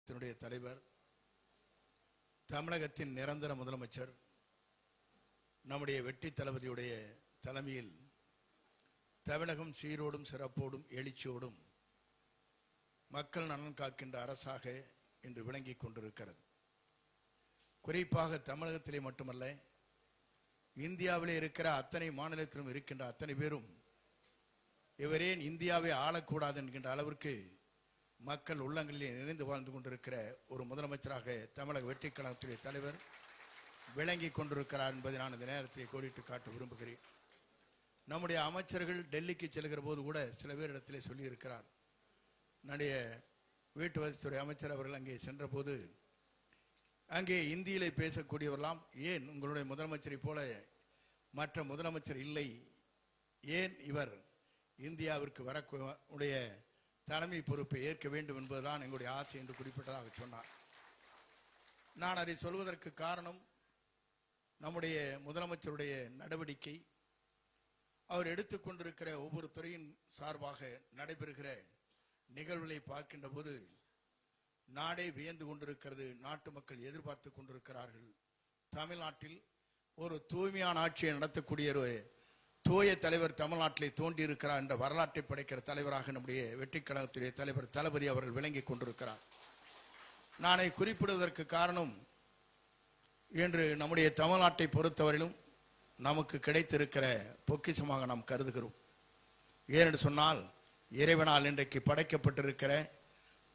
கழகத்தினுடைய தலைவர், தமிழகத்தின் நிரந்தர முதலமைச்சர் நம்முடைய வெற்றி தளபதியுடைய தலைமையில் தமிழகம் சீரோடும் சிறப்போடும் எழுச்சியோடும் மக்கள் நலன் காக்கின்ற அரசாக இன்று விளங்கிக் கொண்டிருக்கிறது. குறிப்பாக தமிழகத்திலே மட்டுமல்ல, இந்தியாவிலே இருக்கிற அத்தனை மாநிலத்திலும் இருக்கின்ற அத்தனை பேரும் இவரே இந்தியாவை ஆளக்கூடாது என்கின்ற அளவிற்கு மக்கள் உள்ளங்களிலே நிறைந்து வாழ்ந்து கொண்டிருக்கிற ஒரு முதலமைச்சராக தமிழக வெற்றி கழகத்துடைய தலைவர் விளங்கி கொண்டிருக்கிறார் என்பதை நான் இந்த நேரத்தை கோடிட்டு காட்ட விரும்புகிறேன். நம்முடைய அமைச்சர்கள் டெல்லிக்கு செல்கிற போது கூட சில பேரிடத்திலே சொல்லியிருக்கிறார். நம்முடைய வீட்டு வசதித்துறை அமைச்சர் அவர்கள் அங்கே சென்ற போது அங்கே இந்தியிலே பேசக்கூடியவர்களாம், ஏன் உங்களுடைய முதலமைச்சரை போல மற்ற முதலமைச்சர் இல்லை, ஏன் இவர் இந்தியாவிற்கு வரக்கூடிய தலைமை பொறுப்பை ஏற்க வேண்டும் என்பதுதான் எங்களுடைய ஆசை என்று குறிப்பிட்டதாக சொன்னார். நான் அதை சொல்வதற்கு காரணம், நம்முடைய முதலமைச்சருடைய நடவடிக்கை, அவர் எடுத்துக்கொண்டிருக்கிற ஒவ்வொரு துறையின் சார்பாக நடைபெறுகிற நிகழ்வுகளை பார்க்கின்ற போது நாடே வியந்து கொண்டிருக்கிறது. நாட்டு மக்கள் எதிர்பார்த்து கொண்டிருக்கிறார்கள். தமிழ்நாட்டில் ஒரு தூய்மையான ஆட்சியை நடத்தக்கூடிய ஒரு தூய தலைவர் தமிழ்நாட்டிலே தோன்றி இருக்கிறார் என்ற வரலாற்றை படைக்கிற தலைவராக நம்முடைய வெற்றி கழகத்துடைய தலைவர் தளபதி அவர்கள் விளங்கி கொண்டிருக்கிறார். நானை குறிப்பிடுவதற்கு காரணம், இன்று நம்முடைய தமிழ்நாட்டை பொறுத்தவரையிலும் நமக்கு கிடைத்திருக்கிற பொக்கிஷமாக நாம் கருதுகிறோம். ஏனென்று சொன்னால், இறைவனால் இன்றைக்கு படைக்கப்பட்டிருக்கிற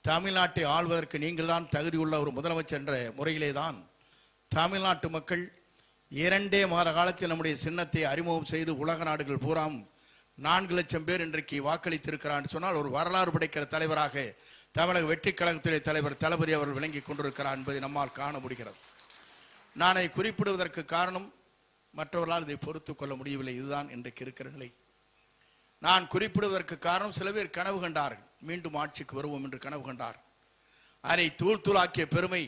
தமிழ்நாட்டை ஆள்வதற்கு நீங்கள் தான் தகுதியுள்ள ஒரு முதலமைச்சர் என்ற முறையிலே தான் தமிழ்நாட்டு மக்கள் 2 மாத காலத்தில் நம்முடைய சின்னத்தை அறிமுகம் செய்து உலக நாடுகள் பூராம் 4 லட்சம் பேர் இன்றைக்கு வாக்களித்திருக்கிறார் சொன்னால் ஒரு வரலாறு படைக்கிற தலைவராக தமிழக வெற்றி கழகத்துடைய தலைவர் தளபதி அவர்கள் விளங்கி கொண்டிருக்கிறார் என்பதை நம்மால் காண முடிகிறது. நானை குறிப்பிடுவதற்கு காரணம், மற்றவர்களால் இதை பொறுத்து கொள்ள முடியவில்லை. இதுதான் இன்றைக்கு இருக்கிற நிலை. நான் குறிப்பிடுவதற்கு காரணம், சில பேர் கனவு கண்டார்கள், மீண்டும் ஆட்சிக்கு வருவோம் என்று கனவு கண்டார். அதை தூள் தூளாக்கிய பெருமை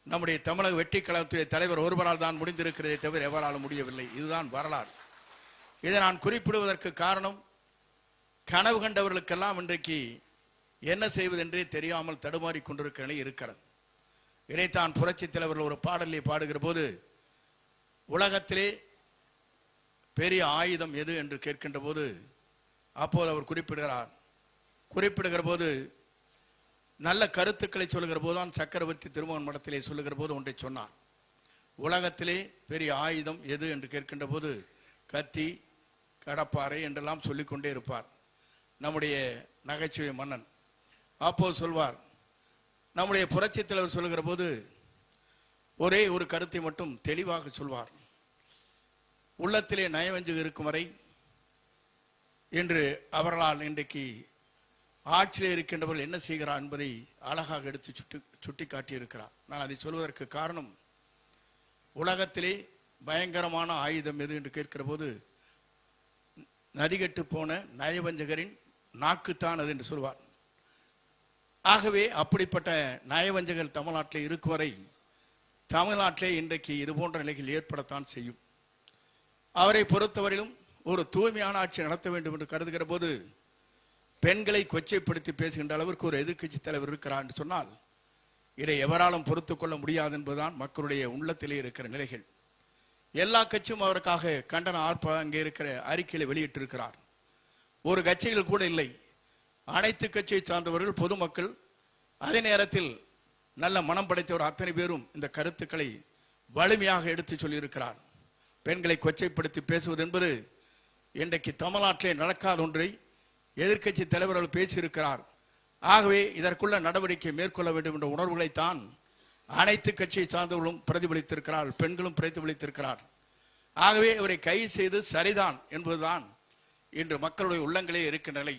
நம்முடைய தமிழக வெற்றி கழகத்துடைய தலைவர் ஒருவரால் தான் முடிந்திருக்கிறதே தவிர எவராலும் முடியவில்லை. இதுதான் வரலாறு. இதை நான் குறிப்பிடுவதற்கு காரணம், கனவு கண்டவர்களுக்கெல்லாம் இன்றைக்கு என்ன செய்வதென்றே தெரியாமல் தடுமாறி கொண்டிருக்கிற நிலை இருக்கிறது. இதைத்தான் புரட்சி தலைவர்கள் ஒரு பாடலை பாடுகிற போது, உலகத்திலே பெரிய ஆயுதம் எது என்று கேட்கின்ற போது அப்போது அவர் குறிப்பிடுகிற போது நல்ல கருத்துக்களை சொல்லுகிற போதுதான் சக்கரவர்த்தி திருமகன் மடத்திலே சொல்லுகிற போது ஒன்றை சொன்னார். உலகத்திலே பெரிய ஆயுதம் எது என்று கேட்கின்ற போது கத்தி, கடப்பாறை என்றெல்லாம் சொல்லிக்கொண்டே இருப்பார் நம்முடைய நகைச்சுவை மன்னன். அப்போது சொல்வார், நம்முடைய புரட்சி தலைவர் சொல்லுகிற போது ஒரே ஒரு கருத்தை மட்டும் தெளிவாக சொல்வார், உள்ளத்திலே நயவஞ்சகம் இருக்கும் வரை என்று அவர்களால் இன்றைக்கு ஆட்சியிலே இருக்கின்றவர்கள் என்ன செய்கிறார் என்பதை அழகாக எடுத்து சுட்டி காட்டியிருக்கிறார். நான் அதை சொல்வதற்கு காரணம், உலகத்திலே பயங்கரமான ஆயுதம் எது என்று கேட்கிற போது நதிகட்டு போன நயவஞ்சகரின் நாக்குத்தான் அது என்று சொல்வார். ஆகவே அப்படிப்பட்ட நயவஞ்சகர் தமிழ்நாட்டிலே இருக்கும் வரை தமிழ்நாட்டிலே இன்றைக்கு இது போன்ற நிலைகள் ஏற்படத்தான் செய்யும். அவரை பொறுத்தவரையிலும் ஒரு தூய்மையான ஆட்சி நடத்த வேண்டும் என்று கருதுகிற போது பெண்களை கொச்சைப்படுத்தி பேசுகின்ற அளவிற்கு ஒரு எதிர்க்கட்சி தலைவர் இருக்கிறார் என்று சொன்னால் இதை எவராலும் பொறுத்து கொள்ள முடியாது என்பதுதான் மக்களுடைய உள்ளத்திலே இருக்கிற நிலைகள். எல்லா கட்சியும் அவருக்காக கண்டன ஆர்ப்பாட்டம் அங்கே இருக்கிற அறிக்கையில வெளியிட்டிருக்கிறார். ஒரு கட்சிகள் கூட இல்லை, அனைத்து கட்சியை சார்ந்தவர்கள், பொதுமக்கள், அதே நேரத்தில் நல்ல மனம் படைத்தவர் அத்தனை பேரும் இந்த கருத்துக்களை வலிமையாக எடுத்து சொல்லியிருக்கிறார். பெண்களை கொச்சைப்படுத்தி பேசுவது என்பது இன்றைக்கு தமிழ்நாட்டிலே நடக்காத ஒன்றை எதிர்க்கட்சி தலைவர்கள் பேசியிருக்கிறார். ஆகவே இதற்குள்ள நடவடிக்கை மேற்கொள்ள வேண்டும் என்ற உணர்வுகளைத்தான் அனைத்து கட்சியை சார்ந்தவர்களும் பிரதிபலித்திருக்கிறார், பெண்களும் பிரதிபலித்திருக்கிறார். ஆகவே இவரை கைது செய்து சரிதான் என்பதுதான் இன்று மக்களுடைய உள்ளங்களே இருக்கின்ற நிலை.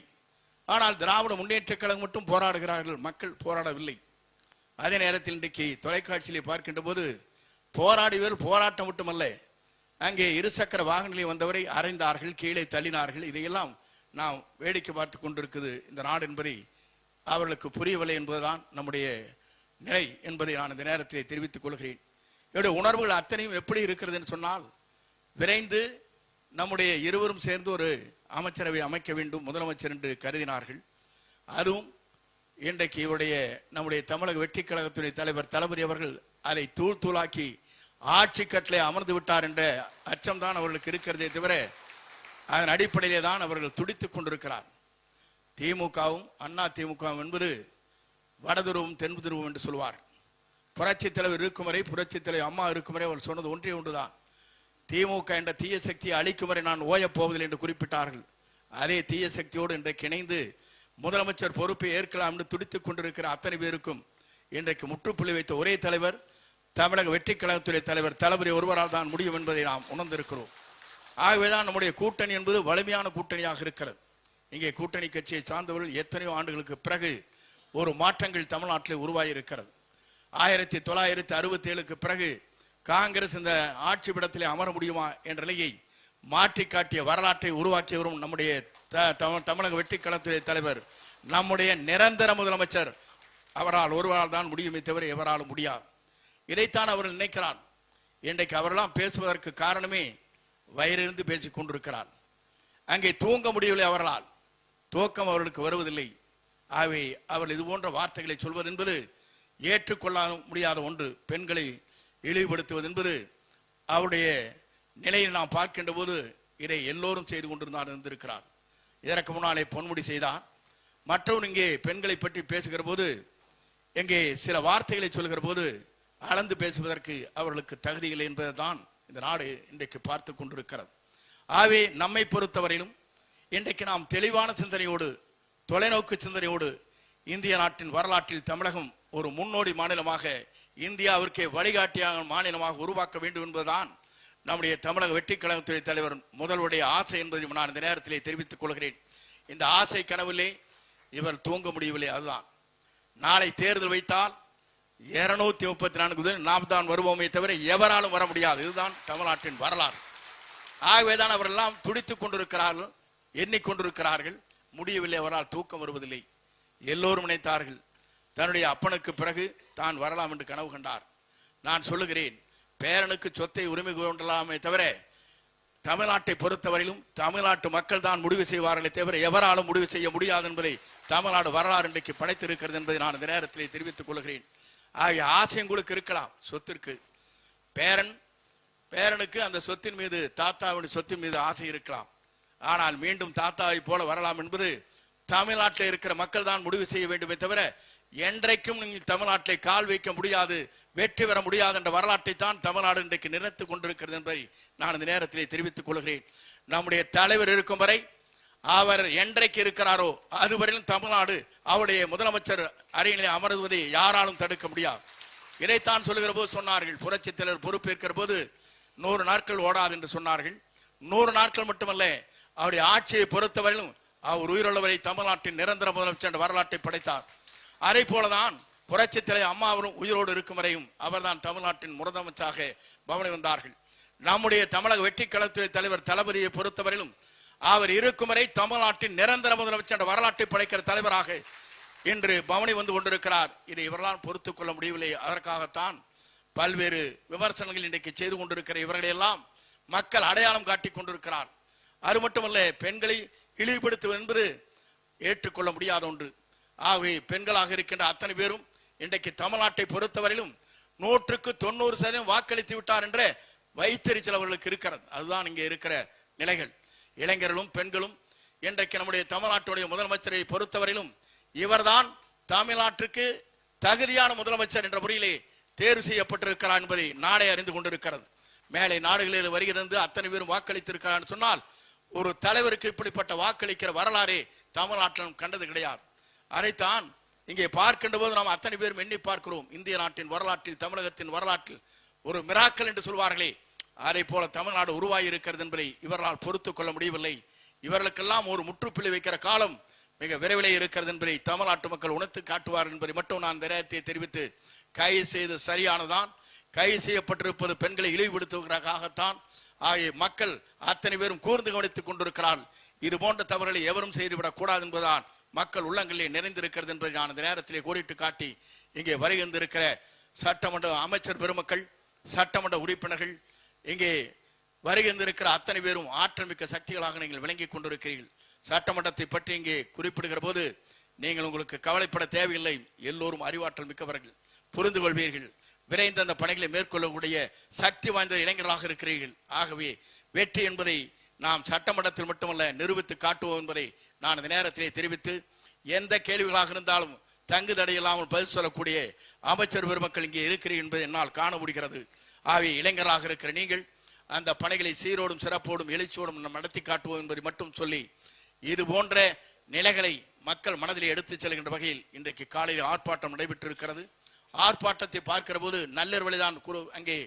ஆனால் திராவிட முன்னேற்ற கழகம் மட்டும் போராடுகிறார்கள், மக்கள் போராடவில்லை. அதே நேரத்தில் இன்றைக்கு தொலைக்காட்சியிலே பார்க்கின்ற போது போராடியவர் போராட்டம் மட்டுமல்ல, அங்கே இருசக்கர வாகனங்களில் வந்தவரை அறைந்தார்கள், கீழே தள்ளினார்கள். இதையெல்லாம் நாம் வேடிக்கை பார்த்து கொண்டிருக்குது இந்த நாடு என்பதை அவர்களுக்கு புரியவில்லை என்பதுதான் நம்முடைய நிலை என்பதை நான் இந்த நேரத்தில் தெரிவித்துக் கொள்கிறேன். என்னுடைய உணர்வுகள் அத்தனையும் எப்படி இருக்கிறது என்று சொன்னால், விரைந்து நம்முடைய இருவரும் சேர்ந்து ஒரு அமைச்சரவை அமைக்க வேண்டும் முதலமைச்சர் என்று கருதினார்கள். அதுவும் இன்றைக்கு இவருடைய நம்முடைய தமிழக வெற்றி கழகத்துடைய தலைவர் தளபதி அவர்கள் அதை தூள் தூளாக்கி ஆட்சி கட்டளை அமர்ந்து விட்டார் என்ற அச்சம்தான் அவர்களுக்கு இருக்கிறதே தவிர அதன் அடிப்படையிலே தான் அவர்கள் துடித்துக் கொண்டிருக்கிறார். திமுகவும் அண்ணா திமுகவும் என்பது வடதுருவம் தென் துருவம் என்று சொல்வார். புரட்சி தலைவர் இருக்கும் வரை, புரட்சி தலைவர் அம்மா இருக்கும் வரை அவர் சொன்னது ஒன்றே ஒன்றுதான், திமுக என்ற தீய சக்தியை அழிக்கும் வரை நான் ஓயப் போவதில்லை என்று குறிப்பிட்டார்கள். அதே தீய சக்தியோடு இன்றைக்கு இணைந்து முதலமைச்சர் பொறுப்பை ஏற்கலாம் என்று துடித்துக் கொண்டிருக்கிற அத்தனை பேருக்கும் இன்றைக்கு முற்றுப்புள்ளி வைத்த ஒரே தலைவர் தமிழக வெற்றி கழகத்துடைய தலைவர் தளபதி ஒருவரால் தான் முடியும் என்பதை நாம் உணர்ந்திருக்கிறோம். ஆகவேதான் நம்முடைய கூட்டணி என்பது வலிமையான கூட்டணியாக இருக்கிறது. இங்கே கூட்டணி கட்சியை சார்ந்தவர்கள் எத்தனையோ ஆண்டுகளுக்கு பிறகு ஒரு மாற்றங்கள் தமிழ்நாட்டில் உருவாகி இருக்கிறது. 1967 பிறகு காங்கிரஸ் இந்த ஆட்சி பீடத்திலே அமர முடியுமா என்ற நிலையை மாற்றி காட்டிய வரலாற்றை உருவாக்கி வரும் நம்முடைய தமிழக வெற்றி கழகத்துடைய தலைவர் நம்முடைய நிரந்தர முதலமைச்சர் அவரால் ஒருவரால் தான் முடியுமே தவிர எவராலும் முடியாது. இதைத்தான் அவர்கள் நினைக்கிறார். இன்றைக்கு அவரெல்லாம் பேசுவதற்கு காரணமே வயிறிருந்து பேசிக் கொண்டிருக்கிறார். அங்கே தூங்க முடியவில்லை, அவர்களால் தூக்கம் அவர்களுக்கு வருவதில்லை. ஆகவே அவர்கள் இது போன்ற வார்த்தைகளை சொல்வது என்பது ஏற்றுக்கொள்ள முடியாத ஒன்று. பெண்களை இழிவுபடுத்துவது என்பது அவருடைய நிலையை நாம் பார்க்கின்ற போது இதை எல்லோரும் செய்து கொண்டிருந்தார் இருந்திருக்கிறார். இதற்கு முன்னாலே பொன்முடி செய்தார். மற்றவர் இங்கே பெண்களை பற்றி பேசுகிற போது, இங்கே சில வார்த்தைகளை சொல்கிற போது அளந்து பேசுவதற்கு அவர்களுக்கு தகுதி இல்லை என்பதுதான் இந்த நாடு இன்றைக்கு பார்த்து கொண்டிருக்கிறது. ஆகவே நம்மை பொறுத்தவரையிலும் இன்றைக்கு நாம் தெளிவான சிந்தனையோடு, தொலைநோக்கு சிந்தனையோடு இந்திய நாட்டின் வரலாற்றில் தமிழகம் ஒரு முன்னோடி மாநிலமாக, இந்தியாவிற்கே வழிகாட்டியாக மாநிலமாக உருவாக்க வேண்டும் என்பதுதான் நம்முடைய தமிழக வெற்றி கழகத்துறை தலைவர் முதல்வருடைய ஆசை என்பதை நான் இந்த நேரத்திலே தெரிவித்துக் கொள்கிறேன். இந்த ஆசை கனவிலே இவர் தூங்க முடியவில்லை. அதுதான் நாளை தேர்தல் வைத்தால் 234 நாம் தான் வருவோமே தவிர எவராலும் வர முடியாது. இதுதான் தமிழ்நாட்டின் வரலாறு. ஆகவேதான் அவரெல்லாம் துடித்துக் கொண்டிருக்கிறார்கள், எண்ணிக்கொண்டிருக்கிறார்கள். முடியவில்லை, அவரால் தூக்கம் வருவதில்லை. எல்லோரும் நினைத்தார்கள் தன்னுடைய அப்பனுக்கு பிறகு தான் வரலாம் என்று கனவு கண்டார். நான் சொல்லுகிறேன், பேரனுக்கு சொத்தை உரிமை கொண்டலாமே தவிர தமிழ்நாட்டை பொறுத்தவரையிலும் தமிழ்நாட்டு மக்கள் தான் முடிவு செய்வார்களே தவிர எவராலும் முடிவு செய்ய முடியாது என்பதை தமிழ்நாடு வரலாறு இன்றைக்கு படைத்திருக்கிறது என்பதை நான் இந்த நேரத்திலே தெரிவித்துக் கொள்கிறேன். ஆகிய ஆசை உங்களுக்கு இருக்கலாம். சொத்திற்கு பேரனுக்கு அந்த சொத்தின் மீது, தாத்தாவின் சொத்தின் மீது ஆசை இருக்கலாம். ஆனால் மீண்டும் தாத்தாவை போல வரலாம் என்பது தமிழ்நாட்டில் இருக்கிற மக்கள் தான் முடிவு செய்ய வேண்டுமே தவிர என்றைக்கும் நீங்கள் தமிழ்நாட்டிலே கால் வைக்க முடியாது, வெற்றி பெற முடியாது என்ற வரலாற்றை தான் தமிழ்நாடு இன்றைக்கு நினைத்துக் கொண்டிருக்கிறது என்பதை நான் இந்த நேரத்திலே தெரிவித்துக் கொள்கிறேன். நம்முடைய தலைவர் இருக்கும் வரை, அவர் என்றைக்கு இருக்கிறாரோ அதுவரையிலும் தமிழ்நாடு அவருடைய முதலமைச்சர் அறையிலே அமர்வதை யாராலும் தடுக்க முடியாது. இதைத்தான் சொல்லுகிற போது சொன்னார்கள், புரட்சி தலைவர் பொறுப்பேற்கிற போது 100 நாட்கள் ஓடாது என்று சொன்னார்கள். 100 நாட்கள் மட்டுமல்ல, அவருடைய ஆட்சியை பொறுத்தவரையிலும் அவர் உயிருள்ளவரை தமிழ்நாட்டின் நிரந்தர முதலமைச்சர் என்ற வரலாற்றை படைத்தார். அதே போலதான் புரட்சி தலைவர் அம்மா அவரும் உயிரோடு இருக்கும் வரையும் அவர்தான் தமிழ்நாட்டின் முதலமைச்சராக பவனி வந்தார்கள். நம்முடைய தமிழக வெற்றி கழகத்துறை தலைவர் தளபதியை பொறுத்தவரையிலும் அவர் இருக்கும் வரை தமிழ்நாட்டின் நிரந்தர முதலமைச்சர் என்ற வரலாற்றை படைக்கிற தலைவராக இன்று பவனி வந்து கொண்டிருக்கிறார். இதை இவர்களால் பொறுத்துக் கொள்ள முடியவில்லை. அதற்காகத்தான் பல்வேறு விமர்சனங்கள் இன்றைக்கு செய்து கொண்டிருக்கிற இவர்களையெல்லாம் மக்கள் அடையாளம் காட்டிக் கொண்டிருக்கிறார். அது மட்டுமல்ல, பெண்களை இழிவுபடுத்துவது என்பது ஏற்றுக்கொள்ள முடியாத ஒன்று. ஆகவே பெண்களாக இருக்கின்ற அத்தனை பேரும் இன்றைக்கு தமிழ்நாட்டை பொறுத்தவரையிலும் 100க்கு 90% வாக்களித்து விட்டார் என்ற வைத்தறிச்சல் அவர்களுக்கு இருக்கிறது. அதுதான் இங்கே இருக்கிற நிலைகள். இளைஞர்களும் பெண்களும் இன்றைக்கு நம்முடைய தமிழ்நாட்டுடைய முதலமைச்சரை பொறுத்தவரையிலும் இவர்தான் தமிழ்நாட்டுக்கு தகுதியான முதலமைச்சர் என்ற முறையிலே தேர்வு செய்யப்பட்டிருக்கிறார் என்பதை நாடே அறிந்து கொண்டிருக்கிறது. மேலே நாடுகளில் வருகிறது அத்தனை பேரும் வாக்களித்திருக்கிறார் சொன்னால் ஒரு தலைவருக்கு இப்படிப்பட்ட வாக்களிக்கிற வரலாறே தமிழ்நாட்டிலும் கண்டது கிடையாது. அதைத்தான் இங்கே பார்க்கின்ற போது நாம் அத்தனை பேரும் எண்ணி பார்க்கிறோம். இந்திய நாட்டின் வரலாற்றில், தமிழகத்தின் வரலாற்றில் ஒரு மிராக்கல் என்று சொல்வார்களே, அதை போல தமிழ்நாடு உருவாகி இருக்கிறது என்பதை இவர்களால் பொறுத்துக் கொள்ள முடியவில்லை. இவர்களுக்கெல்லாம் ஒரு முற்றுப்புள்ளி வைக்கிற காலம் மிக விரைவிலே இருக்கிறது என்பதை தமிழ்நாட்டு மக்கள் உணர்த்து காட்டுவார் என்பதை மட்டும் நான் நேரத்தை தெரிவித்து, கைது செய்து சரியானதான். கைது செய்யப்பட்டிருப்பது பெண்களை இழிவுபடுத்துவதற்காகத்தான். ஆகிய மக்கள் அத்தனை பேரும் கூர்ந்து கவனித்துக் கொண்டிருக்கிறார்கள். இது போன்ற தவறுகளை எவரும் செய்துவிடக் கூடாது என்பதுதான் மக்கள் உள்ளங்களிலே நிறைந்திருக்கிறது என்பதை நான் இந்த நேரத்திலே கோடிட்டு காட்டி, இங்கே வருகின்றிருக்கிற சட்டமன்ற அமைச்சர் பெருமக்கள், சட்டமன்ற உறுப்பினர்கள், இங்கே வருகின்றிருக்கிற அத்தனை பேரும் ஆற்றல் மிக்க சக்திகளாக நீங்கள் விளங்கிக் கொண்டிருக்கிறீர்கள். சட்டமன்றத்தை பற்றி இங்கே குறிப்பிடுகிற போது நீங்கள் உங்களுக்கு கவலைப்பட தேவையில்லை. எல்லோரும் அறிவாற்றல் மிக்கவர்கள், புரிந்து கொள்வீர்கள். விரைந்து அந்த பணிகளை மேற்கொள்ளக்கூடிய சக்தி வாய்ந்த இளைஞர்களாக இருக்கிறீர்கள். ஆகவே வெற்றி என்பதை நாம் சட்டமன்றத்தில் மட்டுமல்ல நிரூபித்து காட்டுவோம் என்பதை நான் இந்த நேரத்திலே தெரிவித்து, எந்த கேள்விகளாக இருந்தாலும் தங்கு தடையில்லாமல் பதில் சொல்லக்கூடிய அமைச்சர் பெருமக்கள் இங்கே இருக்கிறீர்கள் என்பதை என்னால் காண முடிகிறது. ஆகவே இளைஞர்களாக இருக்கிற நீங்கள் அந்த பணிகளை சீரோடும் சிறப்போடும் எழுச்சியோடும் நடத்தி காட்டுவோம் என்பதை மட்டும் சொல்லி, இது போன்ற நிலைகளை மக்கள் மனதிலே எடுத்துச் செல்கின்ற வகையில் இன்றைக்கு காலையில் ஆர்ப்பாட்டம் நடைபெற்றிருக்கிறது. ஆர்ப்பாட்டத்தை பார்க்கிற போது நள்ளிரவு வழிதான் அங்கே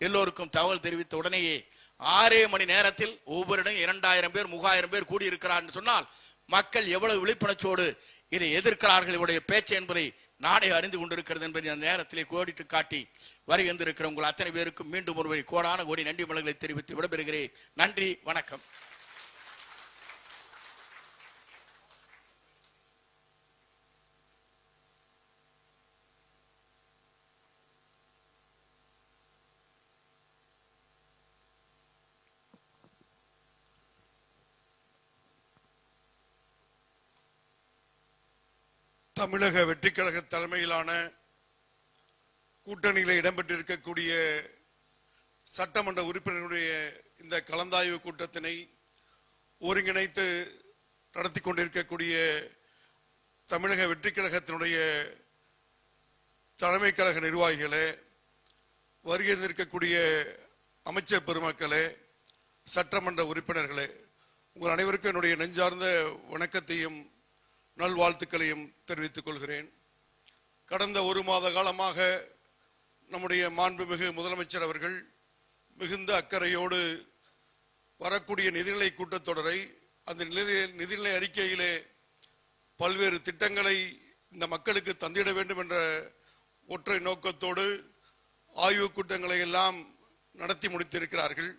எல்லோருக்கும் தகவல் தெரிவித்த உடனேயே 6 மணி நேரத்தில் ஒவ்வொரு 2000 பேர் 3000 பேர் கூடியிருக்கிறார் என்று சொன்னால் மக்கள் எவ்வளவு விழிப்புணர்ச்சியோடு இதை எதிர்க்கிறார்கள் இவருடைய பேச்சு என்பதை நாடே அறிந்து கொண்டிருக்கிறது என்பதை அந்த நேரத்திலே கோடிட்டு காட்டி வருகின்றிருக்கிற உங்கள் அத்தனை பேருக்கும் மீண்டும் ஒருவரை கோடான கோடி நன்றி மலர்களை தெரிவித்து விடைபெறுகிறேன். நன்றி, வணக்கம். தமிழக வெற்றிக் கழக தலைமையிலான கூட்டணியில் இடம்பெற்றிருக்கக்கூடிய சட்டமன்ற உறுப்பினர்களுடைய இந்த கலந்தாய்வு கூட்டத்தினை ஒருங்கிணைத்து நடத்தி கொண்டிருக்கக்கூடிய தமிழக வெற்றிக் கழகத்தினுடைய தலைமை கழக நிர்வாகிகளே, வருகை இருக்கக்கூடிய அமைச்சர் பெருமக்களே, சட்டமன்ற உறுப்பினர்களே, உங்கள் அனைவருக்கும் என்னுடைய நெஞ்சார்ந்த வணக்கத்தையும் நல்வாழ்த்துக்களையும் தெரிவித்துக் கொள்கிறேன். கடந்த 1 மாத காலமாக நம்முடைய மாண்புமிகு முதலமைச்சர் அவர்கள் மிகுந்த அக்கறையோடு வரக்கூடிய நிதிநிலை கூட்டத்தொடரை, அந்த நிதிநிலை அறிக்கையிலே பல்வேறு திட்டங்களை இந்த மக்களுக்கு தந்திட வேண்டும் என்ற ஒற்றை நோக்கத்தோடு ஆய்வு கூட்டங்களை எல்லாம் நடத்தி முடித்திருக்கிறார்கள்.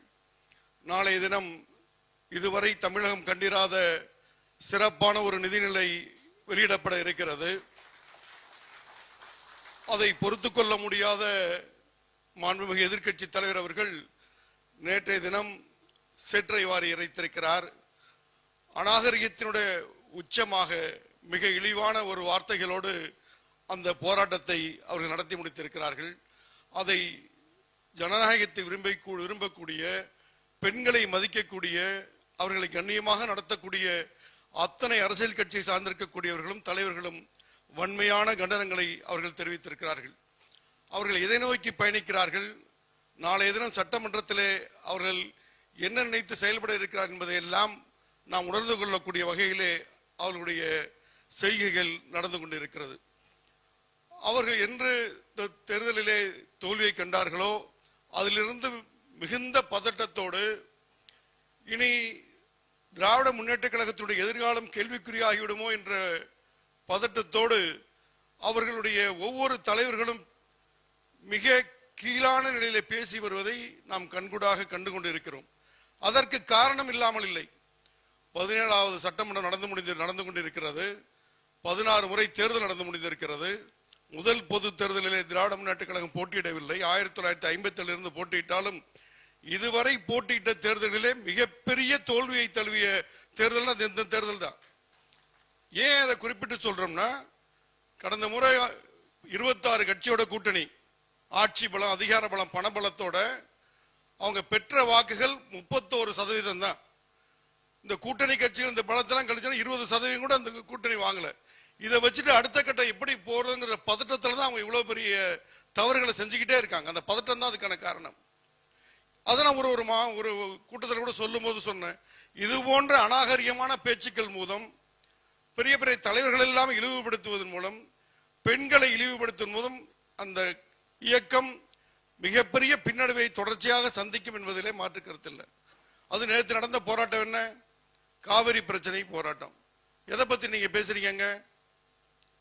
நாளைய தினம் இதுவரை தமிழகம் கண்டிராத சிறப்பான ஒரு நிதிநிலை வெளியிடப்பட இருக்கிறது. அதை பொறுத்துக் கொள்ள முடியாத மாண்புமிகு எதிர்க்கட்சி தலைவர் அவர்கள் நேற்றைய தினம் சேற்றை வாரி இறைத்திருக்கிறார். அநாகரிகத்தினுடைய உச்சமாக மிக இழிவான ஒரு வார்த்தைகளோடு அந்த போராட்டத்தை அவர்கள் நடத்தி முடித்திருக்கிறார்கள். அதை ஜனநாயகத்தை விரும்பக்கூடிய, பெண்களை மதிக்கக்கூடிய, அவர்களை கண்ணியமாக நடத்தக்கூடிய அத்தனை அரசியல் கட்சியை சார்ந்திருக்கக்கூடியவர்களும் தலைவர்களும் வன்மையான கண்டனங்களை அவர்கள் தெரிவித்திருக்கிறார்கள். அவர்கள் எதை நோக்கி பயணிக்கிறார்கள், நாளைய தினம் சட்டமன்றத்திலே அவர்கள் என்ன நினைத்து செயல்பட இருக்கிறார் என்பதை எல்லாம் நாம் உணர்ந்து கொள்ளக்கூடிய வகையிலே அவர்களுடைய செய்கைகள் நடந்து கொண்டிருக்கிறது. அவர்கள் என்று தேர்தலிலே தோல்வியை கண்டார்களோ அதிலிருந்து மிகுந்த பதட்டத்தோடு இனி திராவிட முன்னேற்ற கழகத்தினுடைய எதிர்காலம் கேள்விக்குறியாகிவிடுமோ என்ற பதட்டத்தோடு அவர்களுடைய ஒவ்வொரு தலைவர்களும் மிக கீழான நிலையில பேசி வருவதை நாம் கண்கூடாக கண்டு கொண்டிருக்கிறோம். அதற்கு காரணம் இல்லாமல் இல்லை. 17வது சட்டமன்றம் நடந்து கொண்டிருக்கிறது. 16 முறை தேர்தல் நடந்து முடிந்திருக்கிறது. முதல் பொது தேர்தலிலே திராவிட முன்னேற்ற கழகம் போட்டியிடவில்லை. 1957 இருந்து போட்டியிட்டாலும் இதுவரை போட்டியிட்ட தேர்தலிலே மிகப்பெரிய தோல்வியை தழுவிய தேர்தல் இந்த தேர்தல் தான். ஏன் அதை குறிப்பிட்டு சொல்றோம்னா, கடந்த முறை 26 கட்சியோட கூட்டணி, ஆட்சி பலம், அதிகார பலம், பணபலத்தோட அவங்க பெற்ற வாக்குகள் 31% தான். இந்த கூட்டணி கட்சிகள் இந்த பலத்தெல்லாம் கழிச்சா 20% கூட அந்த கூட்டணி வாங்கல. இதை வச்சுட்டு அடுத்த கட்டம் எப்படி போறதுங்கிற பதட்டத்துல தான் அவங்க இவ்வளவு பெரிய தவறுகளை செஞ்சுக்கிட்டே இருக்காங்க. அந்த பதட்டம் தான் அதுக்கான காரணம். அதை நான் ஒரு கூட்டத்தில் கூட சொல்லும் போது சொன்னேன், இது போன்ற அநாகரிகமான பேச்சுக்கள் மூலம், பெரிய பெரிய தலைவர்கள் எல்லாம் இழிவுபடுத்துவதன் மூலம், பெண்களை இழிவுபடுத்துவதன் மூலம் அந்த இயக்கம் மிகப்பெரிய பின்னடைவை தொடர்ச்சியாக சந்திக்கும் என்பதிலே மாற்று கருத்து இல்லை. அது நேற்று நடந்த போராட்டம் என்ன? காவிரி பிரச்சனை போராட்டம். எதை பத்தி நீங்க பேசுறீங்க?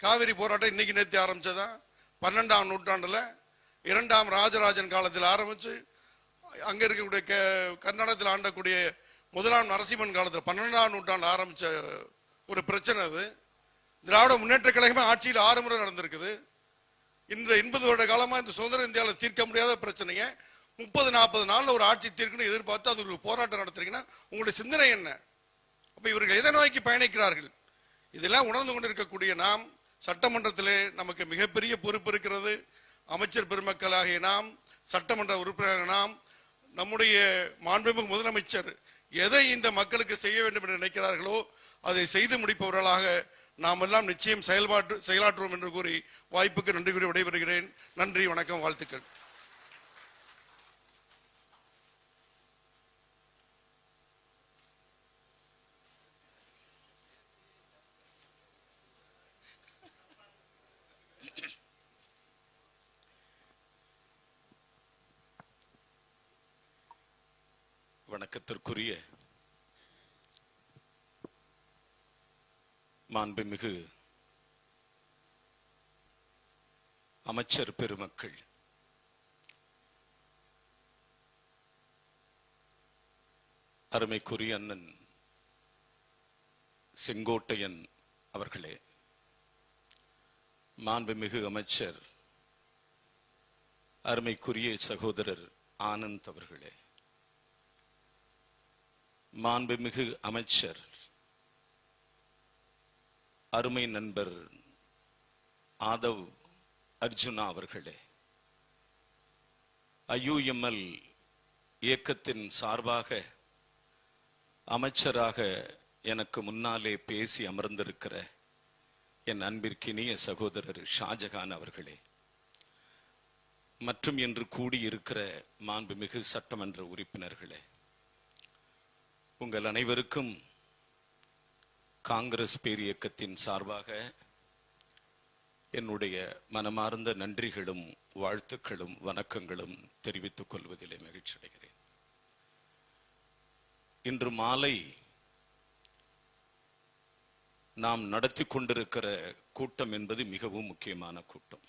காவிரி போராட்டம் இன்னைக்கு நேற்று ஆரம்பிச்சதா? 12ஆம் நூற்றாண்டுல 2ஆம் ராஜராஜன் காலத்தில் ஆரம்பிச்சு அங்க இருக்கக்கூடிய கர்நாடகத்தில் ஆண்டக்கூடிய 1ஆம் நரசிம்மன் காலத்தில் 12ஆம் நூற்றாண்டு ஆரம்பிச்ச ஒரு பிரச்சனை. அது திராவிட முன்னேற்ற கழகமே ஆட்சியில் 6 முறை நடந்திருக்குது. இந்த 80 வருட காலமா இந்த சுதந்திர இந்தியாவில் தீர்க்க முடியாத பிரச்சனையை 30-40 நாள்ல ஒரு ஆட்சி தீர்க்கணும் எதிர்பார்த்து அது ஒரு போராட்டம் நடத்துறீங்கன்னா உங்களுடைய சிந்தனை என்ன? அப்ப இவர்கள் எதை நோக்கி பயணிக்கிறார்கள்? இதெல்லாம் உணர்ந்து கொண்டிருக்கக்கூடிய நாம், சட்டமன்றத்திலே நமக்கு மிகப்பெரிய பொறுப்பு இருக்கிறது. அமைச்சர் பெருமக்களாகிய நாம், சட்டமன்ற உறுப்பினராக நாம், நம்முடைய மாண்புமிகு முதலமைச்சர் எதை இந்த மக்களுக்கு செய்ய வேண்டும் என்று நினைக்கிறார்களோ அதை செய்து முடிப்பவர்களாக நாம் எல்லாம் நிச்சயம் செயலாற்றுவோம் என்று கூறி வாய்ப்புக்கு நன்றி கூறி விடைபெறுகிறேன். நன்றி, வணக்கம், வாழ்த்துக்கள். வணக்கத்திற்குரிய மாண்புமிகு அமைச்சர் பெருமக்கள், அருமைக்குரிய அண்ணன் செங்கோட்டையன் அவர்களே, மாண்புமிகு அமைச்சர் அருமைக்குரிய சகோதரர் ஆனந்த் அவர்களே, மாண்புமிகு அமைச்சர் அருமை நண்பர் ஆதவ் அர்ஜுனா அவர்களே, IUML இயக்கத்தின் சார்பாக அமைச்சராக எனக்கு முன்னாலே பேசி அமர்ந்திருக்கிற என் அன்பிற்கினிய சகோதரர் ஷாஜகான் அவர்களே, மற்றும் இன்று கூடியிருக்கிற மாண்புமிகு சட்டமன்ற உறுப்பினர்களே, உங்கள் அனைவருக்கும் காங்கிரஸ் பேரியக்கத்தின் சார்பாக என்னுடைய மனமார்ந்த நன்றிகளும் வாழ்த்துக்களும் வணக்கங்களும் தெரிவித்துக் கொள்வதிலே மகிழ்ச்சி அடைகிறேன். இன்று மாலை நாம் நடத்தி கொண்டிருக்கிற கூட்டம் என்பது மிகவும் முக்கியமான கூட்டம்.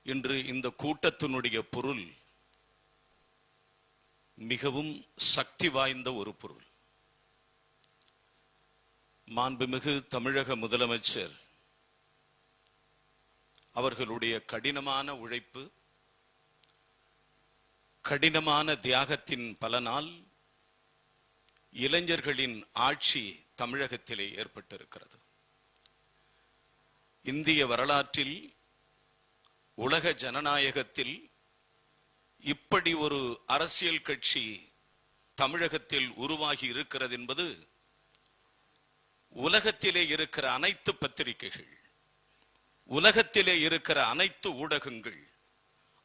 இன்று இந்த கூட்டத்தினுடைய பொருள் மிகவும் சக்தி வாய்ந்த ஒரு பொருள். மாண்புமிகு தமிழக முதலமைச்சர் அவர்களுடைய கடினமான உழைப்பு, கடினமான தியாகத்தின் பலனால் இளைஞர்களின் ஆட்சி தமிழகத்திலே ஏற்பட்டிருக்கிறது. இந்திய வரலாற்றில், உலக ஜனநாயகத்தில் இப்படி ஒரு அரசியல் கட்சி தமிழகத்தில் உருவாகி இருக்கிறது என்பது உலகத்திலே இருக்கிற அனைத்து பத்திரிகைகள், உலகத்திலே இருக்கிற அனைத்து ஊடகங்கள்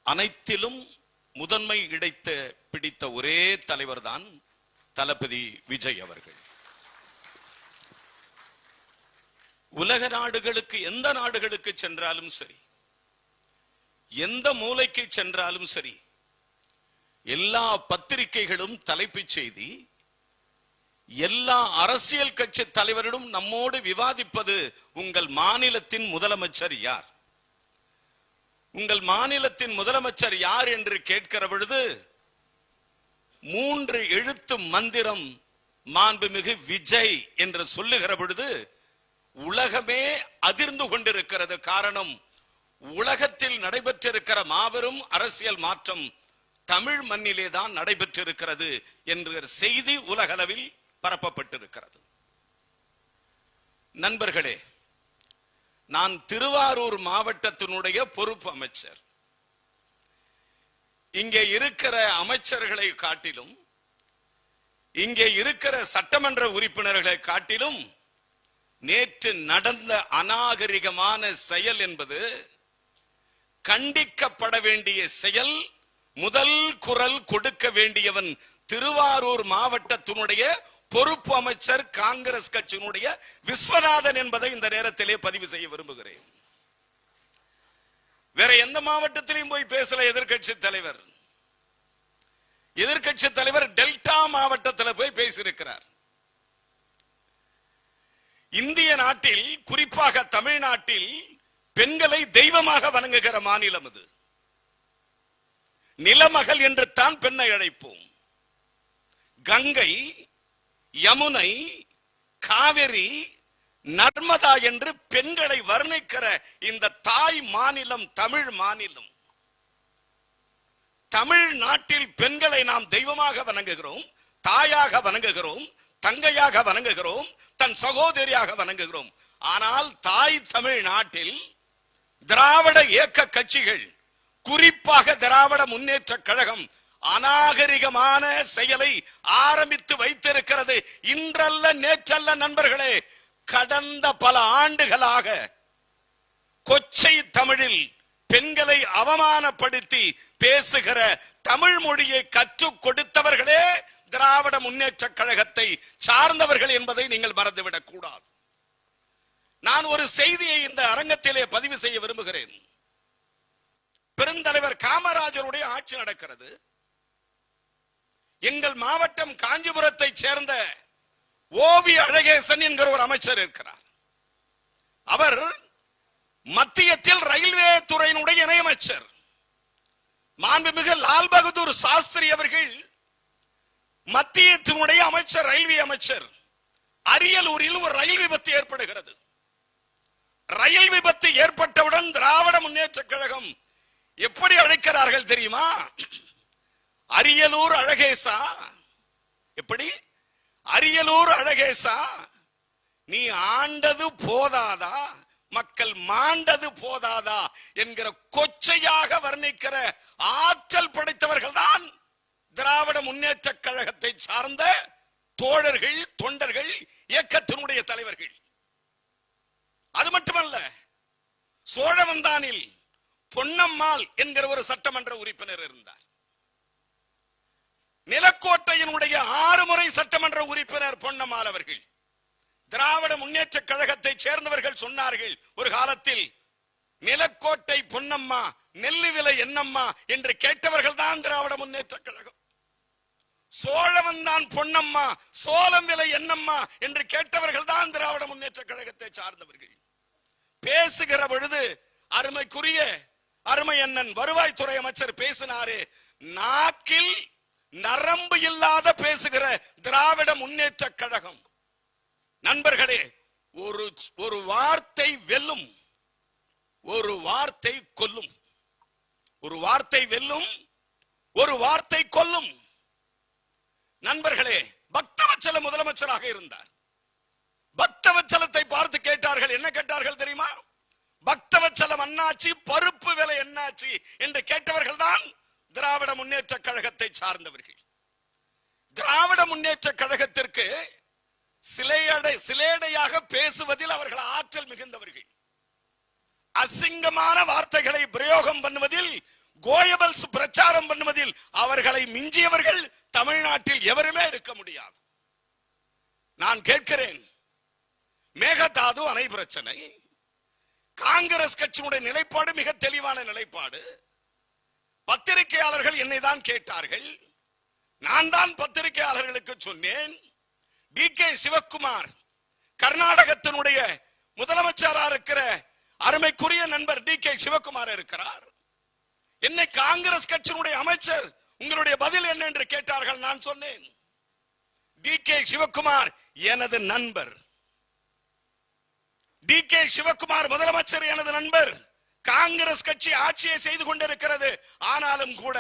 அனைத்திலும் முதன்மை இடத்தை பிடித்த ஒரே தலைவர் தான் தளபதி விஜய் அவர்கள். உலக நாடுகளுக்கு, எந்த நாடுகளுக்கு சென்றாலும் சரி, எந்த மூலைக்கு சென்றாலும் சரி, எல்லா பத்திரிகைகளும் தலைப்புச் செய்தி, எல்லா அரசியல் கட்சி தலைவரிடம் நம்மோடு விவாதிப்பது உங்கள் மாநிலத்தின் முதலமைச்சர் யார், உங்கள் மாநிலத்தின் முதலமைச்சர் யார் என்று கேட்கிற பொழுது 3 எழுத்து மந்திரம் மாண்புமிகு விஜய் என்று சொல்லுகிற பொழுது உலகமே அதிர்ந்து கொண்டிருக்கிறது. காரணம், உலகத்தில் நடைபெற்றிருக்கிற மாபெரும் அரசியல் மாற்றம் தமிழ் மண்ணிலே தான் நடைபெற்றிருக்கிறது என்கிற செய்தி உலகளவில் பரப்பப்பட்டிருக்கிறது. நண்பர்களே, நான் திருவாரூர் மாவட்டத்தினுடைய பொறுப்பு அமைச்சர். இங்கே இருக்கிற அமைச்சர்களை காட்டிலும், இங்கே இருக்கிற சட்டமன்ற உறுப்பினர்களை காட்டிலும் நேற்று நடந்த அநாகரிகமான செயல் என்பது கண்டிக்கப்பட வேண்டிய செயல். முதல் குரல் கொடுக்க வேண்டியவன் திருவாரூர் மாவட்டத்தினுடைய பொறுப்பு அமைச்சர், காங்கிரஸ் கட்சியினுடைய விஸ்வநாதன் என்பதை இந்த நேரத்திலே பதிவு செய்ய விரும்புகிறேன். வேற எந்த மாவட்டத்திலையும் போய் பேசல எதிர்கட்சி தலைவர். எதிர்கட்சி தலைவர் டெல்டா மாவட்டத்தில் போய் பேசியிருக்கிறார். இந்திய நாட்டில், குறிப்பாக தமிழ்நாட்டில் பெண்களை தெய்வமாக வணங்குகிற மாநிலம் இது. நிலமகள் என்று தான் பெண்ணை அழைப்போம். கங்கை, யமுனை, காவிரி, நர்மதா என்று பெண்களை வர்ணிக்கிற இந்த தாய் மாநிலம் தமிழ் மாநிலம். தமிழ்நாட்டில் பெண்களை நாம் தெய்வமாக வணங்குகிறோம், தாயாக வணங்குகிறோம், தங்கையாக வணங்குகிறோம், தன் சகோதரியாக வணங்குகிறோம். ஆனால் தாய் தமிழ் நாட்டில் திராவிட இயக்க கட்சிகள், குறிப்பாக திராவிட முன்னேற்ற கழகம் அநாகரிகமான செயலை ஆரம்பித்து வைத்திருக்கிறது. இன்றல்ல நேற்றல்ல நண்பர்களே, கடந்த பல ஆண்டுகளாக கொச்சை தமிழில் பெண்களை அவமானப்படுத்தி பேசுகிற தமிழ் மொழியை கற்றுக் கொடுத்தவர்களே திராவிட முன்னேற்ற கழகத்தை சார்ந்தவர்கள் என்பதை நீங்கள் மறந்துவிடக் கூடாது. நான் ஒரு செய்தியை இந்த அரங்கத்திலே பதிவு செய்ய விரும்புகிறேன். பெருந்தலைவர் காமராஜருடைய ஆட்சி நடக்கிறது. எங்கள் மாவட்டம் காஞ்சிபுரத்தை சேர்ந்த ஓவி அழகேசன் என்கிற ஒரு அமைச்சர் இருக்கிறார். அவர் மத்தியத்தில் ரயில்வே துறையினுடைய இணையமைச்சர். மாண்புமிகு லால் பகதூர் சாஸ்திரி அவர்கள் மத்தியத்தினுடைய அமைச்சர், ரயில்வே அமைச்சர். அரியலூரில் ஒரு ரயில் விபத்து ஏற்படுகிறது. ரயில் விபத்து ஏற்பட்டவுடன் திராவிட முன்னேற்ற கழகம் எப்படி அழைக்கிறார்கள் தெரியுமா? அரியலூர் அழகேசா. எப்படி? அரியலூர் அழகேசா, நீ ஆண்டது போதாதா, மக்கள் மாண்டது போதாதா என்கிற கொச்சையாக வர்ணிக்கிற ஆற்றல் படைத்தவர்கள் தான் திராவிட முன்னேற்ற கழகத்தை சார்ந்த தோழர்கள், தொண்டர்கள், இயக்கத்தினுடைய தலைவர்கள். அது மட்டுமல்ல, சோழவந்தானில் பொன்னம்மாள் என்கிற ஒரு சட்டமன்ற உறுப்பினர் இருந்தார். நிலக்கோட்டையினுடைய 6 முறை சட்டமன்ற உறுப்பினர் பொன்னம்மாள் அவர்கள். திராவிட முன்னேற்ற கழகத்தை சேர்ந்தவர்கள் சொன்னார்கள் ஒரு காலத்தில், நிலக்கோட்டை பொன்னம்மா நெல்லு விலை என்னம்மா என்று கேட்டவர்கள் தான் திராவிட முன்னேற்ற கழகம். சோழவந்தான் பொன்னம்மா சோளம் விலை என்னம்மா என்று கேட்டவர்கள் தான் திராவிட முன்னேற்ற கழகத்தை சார்ந்தவர்கள். பேசுகிற பொழுது அருமைக்குரிய அருமை அண்ணன் வருவாய்த்துறை அமைச்சர் பேசினாரே, நாக்கில் நரம்பு இல்லாத பேசுகிற திராவிட முன்னேற்ற கழகம். நண்பர்களே, ஒரு வார்த்தை வெல்லும், ஒரு வார்த்தை கொல்லும். ஒரு வார்த்தை வெல்லும், ஒரு வார்த்தை கொல்லும். நண்பர்களே, பக்தவச்சல முதலமைச்சராக இருந்தார். பக்தவச்சலத்தை பார்த்து கேட்டார்கள். என்ன கேட்டார்கள் தெரியுமா? பக்தவச்சலம் அண்ணாச்சி பருப்பு விலை என்னாச்சு என்று கேட்டவர்கள் தான் திராவிட முன்னேற்ற கழகத்தை சார்ந்தவர்கள். திராவிட முன்னேற்ற கழகத்திற்கு சிலேடையாக பேசுவதில் அவர்கள் ஆற்றல் மிகுந்தவர்கள். அசிங்கமான வார்த்தைகளை பிரயோகம் பண்ணுவதில், கோயபல்ஸ் பிரச்சாரம் பண்ணுவதில் அவர்களை மிஞ்சியவர்கள் தமிழ்நாட்டில் எவருமே இருக்க முடியாது. நான் கேட்கிறேன், மேகதாது அணை பிரச்சனை, காங்கிரஸ் கட்சியினுடைய நிலைப்பாடு மிக தெளிவான நிலைப்பாடு. பத்திரிகையாளர்கள் என்னை தான் கேட்டார்கள். நான் தான் பத்திரிகையாளர்களுக்கு சொன்னேன், டி.கே. சிவக்குமார் கர்நாடகத்தினுடைய முதலமைச்சராக இருக்கிற அருமைக்குரிய நண்பர் டி.கே. சிவக்குமார் இருக்கிறார். என்னை காங்கிரஸ் கட்சியினுடைய அமைச்சர் உங்களுடைய பதில் என்ன என்று கேட்டார்கள். நான் சொன்னேன், டி.கே. சிவக்குமார் எனது நண்பர். டி.கே. சிவக்குமார் முதலமைச்சர் எனது நண்பர். காங்கிரஸ் கட்சி ஆட்சியை செய்து கொண்டிருக்கிறது. ஆனாலும் கூட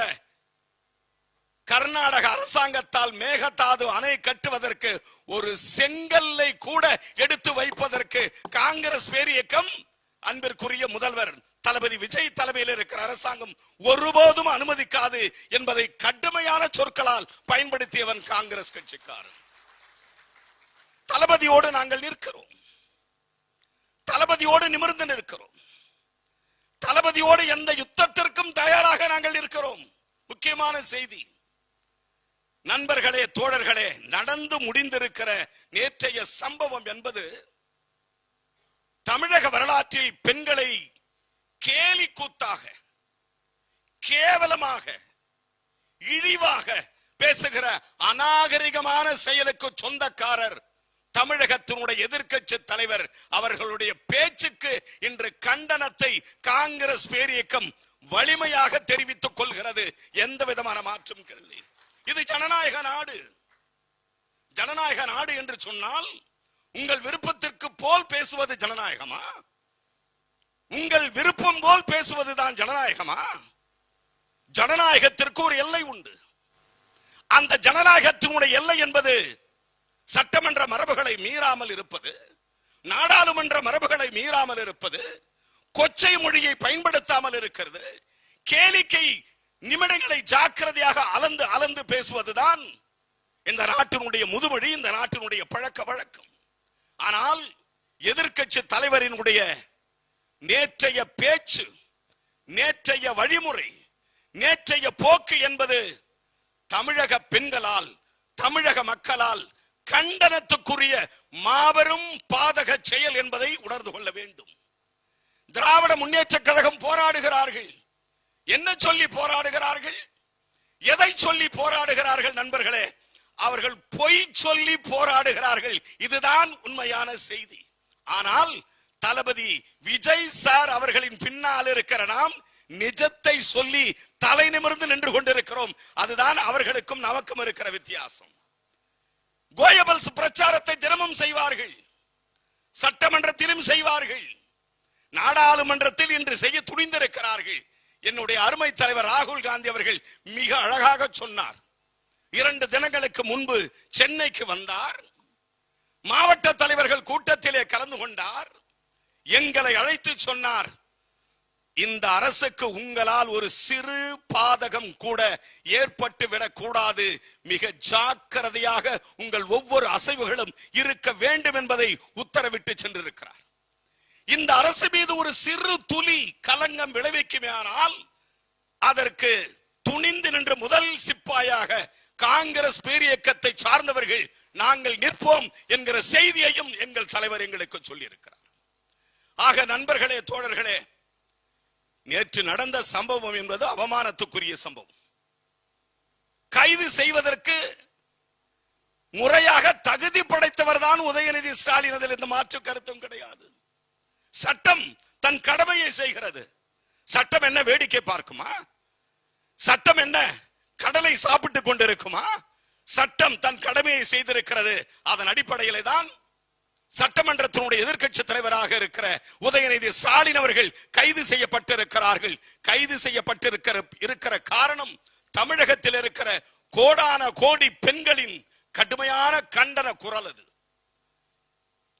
கர்நாடக அரசாங்கத்தால் மேகதாது அணை கட்டுவதற்கு ஒரு செங்கல்லை கூட எடுத்து வைப்பதற்கு காங்கிரஸ் பேரியக்கம், அன்பிற்குரிய முதல்வர் தளபதி விஜய் தலைமையில் இருக்கிற அரசாங்கம் ஒருபோதும் அனுமதிக்காது என்பதை கடுமையான சொற்களால் பயன்படுத்தியவன் காங்கிரஸ் கட்சிக்காரன். தளபதியோடு நாங்கள் நிற்கிறோம், தளபதியோடு நிமிர்ந்து நிற்கிறோம், தளபதியோடு எந்த யுத்தத்திற்கும் தயாராக நாங்கள் இருக்கிறோம். முக்கியமான செய்தி நண்பர்களே, தோழர்களே, நடந்து முடிந்திருக்கிற நேற்றைய சம்பவம் என்பது தமிழக வரலாற்றில் பெண்களை கேலி கூத்தாக, கேவலமாக, இழிவாக பேசுகிற அநாகரிகமான செயலுக்கு சொந்தக்காரர் தமிழகத்தினுடைய எதிர்க்கட்சி தலைவர். அவர்களுடைய பேச்சுக்கு இன்று கண்டனத்தை காங்கிரஸ் பேரியக்கம் வலிமையாக தெரிவித்துக் கொள்கிறது. எந்த விதமான மாற்றம் இல்லை. இது ஜனநாயக நாடு. ஜனநாயக நாடு என்று சொன்னால் உங்கள் விருப்பத்திற்கு போல் பேசுவது ஜனநாயகமா? உங்கள் விருப்பம் போல் பேசுவதுதான் ஜனநாயகமா? ஜனநாயகத்திற்கு ஒரு எல்லை உண்டு. அந்த ஜனநாயகத்தினுடைய எல்லை என்பது சட்டமன்ற மரபுகளை மீறாமல் இருப்பது, நாடாளுமன்ற மரபுகளை மீறாமல் இருப்பது, கொச்சை மொழியை பயன்படுத்தாமல் இருக்கிறது, கேளிக்கை நிமிடங்களை ஜாக்கிரதையாக அளந்து அளந்து பேசுவதுதான் இந்த நாட்டினுடைய முதுமொழி, இந்த நாட்டினுடைய பழக்க வழக்கம். ஆனால் எதிர்க்கட்சி தலைவரினுடைய நேற்றைய பேச்சு, நேற்றைய வழிமுறை, நேற்றைய போக்கு என்பது தமிழக பெண்களால், தமிழக மக்களால் கண்டனத்துக்குரிய மாபெரும் பாதக செயல் என்பதை உணர்ந்து கொள்ள வேண்டும். திராவிட முன்னேற்ற கழகம் போராடுகிறார்கள். என்ன சொல்லி போராடுகிறார்கள்? எதை சொல்லி போராடுகிறார்கள் நண்பர்களே? அவர்கள் பொய் சொல்லி போராடுகிறார்கள். இதுதான் உண்மையான செய்தி. ஆனால் தளபதி விஜய் சார் அவர்களின் பின்னால் இருக்கிற நாம் நிஜத்தை சொல்லி தலை நிமிர்ந்து நின்று கொண்டிருக்கிறோம். அதுதான் அவர்களுக்கும் நமக்கும் இருக்கிற வித்தியாசம். கோயபல்ஸ் பிரச்சாரத்தை தினமும் செய்வார்கள், சட்டமன்றத்திலும் செய்வார்கள், நாடாளுமன்றத்தில் இன்று செய்ய துணிந்திருக்கிறார்கள். என்னுடைய அருமை தலைவர் ராகுல் காந்தி அவர்கள் மிக அழகாக சொன்னார். 2 தினங்களுக்கு முன்பு சென்னைக்கு வந்தார், மாவட்ட தலைவர்கள் கூட்டத்திலே கலந்து கொண்டார். எங்களை அழைத்து சொன்னார், இந்த அரசுக்கு உங்களால் ஒரு சிறு பாதகம் கூட ஏற்பட்டு விடக்கூடாது, மிக ஜாக்கிரதையாக உங்கள் ஒவ்வொரு அசைவுகளும் இருக்க வேண்டும் என்பதை உத்தரவிட்டு சென்றிருக்கிறார். இந்த அரசு மீது ஒரு சிறு துளி கலங்கம் விளைவிக்குமேயானால் அதற்கு துணிந்து நின்ற முதல் சிப்பாயாக காங்கிரஸ் பேரியக்கத்தை சார்ந்தவர்கள் நாங்கள் நிற்போம் என்கிற செய்தியையும் எங்கள் தலைவர் எங்களுக்கு சொல்லி இருக்கிறார். ஆக நண்பர்களே, தோழர்களே, நேற்று நடந்த சம்பவம் என்பது அவமானத்துக்குரிய சம்பவம். கைது செய்வதற்கு முறையாக தகுதி படைத்தவர் தான் உதயநிதி ஸ்டாலின். அதில் இந்த மாற்று கருத்தும் கிடையாது. சட்டம் தன் கடமையை செய்கிறது. சட்டம் என்ன வேடிக்கை பார்க்குமா? சட்டம் என்ன கடலை சாப்பிட்டுக் கொண்டிருக்குமா? சட்டம் தன் கடமையை செய்திருக்கிறது. அதன் அடிப்படையிலே தான் சட்டமன்றத்தினுடைய எதிர்க்கட்சி தலைவராக இருக்கிற உதயநிதி ஸ்டாலின் அவர்கள் கைது செய்யப்பட்டிருக்கிறார்கள். கைது செய்யப்பட்டிருக்கிற காரணம் தமிழகத்தில் இருக்கிற கோடான கோடி பெண்களின் கடுமையான கண்டன குரல். அது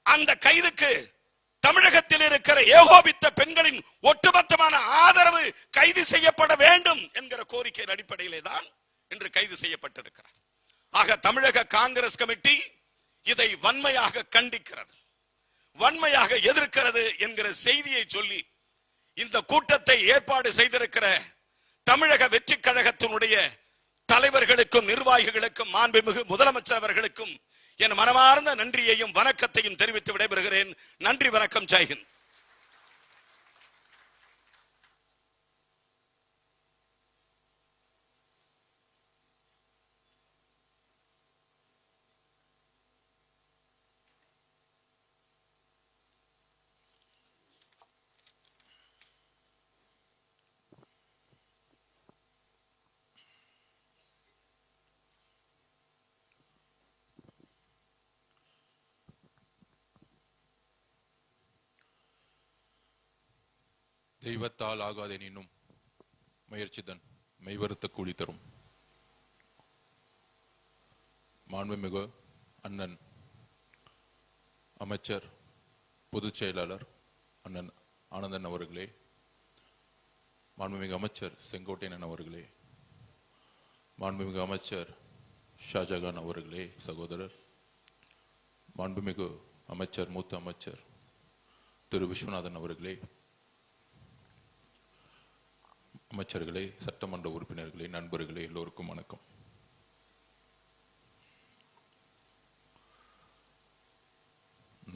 அந்த கைதுக்கு தமிழகத்தில் இருக்கிற ஏகோபித்த பெண்களின் ஒட்டுமொத்தமான ஆதரவு கைது செய்யப்பட வேண்டும் என்கிற கோரிக்கையின் அடிப்படையிலே தான் இன்று கைது செய்யப்பட்டிருக்கிறார். ஆக தமிழக காங்கிரஸ் கமிட்டி இதை வன்மையாக கண்டிக்கிறது, வன்மையாக எதிர்க்கிறது என்கிற செய்தியை சொல்லி இந்த கூட்டத்தை ஏற்பாடு செய்திருக்கிற தமிழக வெற்றி கழகத்தினுடைய தலைவர்களுக்கும் நிர்வாகிகளுக்கும் மாண்புமிகு முதலமைச்சர் அவர்களுக்கும் என் மனமார்ந்த நன்றியையும் வணக்கத்தையும் தெரிவித்து விடைபெறுகிறேன். நன்றி, வணக்கம், ஜெய்ஹிந்த். தெய்வத்தால் ஆகாதெனினும் முயற்சிதன் மெய்வருத்த கூலி தரும். மாண்புமிகு அண்ணன் அமைச்சர் பொதுச் செயலாளர் அண்ணன் ஆனந்தன் அவர்களே, மாண்புமிகு அமைச்சர் செங்கோட்டையன் அவர்களே, மாண்புமிகு அமைச்சர் ஷாஜகான் அவர்களே சகோதரர், மாண்புமிகு அமைச்சர் மூத்த அமைச்சர் திரு விஸ்வநாதன் அவர்களே, அமைச்சர்களே, சட்டமன்ற உறுப்பினர்களே, நண்பர்களே, எல்லோருக்கும் வணக்கம்.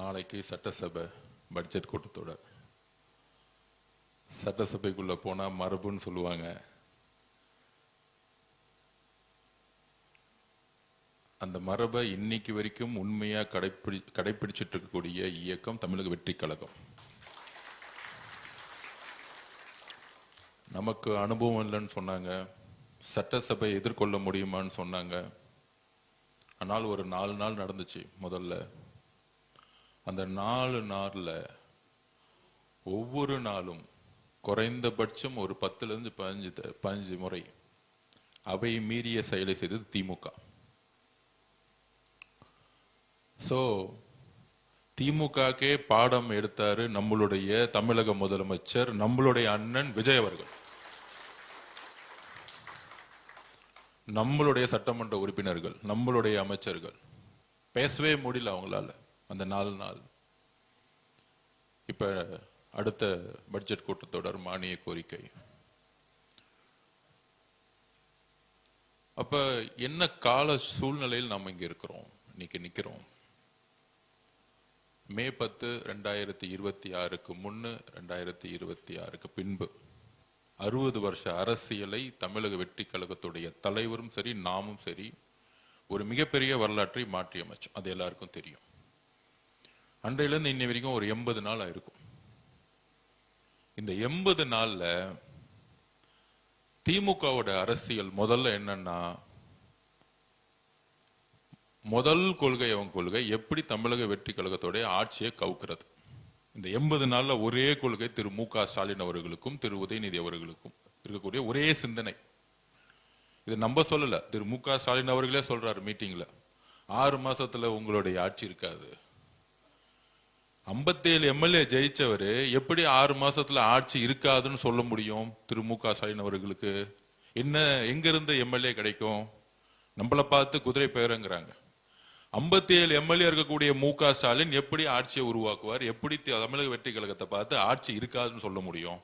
நாளைக்கு சட்டசபை பட்ஜெட் கூட்டத்தொடர். சட்டசபைக்குள்ள போனா மரபுன்னு சொல்லுவாங்க. அந்த மரபை இன்னைக்கு வரைக்கும் உண்மையா கடைபிடிச்சிட்டு இருக்கக்கூடிய இயக்கம் தமிழக வெற்றி கழகம். நமக்கு அனுபவம் இல்லைன்னு சொன்னாங்க, சட்டசபை எதிர்கொள்ள முடியுமான்னு சொன்னாங்க. ஆனால் ஒரு 4 நாள் நடந்துச்சு. முதல்ல அந்த 4 நாள்ல ஒவ்வொரு நாளும் குறைந்தபட்சம் ஒரு 10லிருந்து 15 முறை அவை மீறிய செயலை செய்தது திமுக. சோ திமுகக்கே பாடம் எடுத்தாரு நம்மளுடைய தமிழக முதலமைச்சர், நம்மளுடைய அண்ணன் விஜய் அவர்கள். நம்மளுடைய சட்டமன்ற உறுப்பினர்கள், நம்மளுடைய அமைச்சர்கள் பேசவே முடியல அவங்களால அந்த 4 நாள். இப்ப அடுத்த பட்ஜெட் கூட்டத்தொடர் மானிய கோரிக்கை. அப்ப என்ன கால சூழ்நிலையில் நாம் இங்க இருக்கிறோம், இன்னைக்கு நிக்கிறோம். மே 10, 2026க்கு முன்னு 2026க்கு பின்பு 60 வருஷ அரசியலை தமிழக வெற்றி கழகத்துடைய தலைவரும் சரி, நாமும் சரி, ஒரு மிகப்பெரிய வரலாற்றை மாற்றி அமைச்சோம். அது எல்லாருக்கும் தெரியும். அன்றையிலிருந்து இன்னை வரைக்கும் ஒரு 80 நாள் ஆயிருக்கும். இந்த 80 நாள்ல திமுகவோட அரசியல் முதல்ல என்னன்னா, முதல் கொள்கை அவன் கொள்கை எப்படி தமிழக வெற்றி கழகத்தோடைய ஆட்சியை கவுக்கிறது. இந்த 80 நாள்ல ஒரே கொள்கை திரு மு.க. ஸ்டாலின் அவர்களுக்கும் திரு உதயநிதி அவர்களுக்கும் இருக்கக்கூடிய ஒரே சிந்தனை. இது நம்ம சொல்லல, திரு மு.க. ஸ்டாலின் அவர்களே சொல்றாரு மீட்டிங்ல, 6 மாசத்துல உங்களுடைய ஆட்சி இருக்காது. 57 எம்எல்ஏ ஜெயிச்சவரு எப்படி 6 மாசத்துல ஆட்சி இருக்காதுன்னு சொல்ல முடியும்? திரு மு.க. ஸ்டாலின் அவர்களுக்கு என்ன எங்க இருந்து எம்எல்ஏ கிடைக்கும்? நம்மள பார்த்து குதிரை பேருங்கிறாங்க. 57 எம்எல்ஏ இருக்கக்கூடிய மு.க. ஸ்டாலின் எப்படி ஆட்சியை உருவாக்குவார்? எப்படி தமிழக வெற்றி கழகத்தை பார்த்து ஆட்சி இருக்காதுன்னு சொல்ல முடியும்?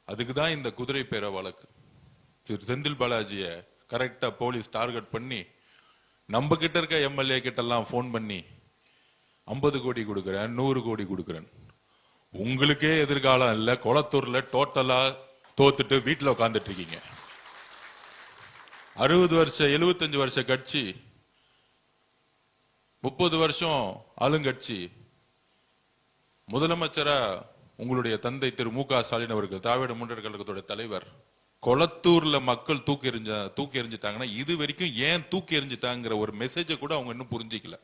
அதுக்குதான் இந்த குதிரை பேர வழக்கு. திரு செந்தில் பாலாஜிய கரெக்டா போலீஸ் டார்கெட் பண்ணி நம்ம கிட்ட இருக்க எம்எல்ஏ கிட்ட எல்லாம் போன் பண்ணி 50 கோடி கொடுக்கிறேன், 100 கோடி கொடுக்கிறேன், உங்களுக்கே எதிர்காலம் இல்ல, கொளத்தூர்ல டோட்டலா தோத்துட்டு வீட்டுல உட்கார்ந்துட்டு இருக்கீங்க. 60 வருஷம் 75 வருஷ கட்சி, 30 வருஷம் ஆளுங்கட்சி, முதலமைச்சரா உங்களுடைய தந்தை திரு மு.க. ஸ்டாலின் அவர்கள், திராவிட முன்னேற்ற கழகத்தோட தலைவர், கொளத்தூர்ல மக்கள் தூக்கி எறிஞ்சிட்டாங்கன்னா இது வரைக்கும் ஏன் தூக்கி எறிஞ்சிட்டாங்கிற ஒரு மெசேஜை கூட அவங்க இன்னும் புரிஞ்சிக்கல.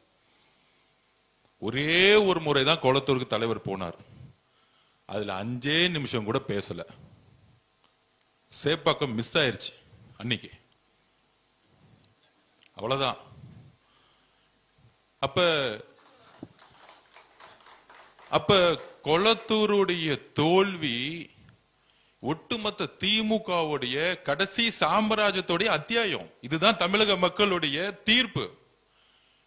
ஒரே ஒரு முறைதான் கொளத்தூருக்கு தலைவர் போனார். அதுல 5 நிமிஷம் கூட பேசல. சேப்பாக்கம் மிஸ் ஆயிருச்சு அன்னைக்கு, அவ்வளவுதான். அப்ப கொளத்தூருடைய தோல்வி ஒட்டுமொத்த திமுகவுடைய கடைசி சாம்ராஜ்யத்துடைய அத்தியாயம். இதுதான் தமிழக மக்களுடைய தீர்ப்பு.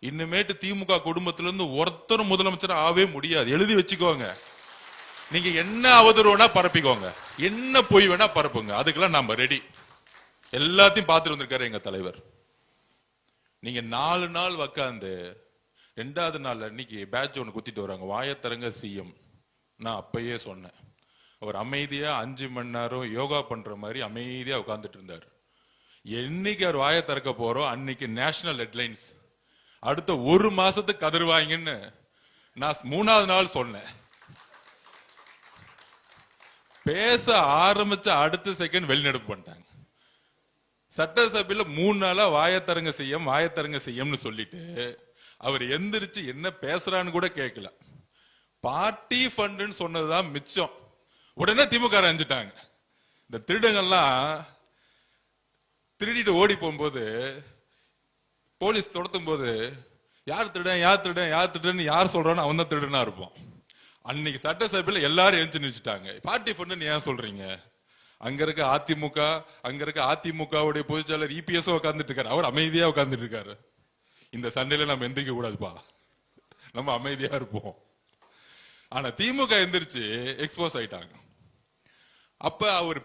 இன்னுமேட்டு திமுக குடும்பத்திலிருந்து ஒருத்தரும் முதலமைச்சர் ஆவே முடியாது. எழுதி வச்சுக்கோங்க. நீங்க என்ன அவதூறு வேணா பரப்பிக்கோங்க, என்ன பொய் வேணா பரப்புங்க, அதுக்கெல்லாம் நாம ரெடி. எல்லாத்தையும் பார்த்துட்டு வந்திருக்காரு எங்க தலைவர். நீங்க 4 நாள் உக்காந்து 2வது நாள் அன்னைக்கு பேட்ச் ஒண்ணு குத்திட்டு வராங்க, வாயத்தரங்க சிஎம். நான் அப்பயே சொன்னேன், அவர் அமைதியா 5 மணி நேரம் யோகா பண்ற மாதிரி அமைதியா உட்கார்ந்துட்டு இருந்தார். என்னைக்கு அவர் வாயை திறக்க போறோம் அன்னைக்கு நேஷனல் ஹெட்லைன்ஸ், அடுத்த 1 மாசத்துக்கு கதறுவாங்கன்னு நான் 3வது நாள் சொன்னேன். பேச ஆரம்பிச்ச அடுத்த செகண்ட் வெளிநடப்பு பண்ணிட்டாங்க. சட்டசபையில 3 நாளா வாயத்தரங்க செய்யம்னு சொல்லிட்டு அவர் எந்திரிச்சு என்ன பேசுறான்னு கூட கேட்கல. பார்ட்டி ஃபண்டுன்னு சொன்னதுதான் மிச்சம். உடனே திமுக அரைஞ்சிட்டாங்க. இந்த திருடங்கள்லாம் திருடிட்டு ஓடி போகும்போது போலீஸ் துரத்தும் போது யார் திருடன் யார் சொல்றான்னு அவன் தான் திருடனா இருப்போம். அன்னைக்கு சட்டசபையில எல்லாரும் எந்திரிச்சு நினைச்சிட்டாங்க. பார்ட்டி ஃபண்டுன்னு ஏன் சொல்றீங்க? அங்க இருக்க அதிமுகவுடைய பொதுச்செயலர் இபிஎஸ் உட்கார்ந்துட்டு இருக்காரு, அவர் அமைதியா உட்கார்ந்துட்டு இருக்காரு. இந்த சண்டையில நம்ம எந்திரிக்க கூடாதுப்பா, நம்ம அமைதியா இருப்போம். ஆனா திமுக எந்திரிச்சு எக்ஸ்போஸ் ஆயிட்டாங்க. அப்ப அவர்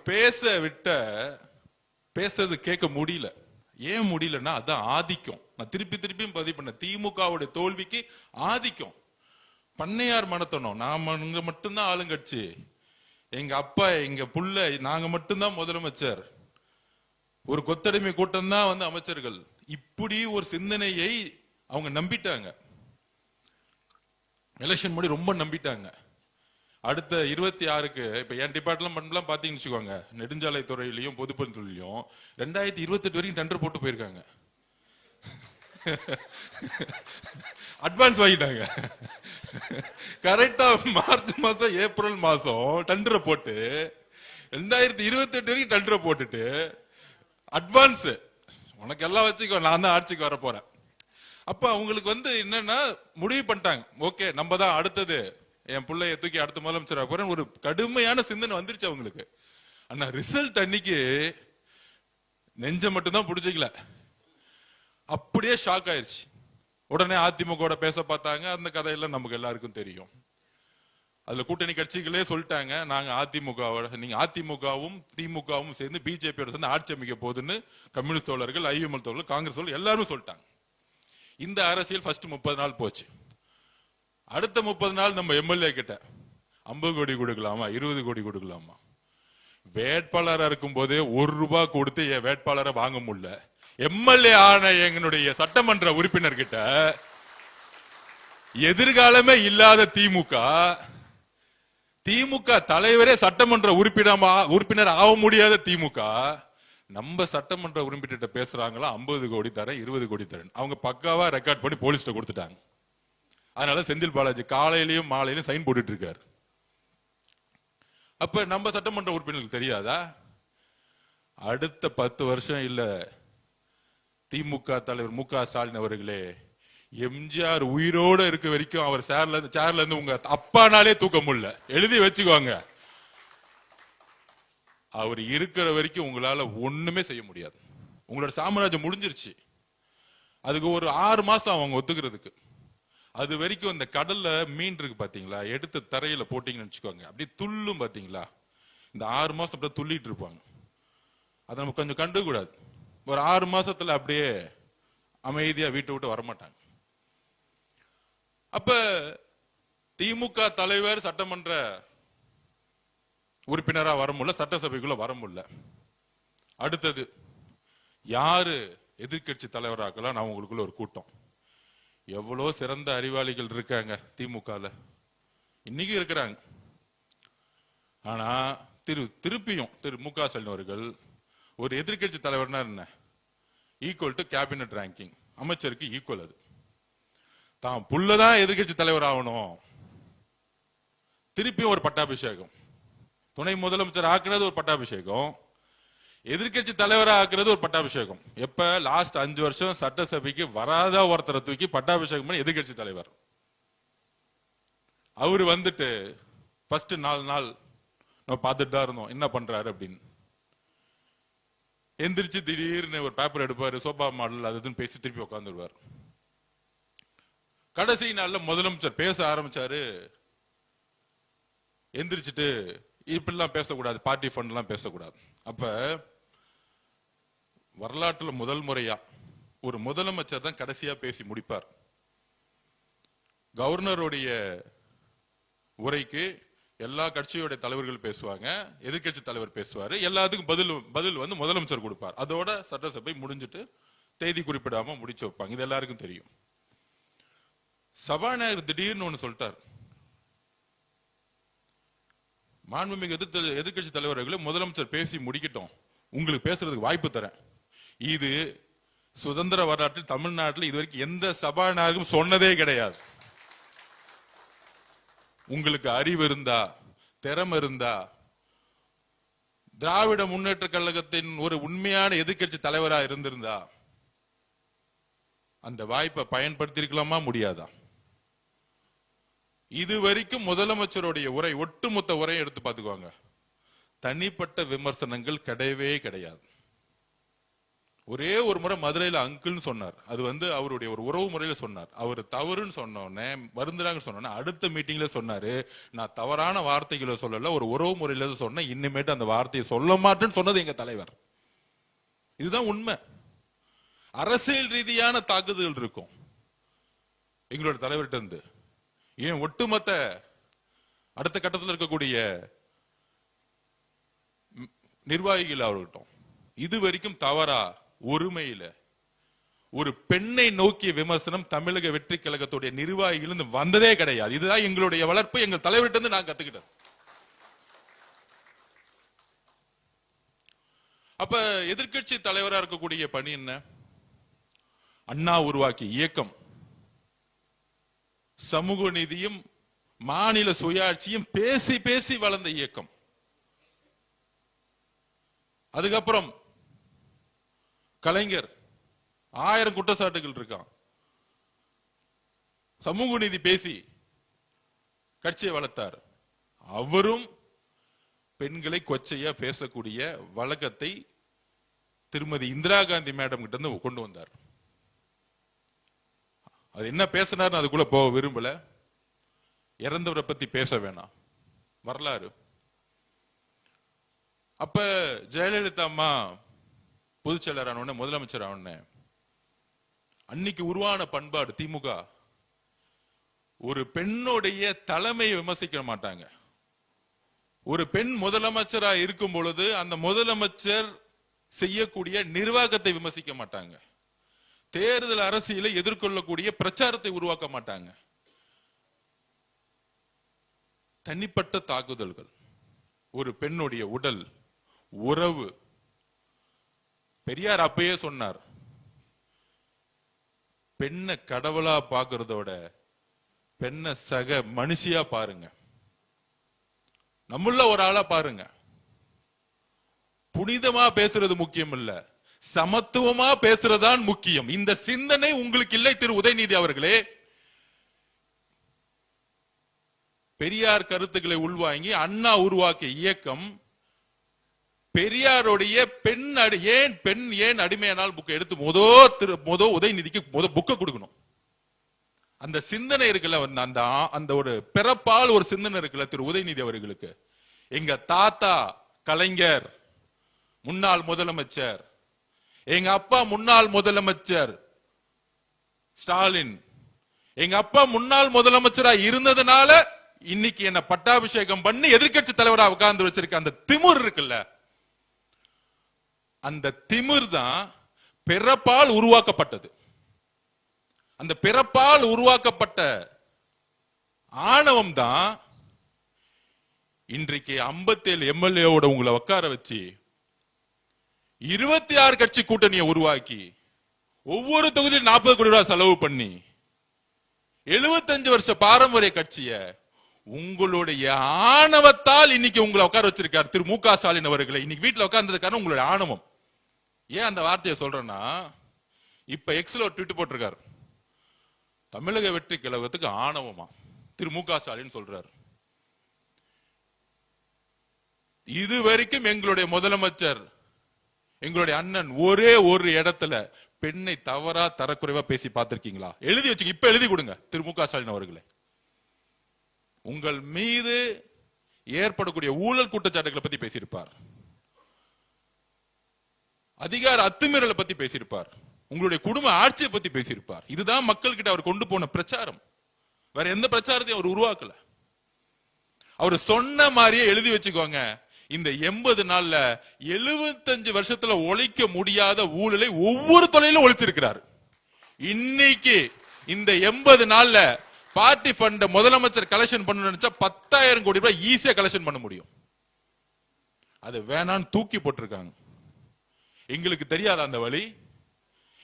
பேசுறது கேட்க முடியல. ஏன் முடியலன்னா அதான் ஆதிக்கம். நான் திருப்பியும் பதிவு பண்ண, திமுகவுடைய தோல்விக்கு ஆதிக்கம். பண்ணையார் மனத்தனம், நாம மட்டும்தான் ஆளுங்கட்சி, எங்க அப்பா எங்க புள்ள நாங்க மட்டும்தான் முதலமைச்சர், ஒரு கொத்தடிமை கூட்டம் தான் அமைச்சர்கள். இப்படி ஒரு சிந்தனையை அவங்க நம்பிட்டாங்க. எலெக்ஷன் முன்னாடி ரொம்ப நம்பிட்டாங்க. அடுத்த 26க்கு இப்ப என் டிபார்ட்மெண்ட்லாம் பாத்தீங்கன்னு வச்சுக்கோங்க, நெடுஞ்சாலை துறையிலையும் பொதுப்பணித்துறையிலையும் 2028 வரைக்கும் டெண்டர் போட்டு போயிருக்காங்க. அட்வான்ஸ் வாங்கிட்டாங்க. கரெக்டா மார்ச் மாசம் ஏப்ரல் மாசம் டெண்டரை போட்டு 2028 வரைக்கும் டெண்டரை போட்டுட்டு அட்வான்ஸ் உனக்கு எல்லாம் வச்சுக்கோ, நான் தான் ஆட்சிக்கு வர போறேன். அப்ப அவங்களுக்கு என்னன்னா முடிவு பண்ணிட்டாங்க, ஓகே நம்ம தான் அடுத்தது, என் பிள்ளைய தூக்கி அடுத்த முதலமைச்சர் போறேன், ஒரு கடுமையான சிந்தனை வந்துருச்சு அவங்களுக்கு. ஆனா ரிசல்ட் அன்னைக்கு நெஞ்ச மட்டும் தான் பிடிச்சிக்கல, அப்படியே ஷாக் ஆயிருச்சு. உடனே அதிமுக பேச பார்த்தாங்க. அந்த கதையெல்லாம் நமக்கு எல்லாருக்கும் தெரியும். அதுல கூட்டணி கட்சிகளே சொல்லிட்டாங்க, நாங்க நீங்க அதிமுகவும் திமுகவும் சேர்ந்து பிஜேபியோட சேர்ந்து ஆட்சி அமைக்க போகுதுன்னு கம்யூனிஸ்ட் தோழர்கள், ஐஎம்எல் தோழர்கள், காங்கிரஸ் தோழர்கள் எல்லாரும் சொல்லிட்டாங்க. இந்த அரசியல் ஃபர்ஸ்ட் 30 நாள் போச்சு. அடுத்த 30 நாள் நம்ம எம்எல்ஏ கிட்ட 50 கோடி கொடுக்கலாமா, 20 கோடி கொடுக்கலாமா? வேட்பாளரா இருக்கும் போதே 1 ரூபாய் கொடுத்து என் வேட்பாளரை வாங்க முடியல. எம்எல்ஏ ஆன எங்களுடைய சட்டமன்ற உறுப்பினர் கிட்ட எதிர்காலமே இல்லாத திமுக தலைவரே சட்டமன்ற உறுப்பினர் ஆக முடியாத திமுக நம்ம சட்டமன்ற உறுப்பினர் பேசுறாங்களா 50 கோடி தரேன், 20 கோடி தரேன். அவங்க பக்காவா ரெக்கார்ட் பண்ணி போலீஸ்ல கொடுத்துட்டாங்க. அதனால செந்தில் பாலாஜி காலையிலயும் மாலையிலும் சைன் போட்டுட்டு இருக்காரு. அப்ப நம்ம சட்டமன்ற உறுப்பினருக்கு தெரியாதா? அடுத்த 10 வருஷம் இல்ல, திமுக தலைவர் மு க ஸ்டாலின் அவர்களே, எம்ஜிஆர் உயிரோட இருக்க வரைக்கும் அவர் சேர்ல இருந்து உங்க அப்பானாலே தூக்க முடியல, எழுதி வச்சுக்கோங்க. அவர் இருக்கிற வரைக்கும் உங்களால ஒண்ணுமே செய்ய முடியாது. உங்களோட சாம்ராஜ்யம் முடிஞ்சிருச்சு. அதுக்கு ஒரு 6 மாசம் அவங்க ஒத்துக்கிறதுக்கு. அது வரைக்கும் இந்த கடல்ல மீன் இருக்கு பாத்தீங்களா, எடுத்து தரையில போட்டீங்கன்னு வச்சுக்கோங்க, அப்படியே துள்ளும் பாத்தீங்களா, இந்த 6 மாசம் அப்படியே துள்ளிட்டு இருப்பாங்க. அதை நம்ம கொஞ்சம் கண்டுக்கூடாது. ஒரு 6 மாசத்துல அப்படியே அமைதியா வீட்டை விட்டு வரமாட்டாங்க. அப்ப திமுக தலைவர் சட்டமன்ற உறுப்பினரா வர முடியல, சட்டசபைக்குள்ள வர முடியல. அடுத்தது யாரு எதிர்கட்சி தலைவராக்கலாம்? நான் உங்களுக்குள்ள ஒரு கூட்டம். எவ்வளவு சிறந்த அறிவாளிகள் இருக்காங்க திமுகல, இன்னைக்கு இருக்கிறாங்க. ஆனா திருப்பியும் திரு மு க ஸ்டாலின் அவர்கள் ஒரு எதிர்கட்சி தலைவர்னா என்ன, ஈக்குவல் டு கேபினட் ரேங்கிங், அமைச்சருக்கு ஈக்குவல். அது தான் புள்ளதான் எதிர்கட்சி தலைவர் ஆகணும். திருப்பியும் ஒரு பட்டாபிஷேகம், துணை முதலமைச்சர் ஆக்குறது ஒரு பட்டாபிஷேகம், எதிர்கட்சி தலைவராக ஆக்குறது ஒரு பட்டாபிஷேகம். எப்ப லாஸ்ட் 5 வருஷம் சட்டசபைக்கு வராத ஒருத்தரை தூக்கி பட்டாபிஷேகம் பண்ணி எதிர்கட்சி தலைவர். அவரு ஃபர்ஸ்ட் 4 நாள் நம்ம பார்த்துட்டு தான் இருந்தோம் என்ன பண்றாரு அப்படின்னு. எந்திரிச்சு திடீர்னு ஒரு பேப்பர் எடுப்பாரு, சோபா மாடல் அதுன்னு பேசி திருப்பி உட்காந்துருவார். கடைசி நாள்ல முதலமைச்சர் பேச ஆரம்பிச்சாரு. எந்திரிச்சிட்டு இப்படிலாம் பேசக்கூடாது, பார்ட்டி ஃபண்ட் எல்லாம் பேசக்கூடாது. அப்ப வரலாற்றுல முதல் முறையா ஒரு முதலமைச்சர் தான் கடைசியா பேசி முடிப்பார். கவர்னருடைய உரைக்கு எல்லா கட்சியோட தலைவர்கள் பேசுவாங்க, எதிர்கட்சி தலைவர் பேசுவாரு, எல்லாத்துக்கும் பதில் முதலமைச்சர் கொடுப்பார். அதோட சட்டசபை முடிஞ்சிட்டு தேதி குறிப்பிடாம முடிச்சு வைப்பாங்க. இது எல்லாருக்கும் தெரியும். சபாநாயகர் திடீர்னு ஒண்ணு சொல்லிட்டார், மாண்புமிகு எதிர்கட்சி தலைவர்களே, முதலமைச்சர் பேசி முடிக்கட்டும், உங்களுக்கு பேசுறதுக்கு வாய்ப்பு தரேன். இது சுதந்திர வரலாற்றில் தமிழ்நாட்டில் இதுவரைக்கும் எந்த சபாநாயகரும் சொன்னதே கிடையாது. உங்களுக்கு அறிவு இருந்தா, திறமை இருந்தா, திராவிட முன்னேற்ற கழகத்தின் ஒரு உண்மையான எதிர்கட்சி தலைவரா இருந்திருந்தா அந்த வாய்ப்பை பயன்படுத்திருக்கலாமா, முடியாதா? இதுவரைக்கும் முதலமைச்சருடைய உரை, ஒட்டுமொத்த உரையை எடுத்து பார்த்துக்குவாங்க, தனிப்பட்ட விமர்சனங்கள் கிடையவே கிடையாது. ஒரே ஒரு முறை மதுரையில அங்கிள்னு சொன்னார். அது அவருடைய ஒரு உறவு முறையில சொன்னார். அவர் தவறுன்னு சொன்னோன்னே, வருந்துறாங்கன்னு சொன்னோன்னே அடுத்த மீட்டிங்ல சொன்னாரு, நான் தவறான வார்த்தைகளை சொல்லல, ஒரு உறவு முறையில சொன்ன, இனிமேட்டு அந்த வார்த்தையை சொல்ல மாட்டேன்னு சொன்னது எங்க தலைவர். இதுதான் உண்மை. அரசியல் ரீதியான தாக்குதல் இருக்கும் எங்களோட தலைவர்கிட்ட இருந்து. ஏன் ஒட்டுமொத்த அடுத்த கட்டத்தில் இருக்கக்கூடிய நிர்வாகிகள் அவர்கிட்ட இது வரைக்கும் தவறா ஒருமையில ஒரு பெண்ணை நோக்கிய விமர்சனம் தமிழக வெற்றி கழகத்துடைய நிர்வாகிகள் வந்ததே கிடையாது. இதுதான் எங்களுடைய வளர்ப்பு, எங்கள் தலைவர்கிட்ட இருந்து நான் கத்துக்கிட்டது. அப்ப எதிர்கட்சி தலைவரா இருக்கக்கூடிய பணி என்ன? அண்ணா உருவாக்கிய இயக்கம், சமூக நீதியும் மாநில சுயாட்சியும் பேசி பேசி வளர்ந்த இயக்கம். அதுக்கப்புறம் கலைஞர் 1000 குற்றச்சாட்டுகள் இருக்கான். சமூக நீதி பேசி கட்சியை வளர்த்தார். அவரும் பெண்களை கொச்சையா பேசக்கூடிய வழக்கத்தை திருமதி இந்திரா காந்தி மேடம் கிட்ட இருந்து கொண்டு வந்தார். அது என்ன பேசினார் அதுக்குள்ள போக விரும்பல. இறந்தவரை பத்தி பேச வேணாம், வரலாறு. அப்ப ஜெயலலிதா அம்மா பொதுச் செயலர் ஆன முதலமைச்சர் ஆன அன்னைக்கு உருவான பண்பாடு திமுக ஒரு பெண்ணுடைய தலைமையை விமர்சிக்க மாட்டாங்க. ஒரு பெண் முதலமைச்சரா இருக்கும் பொழுது அந்த முதலமைச்சர் செய்யக்கூடிய நிர்வாகத்தை விமர்சிக்க மாட்டாங்க. தேர்தல் அரசியலை எதிர்கொள்ளக்கூடிய பிரச்சாரத்தை உருவாக்க மாட்டாங்க. தனிப்பட்ட தாக்குதல்கள், ஒரு பெண்ணுடைய உடல் உறவு. பெரியார் அப்பயே சொன்னார், பெண்ணை கடவுளா பாக்குறதோட பெண்ணை சக மனுஷியா பாருங்க, நம்மள ஒரு ஆளா பாருங்க. புனிதமா பேசுறது முக்கியம் இல்ல, சமத்துவமா பேசுறதான் முக்கியம். இந்த சிந்தனை உங்களுக்கு இல்லை திரு உதயநிதி அவர்களே. பெரியார் கருத்துக்களை உள்வாங்கி அண்ணா உருவாக்கிய இயக்கம் பெரியாருடைய பெண் ஏன் அடிமையானால் புக் எடுத்து மொத உதயநிதிக்கு புக்க கொடுக்கணும். அந்த சிந்தனை இருக்குல்ல, அந்த ஒரு பிறப்பால் ஒரு சிந்தனை இருக்குல்ல திரு உதயநிதி அவர்களுக்கு. எங்க தாத்தா கலைஞர் முன்னாள் முதலமைச்சர், எங்க அப்பா முன்னாள் முதலமைச்சர் ஸ்டாலின், எங்க அப்பா முன்னாள் முதலமைச்சரா இருந்ததுனால இன்னைக்கு என்ன பட்டாபிஷேகம் பண்ணி எதிர்கட்சி தலைவரா உட்கார்ந்து வச்சிருக்க அந்த திமிர் இருக்குல்ல, அந்த திமிர் தான் பிறப்பால் உருவாக்கப்பட்டது. அந்த பிறப்பால் உருவாக்கப்பட்ட ஆணவம் தான் இன்றைக்கு 57 எம்எல்ஏவோட உங்களை உட்கார வச்சு 26 கட்சி கூட்டணியை உருவாக்கி ஒவ்வொரு தொகுதியில் 40 கோடி ரூபாய் செலவு பண்ணி 75 வருஷ பாரம்பரிய கட்சியை உங்களுடைய ஆணவத்தால் இன்னைக்கு உங்களை உட்கார வச்சிருக்காரு திரு மு.க. ஸ்டாலின் அவர்களை. இன்னைக்கு வீட்டுல உட்கார்ந்ததுக்கான உங்களுடைய ஆணவம். ஏன் அந்த வார்த்தையை சொல்றேன்னா, இப்ப எக்ஸ்ல ஒரு ட்வீட் போட்டிருக்காரு, தமிழக வெற்றி கழகத்துக்கு ஆணவமா திரு மு.க. ஸ்டாலின் சொல்றாரு. இதுவரைக்கும் எங்களுடைய முதலமைச்சர் எங்களுடைய அண்ணன் ஒரே ஒரு இடத்துல பெண்ணை தவறா தரக்குறைவா பேசி பார்த்திருக்கீங்களா? எழுதி வச்சுக்க, இப்ப எழுதி கொடுங்க திரு மு.க. ஸ்டாலின் அவர்களே. உங்கள் மீது ஏற்படக்கூடிய ஊழல் குற்றச்சாட்டுகளை பத்தி பேசியிருப்பார், அதிகார அத்துமீறலை பத்தி பேசியிருப்பார், உங்களுடைய குடும்ப ஆட்சியை பத்தி பேசியிருப்பார். இதுதான் மக்கள் கிட்ட அவர் கொண்டு போன பிரச்சாரம். வேற எந்த பிரச்சாரத்தையும் அவர் உருவாக்கல. அவர் சொன்ன மாதிரியே எழுதி வச்சுக்கோங்க, இந்த 80 நாள்ல 75 வருஷத்துல ஒழிக்க முடியாத ஊழலை ஒவ்வொரு தொழிலும் ஒழிச்சிருக்கிறார். இன்னைக்கு இந்த 80 நாள்ல பார்ட்டி ஃபண்ட் முதலமைச்சர் கலெக்ஷன் பண்ண நினைச்சா 10,000 கோடி ரூபாய் ஈஸியா கலெக்ஷன் பண்ண முடியும். அது வேணான்னு தூக்கி போட்டிருக்காங்க. எங்களுக்கு தெரியாத அந்த வழி.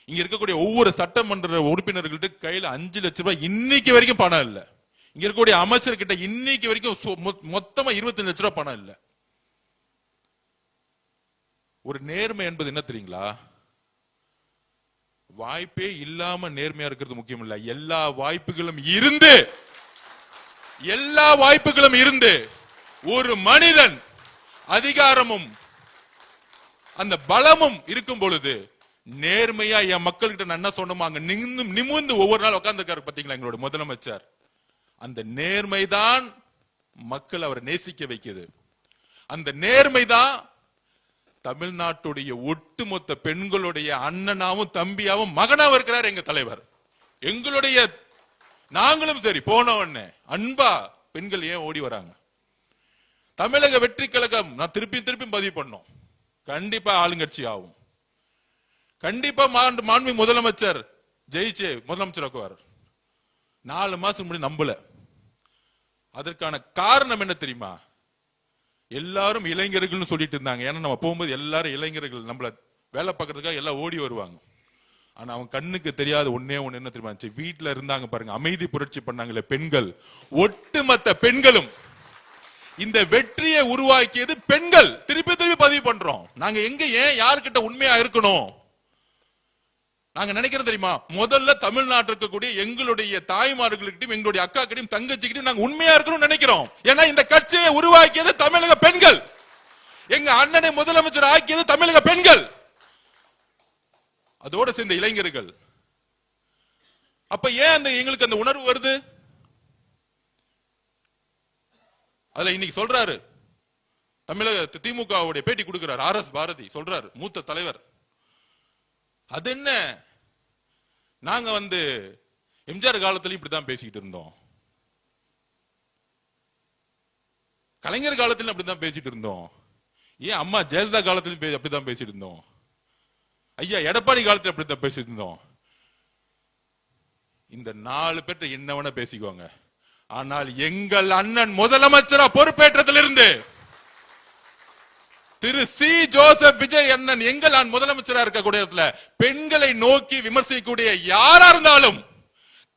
இங்க இருக்கக்கூடிய ஒவ்வொரு சட்டமன்ற உறுப்பினர்கள்ட்ட கையில 5 லட்சம் ரூபாய் இன்னைக்கு வரைக்கும் பணம் இல்ல. இங்க இருக்கக்கூடிய அமைச்சர்கிட்ட இன்னைக்கு வரைக்கும் மொத்தமா 25 லட்சம் ரூபாய் பணம் இல்ல. ஒரு நேர்மை என்பது என்ன தெரியுங்களா? வாய்ப்பே இல்லாம நேர்மையா இருக்கிறது முக்கியம் இல்ல, எல்லா வாய்ப்புகளும் இருந்து ஒரு மனிதன் அதிகாரமும் அந்த பலமும் இருக்கும் பொழுது நேர்மையா என் மக்கள்கிட்ட நான் என்ன சொன்னோமோ அங்க நிமிர்ந்து ஒவ்வொரு நாள் உட்கார்ந்துருக்காரு பாத்தீங்களா எங்களோட முதலமைச்சர். அந்த நேர்மைதான் மக்கள் அவரை நேசிக்க வைக்குது. அந்த நேர்மைதான் தமிழ்நாட்டுடைய ஒட்டுமொத்த பெண்களுடைய அண்ணனாவும் தம்பியாவும் மகனாவும் இருக்கிறார் எங்க தலைவர். எங்களுடைய நாங்களும் சரி போன உடனே அன்பா பெண்கள் ஏன் ஓடி வராங்க? தமிழக வெற்றி கழகம் நான் திருப்பி பதிவு பண்ணோம், கண்டிப்பா ஆளுங்கட்சி ஆகும். கண்டிப்பா மாண்பு முதலமைச்சர் ஜெயிச்சு முதலமைச்சர் ஆக்குவார். 4 மாசம் முன்னாடி நம்பல. அதற்கான காரணம் என்ன தெரியுமா? எல்லாரும் இளைஞர்கள் சொல்லிட்டு இருந்தாங்க. ஏன்னா நம்ம போகும்போது எல்லாரும் இளைஞர்கள் நம்மள வேலை பார்க்கறதுக்காக எல்லாம் ஓடி வருவாங்க. ஆனா அவங்க கண்ணுக்கு தெரியாத ஒன்னே ஒண்ணு என்ன தெரியுமா? வீட்டுல இருந்தாங்க பாருங்க, அமைதி புரட்சி பண்ணாங்களே பெண்கள், ஒட்டுமொத்த பெண்களும். இந்த வெற்றியை உருவாக்கியது பெண்கள். திருப்பி பதிவு பண்றோம். நாங்க எங்க ஏன் யாருக்கிட்ட உண்மையா இருக்கணும்? நாங்க நினைக்கிறோம் தெரியுமா, முதல்ல தமிழ்நாட்டில் இருக்கக்கூடிய எங்களுடைய தாய்மார்களுக்கிட்டையும் எங்களுடைய அக்கா கிட்டையும் தங்கச்சிக்கிட்டையும் நாங்க உண்மையா இருக்கணும்னு நினைக்கிறோம். ஏன்னா இந்த கட்சியை உருவாக்கியது தமிழக பெண்கள். எங்க அண்ணனை முதலமைச்சர் ஆக்கியது தமிழக பெண்கள், அதோட சேர்ந்த இளைஞர்கள். அப்ப ஏன் எங்களுக்கு அந்த உணர்வு வருது? அதுல இன்னைக்கு சொல்றாரு, தமிழக திமுகவுடைய பேட்டி கொடுக்கிறார் RS பாரதி, சொல்றாரு மூத்த தலைவர், அது என்ன, நாங்க எம்ஜிஆர் காலத்திலும் இப்படிதான் பேசிக்கிட்டு இருந்தோம், கலைஞர் காலத்திலும் அப்படிதான் பேசிட்டு இருந்தோம், ஏன் அம்மா ஜெயலலிதா காலத்திலும் அப்படிதான் பேசிட்டு இருந்தோம், ஐயா எடப்பாடி காலத்தில் அப்படித்தான் பேசிட்டு இருந்தோம். இந்த 4 பேர்ட்ட என்ன வேணா பேசிக்குவாங்க, ஆனால் எங்கள் அண்ணன் முதலமைச்சரா பொறுப்பேற்றதிலிருந்து திரு C. ஜோசப் விஜய் அண்ணன் எங்கள் முதலமைச்சரா இருக்கக்கூடிய இடத்துல பெண்களை நோக்கி விமர்சிக்கக்கூடிய யாரா இருந்தாலும்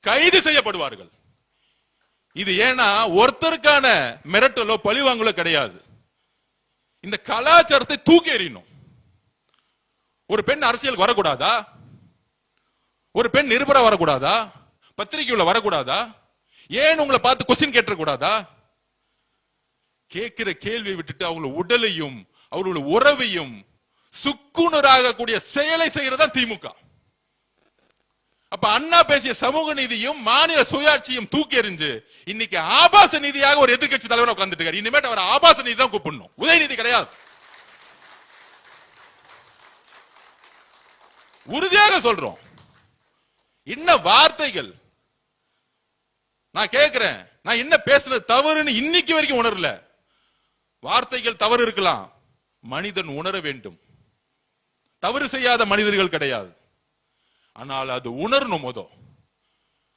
கைது செய்யப்படுவார்கள். இது ஏன்னா ஒருத்தருக்கான மிரட்டலோ பழிவாங்கலோ கிடையாது. இந்த கலாச்சாரத்தை தூக்கி எறியணும். ஒரு பெண் அரசியலுக்கு வரக்கூடாதா? ஒரு பெண் நிருபரா வரக்கூடாதா? பத்திரிகையுள்ள வரக்கூடாதா? ஏன் உங்களை பார்த்து கொஸ்டின் கேட்ட கூடாதா? கேட்கிற கேள்வியை விட்டுட்டு அவங்க உடலையும் அவர்களுடைய உறவையும் சுக்குனராக கூடிய செயலை செய்யறதா திமுக. அப்ப அண்ணா பேசிய சமூக நீதியும் மாநில சுயாட்சியும் தூக்கி எறிஞ்சு இன்னைக்கு ஆபாச நீதியாக ஒரு எதிர்க்கட்சி தலைவர் உட்கார்ந்துட்டு இருக்காரு. இனிமேட்டு அவர் ஆபாச நீதி தான் கூப்பிடணும், உதயநிதி கிடையாது. உறுதியாக சொல்றோம். என்ன வார்த்தைகள்! நான் கேட்கிறேன், நான் என்ன பேசுறது தவறுன்னு இன்னைக்கு வரைக்கும் உணரல. வார்த்தைகள் தவறு இருக்கலாம், மனிதன் உணர வேண்டும். தவறு செய்யாத மனிதர்கள் கிடையாது, ஆனால் அது உணரணும்.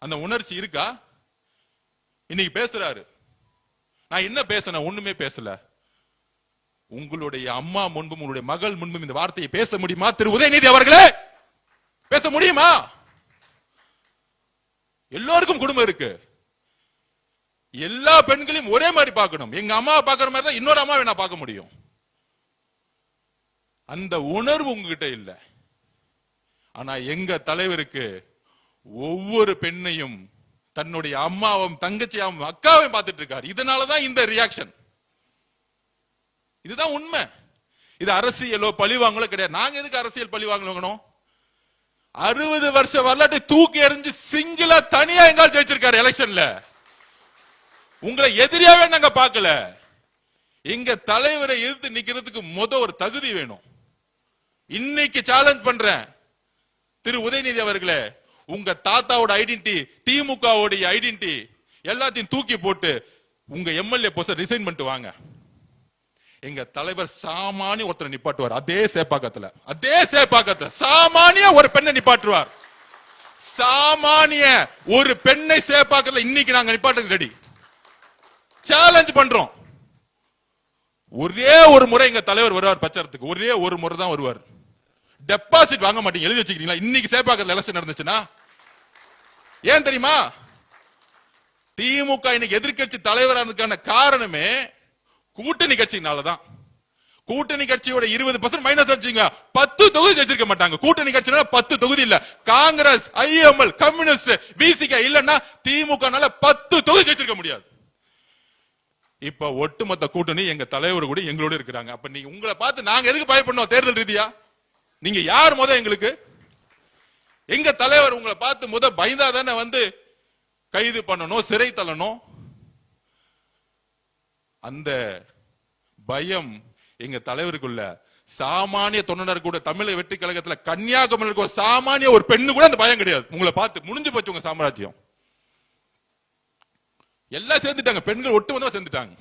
அந்த உணர்ச்சி இருக்கா? இன்னைக்கு பேசுறாரு, நான் என்ன பேசின? ஒண்ணுமே பேசல. உங்களுடைய அம்மா முன்பும் உங்களுடைய மகள் முன்பும் இந்த வார்த்தையை பேச முடியுமா திரு உதயநிதி அவர்களே? பேச முடியுமா? எல்லோருக்கும் குடும்பம் இருக்கு. எல்லா பெண்களையும் ஒரே மாதிரி பார்க்கணும். எங்க அம்மா பார்க்கிற மாதிரி தான் இன்னொரு அம்மாவை நான் பார்க்க முடியும். அந்த உணர்வு உங்ககிட்ட இல்ல. ஆனா எங்க தலைவருக்கு ஒவ்வொரு பெண்ணையும் தன்னுடைய அம்மாவும் தங்கச்சியாவும் அக்காவையும் பார்த்துட்டு இருக்காரு. இதனாலதான் இந்த ரியாக்ஷன். இதுதான் உண்மை. இது அரசியலோ பழிவாங்களோ கிடையாது. நாங்க எதுக்கு அரசியல் பழிவாங்கணும்? 60 வருஷ வரலாற்றை தூக்கி எறிஞ்சு சிங்கிளா தனியா எங்கால் ஜெயிச்சிருக்காரு எலெக்ஷன்ல. உங்களை எதிரியாவே நாங்க பார்க்கல. எங்க தலைவரை எதிர்த்து நிக்கிறதுக்கு ஒரு தகுதி வேணும். இன்னைக்கு சேலஞ்ச் பண்றேன் திரு உதயநிதி அவர்களே, உங்க தாத்தாவோட ஐடென்டிட்டி, திமுகவோட ஐடென்டிட்டி எல்லாத்தையும் தூக்கி போட்டு உங்க எம்எல்ஏ போஸ்ட் ரிசைன் பண்ணிட்டு வாங்க. எங்க தலைவர் சாமானிய ஒருத்தரை நிப்பாட்டுவார். அதே சேப்பாக்கத்துல சாமானிய ஒரு பெண்ணை நிப்பாட்டுவார். சாமானிய ஒரு பெண்ணை சேப்பாக்கத்துல இன்னைக்கு நாங்க நிப்பாட்டுக்கு ரெடி. சேலஞ்ச் பண்றோம். ஒரே ஒரு முறை எங்க தலைவர் வருவார் பிரச்சாரத்துக்கு, ஒரே ஒரு முறை தான் வருவார். டெபாசிட் வாங்க மாட்டீங்க, எழுதி வச்சுக்கிறீங்களா? இன்னைக்கு சேப்பாக்கத்துல எலெக்ஷன் நடந்துச்சுன்னா ஏன் தெரியுமா? திமுக இன்னைக்கு எதிர்க்கட்சி தலைவரானதுக்கான காரணமே கூட்டணி கட்சினாலதான். கூட்டணி கட்சியோட 20% மைனஸ் வச்சுங்க, 10 தொகுதி ஜெயிச்சிருக்க மாட்டாங்க. கூட்டணி கட்சினால 10 தொகுதி இல்ல. காங்கிரஸ், IML, கம்யூனிஸ்ட், VCK இல்லன்னா திமுக 10 தொகுதி ஜெயிச்சிருக்க முடியாது. இப்ப ஒட்டுமொத்த கூட்டணி எங்க தலைவர் கூட எங்களோட இருக்கிறாங்க. அப்ப நீங்க உங்களை பார்த்து நாங்க எதுக்கு பயப்படணும்? தேர்தல் ரீதியா நீங்க யார்? எங்களுக்கு எங்க தலைவர் உங்களை பார்த்து பயந்தா தானே கைது பண்ணணும், சிறை தள்ளணும். அந்த பயம் எங்க தலைவருக்குள்ள. சாமானிய தொண்டர் கூட தமிழக வெற்றி கழகத்துல கன்னியாகுமரிக்கு ஒரு சாமானிய ஒரு பெண்ணு கூட அந்த பயம் கிடையாது. உங்களை பார்த்து முடிஞ்சு போச்சு உங்க சாம்ராஜ்யம். எல்லாம் சேர்ந்துட்டாங்க, பெண்கள் ஒட்டுமொத்தமா சேர்ந்துட்டாங்க.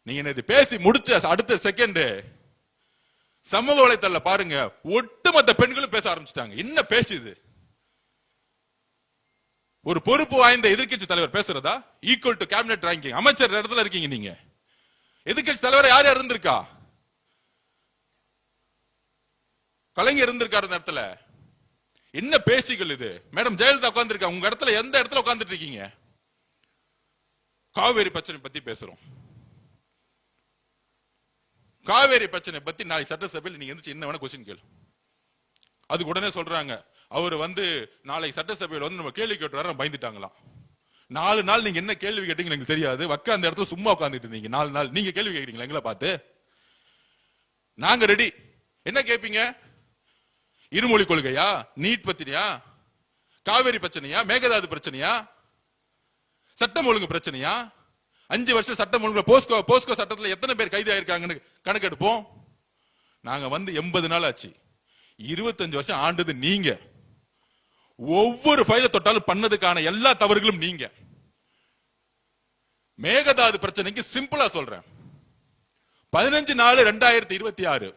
நீங்க இது பேசி முடிச்ச அடுத்த செகண்ட் சமூக வலைத்தள பாருங்க, ஒட்டுமொத்த பெண்களும் பேச ஆரம்பிச்சிட்டாங்க. என்ன பேசுது? ஒரு பொறுப்பு வாய்ந்த எதிர்க்கட்சி தலைவர் பேசுறதா? ஈக்குவல் டு கேபினெட் ரேங்கிங், அமைச்சர் இடத்துல இருக்கீங்க நீங்க. எதிர்க்கட்சி தலைவர் யார் யார் இருந்திருக்கா? கலைஞர் இருந்திருக்காரு இந்த இடத்துல. என்ன பேச்சுகள் இது? மேடம் ஜெயலலிதா உட்கார்ந்து உங்க இடத்துல எந்த இடத்துல உட்கார்ந்துட்டு இருக்கீங்க? காவேரி பிரச்சனை பத்தி பேசுறோம். காவேரி பிரச்சனை பத்தி நாளைக்கு சட்டசபையில் நீங்க என்ன வேணா கொஸ்டின் கேளு. அதுக்கு உடனே சொல்றாங்க அவர் வந்து நாளைக்கு சட்டசபையில் வந்து நம்ம கேள்வி கேட்டு பயந்துட்டாங்களாம். 4 நாள் நீங்க என்ன கேள்வி கேட்டீங்கன்னு எனக்கு தெரியாது, அந்த இடத்துல சும்மா உட்காந்துட்டு இருந்தீங்க 4 நாள். நீங்க கேள்வி கேட்கறீங்களா எங்களை பார்த்து? நாங்க ரெடி. என்ன கேட்பீங்க? இருமொழி கொள்கையா, நீட் பத்தினியா, காவேரி பிரச்சனையா, மேகதாது பிரச்சனையா, சட்டம் ஒழுங்கு பிரச்சனையா? 5 வருஷம் சட்டம் ஒழுங்கு போஸ்கோ சட்டத்துல எத்தனை பேர் கைது ஆயிருக்காங்கன்னு கணக்கெடுப்போம். நாங்க வந்து 80 நாள் ஆச்சு. 25 வருஷம் ஆண்டது நீங்க. ஒவ்வொரு ஃபைல தொட்டாலும் பண்ணதுக்கான எல்லா தவறுகளும் நீங்க. மேகதாது பிரச்சனைக்கு சிம்பிளா சொல்றேன். 15/4/2026,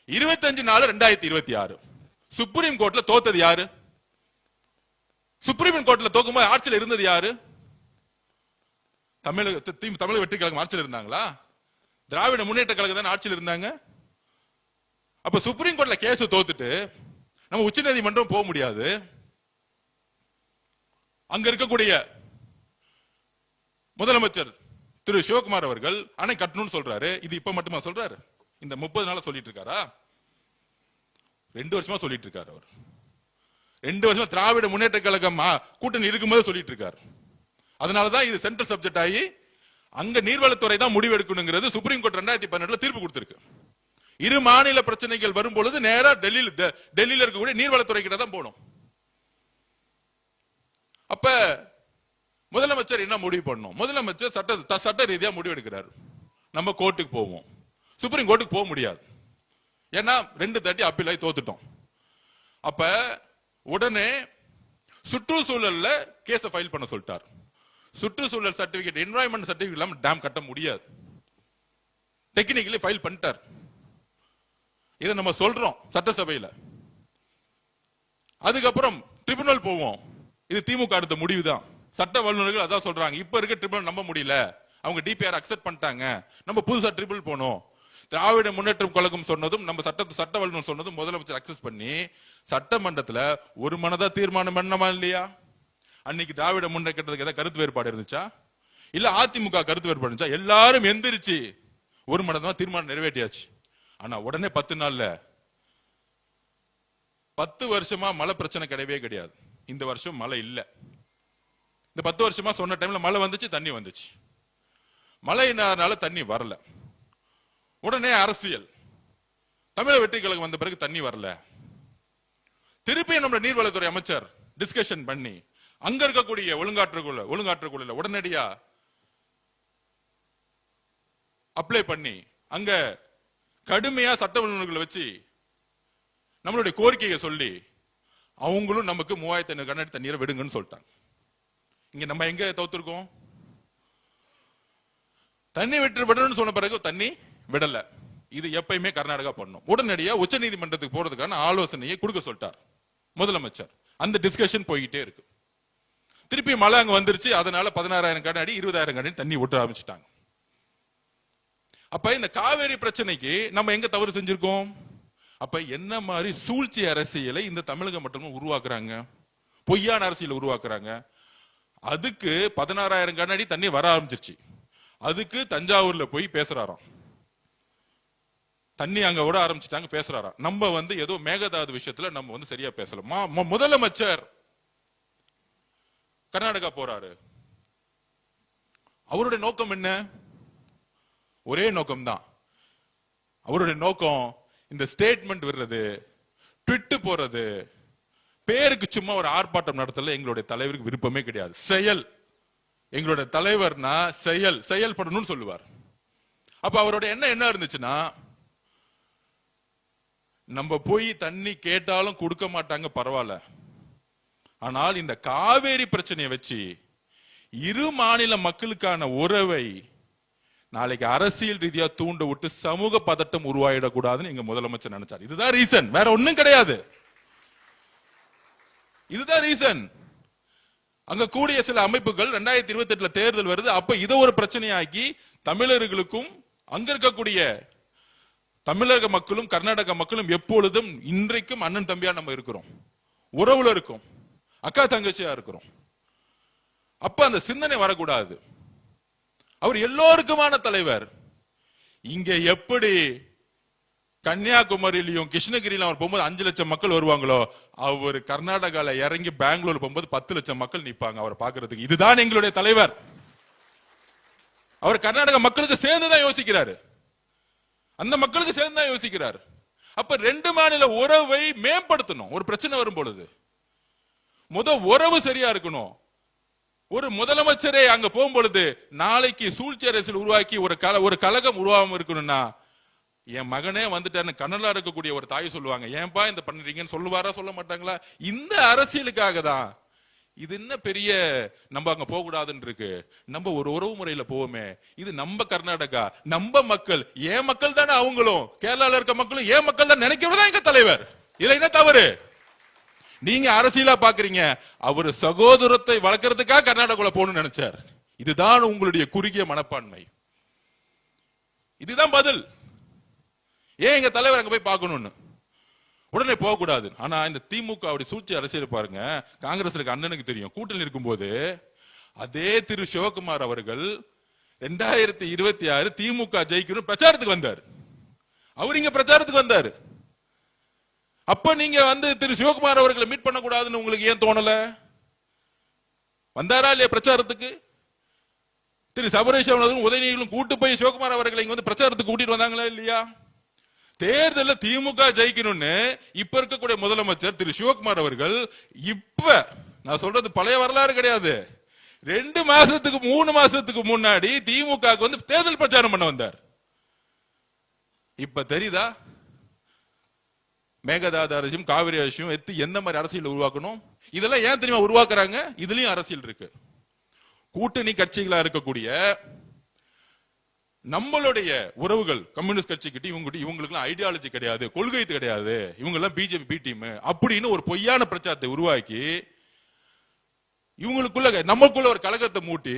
25/4/2026 சுப்ரீம் கோர்ட்ல தோத்தது யாரு? சுப்ரீம் கோர்ட்ல தோக்கும்போது ஆட்சியில் இருந்தது யாரு? தமிழக வெற்றி கழகம் ஆட்சியில் இருந்தாங்களா? திராவிட முன்னேற்ற கழகம் தான் ஆட்சியில் இருந்தாங்க. அப்ப சுப்ரீம் கோர்ட்ல கேஸ் தோத்துட்டு நம்ம உச்ச நீதிமன்றம் போக முடியாது. அங்க இருக்கக்கூடிய முதலமைச்சர் திரு சிவகுமார் அவர்கள் அணை கட்டணும்னு சொல்றாரு. இது இப்ப மட்டுமா சொல்றாரு? இந்த 30 நாளா சொல்லிட்டு இருக்காரா? 2 வருஷமா சொல்லிட்டு இருக்காரு. அவர் 2 வருஷமா திராவிட முன்னேற்ற கழகம் கூட்டணி இருக்கும்போது சொல்லிட்டு இருக்காரு. அதனாலதான் இது சென்ட்ரல் சப்ஜெக்ட் ஆகி அங்க நீர்வளத்துறை தான் முடிவு எடுக்கணுங்கிறது சுப்ரீம் கோர்ட் 2018 தீர்ப்பு கொடுத்திருக்கு. இரு மாநில பிரச்சனைகள் வரும்பொழுது நேரா டெல்லியில இருக்கக்கூடிய நீர்வளத்துறை கிட்ட தான் போகணும். அப்ப முதலமைச்சர் என்ன முடிவு பண்ணணும்? முதலமைச்சர் சட்ட ரீதியா முடிவு எடுக்கிறார். நம்ம கோர்ட்டுக்கு போவோம். சுப்ரீம் கோர்ட்டுக்கு போக முடியாது. ஏன்னா 2 அப்பீல் ஆகி தோத்துட்டோம். அப்ப உடனே சுற்றுச்சூழல்ல கேஸ ஃபைல் பண்ண சொல்லிட்டார். சுற்றுச்சூழல் சர்டிபிகேட், என்வாயன்மெண்ட் சர்டிபிகேட் இல்லாம டேம் கட்ட முடியாது. டெக்னிக்கலி ஃபைல் பண்ணிட்டார். இதை நம்ம சொல்றோம் சட்டசபையில. அதுக்கப்புறம் ட்ரிபியூனல் போவோம். இது திமுக அடுத்த முடிவு தான். சட்ட வல்லுநர்கள் அதான் சொல்றாங்க. இப்ப இருக்க ட்ரிபியூனல் நம்ப முடியல, அவங்க டிபிஆர் அக்செப்ட் பண்ணிட்டாங்க, நம்ம புதுசா ட்ரிபியூனல் போனோம். திராவிட முன்னேற்றம் கழகம் சொன்னதும் நம்ம சட்ட வல்லுநர் சொன்னதும் முதலமைச்சர் அக்சஸ் பண்ணி சட்டமன்றத்துல ஒரு மனதா தீர்மானம் பண்ணமா இல்லையா? அன்னைக்கு திராவிட முன்னேற்றத்துக்கு ஏதாவது கருத்து வேறுபாடு இருந்துச்சா? இல்ல அதிமுக கருத்து வேறுபாடு இருந்துச்சா? எல்லாரும் எந்திரிச்சு ஒரு மனதா தீர்மானம் நிறைவேற்றியாச்சு. ஆனா உடனே 10 நாள்ல 10 வருஷமா மழை பிரச்சனை கிடையவே கிடையாது. இந்த வருஷம் மழை இல்ல. இந்த 10 வருஷமா சொன்ன டைம்ல மழை வந்துச்சு, தண்ணி வந்துச்சு. மழையினால தண்ணி வரல. உடனே அரசியல், தமிழக வெற்றி கழகம் வந்த பிறகு தண்ணி வரல. திருப்பி நம்ம நீர்வளத்துறை அமைச்சர் டிஸ்கஷன் பண்ணி அங்க இருக்கக்கூடிய ஒழுங்காற்றுக்குள்ள உடனடியா அப்ளை பண்ணி அங்க கடுமையா சட்ட வல்லுநர்களை வச்சு நம்மளுடைய கோரிக்கையை சொல்லி அவங்களும் நமக்கு 3500 கனஅடி தண்ணீரை விடுங்கன்னு சொல்லிட்டாங்க. இங்க நம்ம எங்க தோத்துருக்கோம்? தண்ணி விடணும்னு சொன்ன பிறகு தண்ணி விடல. இது எப்பயுமே கர்நாடகா பண்ணும். உடனடியா உச்ச நீதிமன்றத்துக்கு போறதுக்கான ஆலோசனையை கொடுக்க சொல்லிட்டார் முதலமைச்சர். அந்த டிஸ்கஷன் போய்கிட்டே இருக்கு. திருப்பி மழை அங்க வந்துருச்சு. அதனால 16,000 கனஅடி 20,000 கனஅடி தண்ணி விட்டு ஆரம்பிச்சுட்டாங்க. அப்ப இந்த காவேரி பிரச்சனைக்கு நம்ம எங்க தவறு செஞ்சிருக்கோம்? அப்ப என்ன மாதிரி சூழ்ச்சி அரசியலை இந்த தமிழகம் மட்டும் உருவாக்குறாங்க, பொய்யான அரசியலை உருவாக்குறாங்க. அதுக்கு 16,000 கனஅடி தண்ணி வர ஆரம்பிச்சிருச்சு. அதுக்கு தஞ்சாவூர்ல போய் பேசுறாராம். தண்ணி அங்க விட ஆரம்பிச்சுட்டாங்க, பேசுறாராம். நம்ம வந்து ஏதோ மேகதாது விஷயத்துல நம்ம வந்து சரியா பேசலாமா? முதலமைச்சர் கர்நாடகா போறாரு. அவருடைய நோக்கம் என்ன? ஒரே நோக்கம் தான். அவருடைய நோக்கம் இந்த ஸ்டேட்மெண்ட் விடுறது, ட்விட் போறது, பேருக்கு சும்மா ஒரு ஆர்ப்பாட்டம் நடத்தல எங்களுடைய தலைவருக்கு விருப்பமே கிடையாது. செயல். எங்களுடைய தலைவர்னா செயல்படணும்னு சொல்லுவார். அப்ப அவருடைய என்ன இருந்துச்சுன்னா, நம்ம போய் தண்ணி கேட்டாலும் கொடுக்க மாட்டாங்க, பரவாயில்ல. ஆனால் இந்த காவேரி பிரச்சனையை வச்சு இரு மாநில மக்களுக்கான உறவை நாளைக்கு அரசியல் ரீதியா தூண்ட விட்டு சமூக பதட்டம் உருவாயிடக்கூடாதுன்னு எங்க முதலமைச்சர் நினைச்சார். இதுதான் ரீசன், வேற ஒண்ணும் கிடையாது. இதுதான் ரீசன். அங்க கூடிய சில அமைப்புகள் 2028 தேர்தல் வருது. அப்ப இதை ஒரு பிரச்சனையாக்கி தமிழர்களுக்கும் அங்க இருக்கக்கூடிய தமிழக மக்களும் கர்நாடக மக்களும் எப்பொழுதும் இன்றைக்கும் அண்ணன் தம்பியா நம்ம இருக்கிறோம், உறவுல இருக்கும், அக்கா தங்கச்சியா இருக்கிறோம். அப்ப அந்த சிந்தனை வரக்கூடாது. அவர் எல்லோருக்குமான தலைவர். இங்க எப்படி கன்னியாகுமரியிலும் கிருஷ்ணகிரியிலும் அவர் போகும்போது 5 லட்சம் மக்கள் வருவாங்களோ, அவர் கர்நாடகால இறங்கி பெங்களூர் போகும்போது 10 லட்சம் மக்கள் நிப்பாங்க அவரை பாக்குறதுக்கு. இதுதான் எங்களுடைய தலைவர். அவர் கர்நாடக மக்களுக்கு சேர்ந்துதான் யோசிக்கிறாரு, அந்த மக்களுக்கு சேர்ந்துதான் யோசிக்கிறார். அப்ப 2 மாநில உறவை மேம்படுத்தணும். ஒரு பிரச்சனை வரும் பொழுது உறவு சரியா இருக்கணும். ஒரு முதலமைச்சரே அங்க போகும் பொழுது நாளைக்கு சூழ்ச்சி அரசியல் உருவாக்கி ஒரு கலகம் உருவாகாம இருக்கணும்னா, என் மகனே வந்துட்டான்னு கனலா இருக்கக்கூடிய ஒரு தாய் சொல்லுவாங்க, ஏன்பா இந்த பண்றீங்கன்னு சொல்லுவாரா, சொல்ல மாட்டாங்களா? இந்த அரசியலுக்காக தான். இது என்ன பெரிய நம்ம அங்க போக கூடாதுன்னு இருக்கு, நம்ம ஒரு உறவு முறையில போவோமே, இது நம்ம கர்நாடகா, நம்ம மக்கள், ஏன் மக்கள் தானே அவங்களும், கேரளால இருக்க மக்களும் ஏன் மக்கள் தான் நினைக்கிறதா எங்க தலைவர். இதுல என்ன தவறு? நீங்க அரசியலா பாக்குறீங்க, அவரு சகோதரத்தை வளர்க்கறதுக்காக கர்நாடகால போகணும்னு நினைச்சார். இதுதான் உங்களுடைய குறுகிய மனப்பான்மை. இதுதான் பதில். ஏன் எங்க தலைவர் அங்க போய் பார்க்கணும்னு உடனே போக கூடாது. ஆனா இந்த திமுக அப்படி சூழ்ச்சி அரசியல் பாருங்க. காங்கிரஸ் இருக்க அண்ணனுக்கு தெரியும், கூட்டணி இருக்கும்போது அதே திரு சிவகுமார் அவர்கள் 2026 திமுக ஜெயிக்கணும் பிரச்சாரத்துக்கு வந்தார். அவர் இங்க பிரச்சாரத்துக்கு வந்தாரு. அப்ப நீங்க திரு சிவகுமார் அவர்களை மீட் பண்ண கூடாதுன்னு உங்களுக்கு ஏன் தோணல? வந்தாரா இல்லையா பிரச்சாரத்துக்கு? திரு சபரேஷ் உதயநிதிகளும் கூட்டு போய் சிவகுமார் அவர்களை இங்க பிரச்சாரத்துக்கு கூட்டிட்டு வந்தாங்களா இல்லையா? தேர்தலில் திமுக ஜெயிக்கணும்னு இப்ப இருக்கக்கூடிய முதலமைச்சர் திரு சிவகுமார் அவர்கள், இப்ப நான் சொல்றது பழைய வரலாறு கிடையாது, 2 மாசத்துக்கு 3 மாசத்துக்கு முன்னாடி திமுக தேர்தல் பிரச்சாரம் பண்ண வந்தார். இப்ப தெரியுதா மேகதாது அரசும் காவிரி அரசும் எந்த மாதிரி அரசியல் உருவாக்கணும்? இதெல்லாம் ஏன் தெரியுமா உருவாக்குறாங்க? இதுலயும் அரசியல் இருக்கு. கூட்டணி கட்சிகளா இருக்கக்கூடிய நம்மளுடைய உறவுகள் கம்யூனிஸ்ட் கட்சி கிட்ட இவங்களுக்கு ஐடியாலஜி கிடையாது, கொள்கை கிடையாது, இவங்க எல்லாம் பிஜேபி பி டீம் அப்படின்னு ஒரு பொய்யான பிரச்சாரத்தை உருவாக்கி இவங்களுக்குள்ள நமக்குள்ள ஒரு கலகத்தை மூட்டி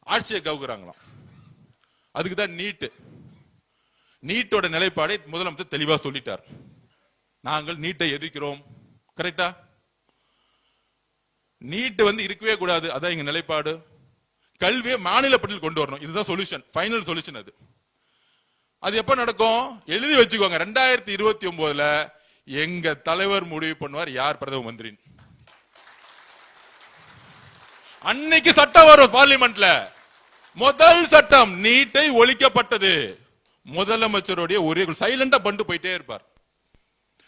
ஆட்சியை கவுக்குறாங்களாம். அதுக்குதான் நீட்டோட நிலைப்பாடை முதலமைச்சர் தெளிவா சொல்லிட்டார். நாங்கள் நீட்டை எதிர்க்கிறோம். கரெக்டா? நீட் இருக்கவே கூடாது, அதான் எங்க நிலைப்பாடு. கல்வியை மாநில பட்டியல் கொண்டு வரணும், இதுதான் சொல்யூஷன், ஃபைனல் சொல்யூஷன். அது எப்ப நடக்கும் எழுதி வச்சுக்கோங்க. 2029 எங்க தலைவர் முடிவு பண்ணுவார் யார் பிரதம மந்திரி. அன்னைக்கு சட்டம் வரும் பார்லிமெண்ட்ல. முதல் சட்டம் நீட்டை ஒழிக்கப்பட்டது. முதலமைச்சருடைய ஒரே சைலண்டா பண்ணிட்டு போயிட்டே இருப்பார்.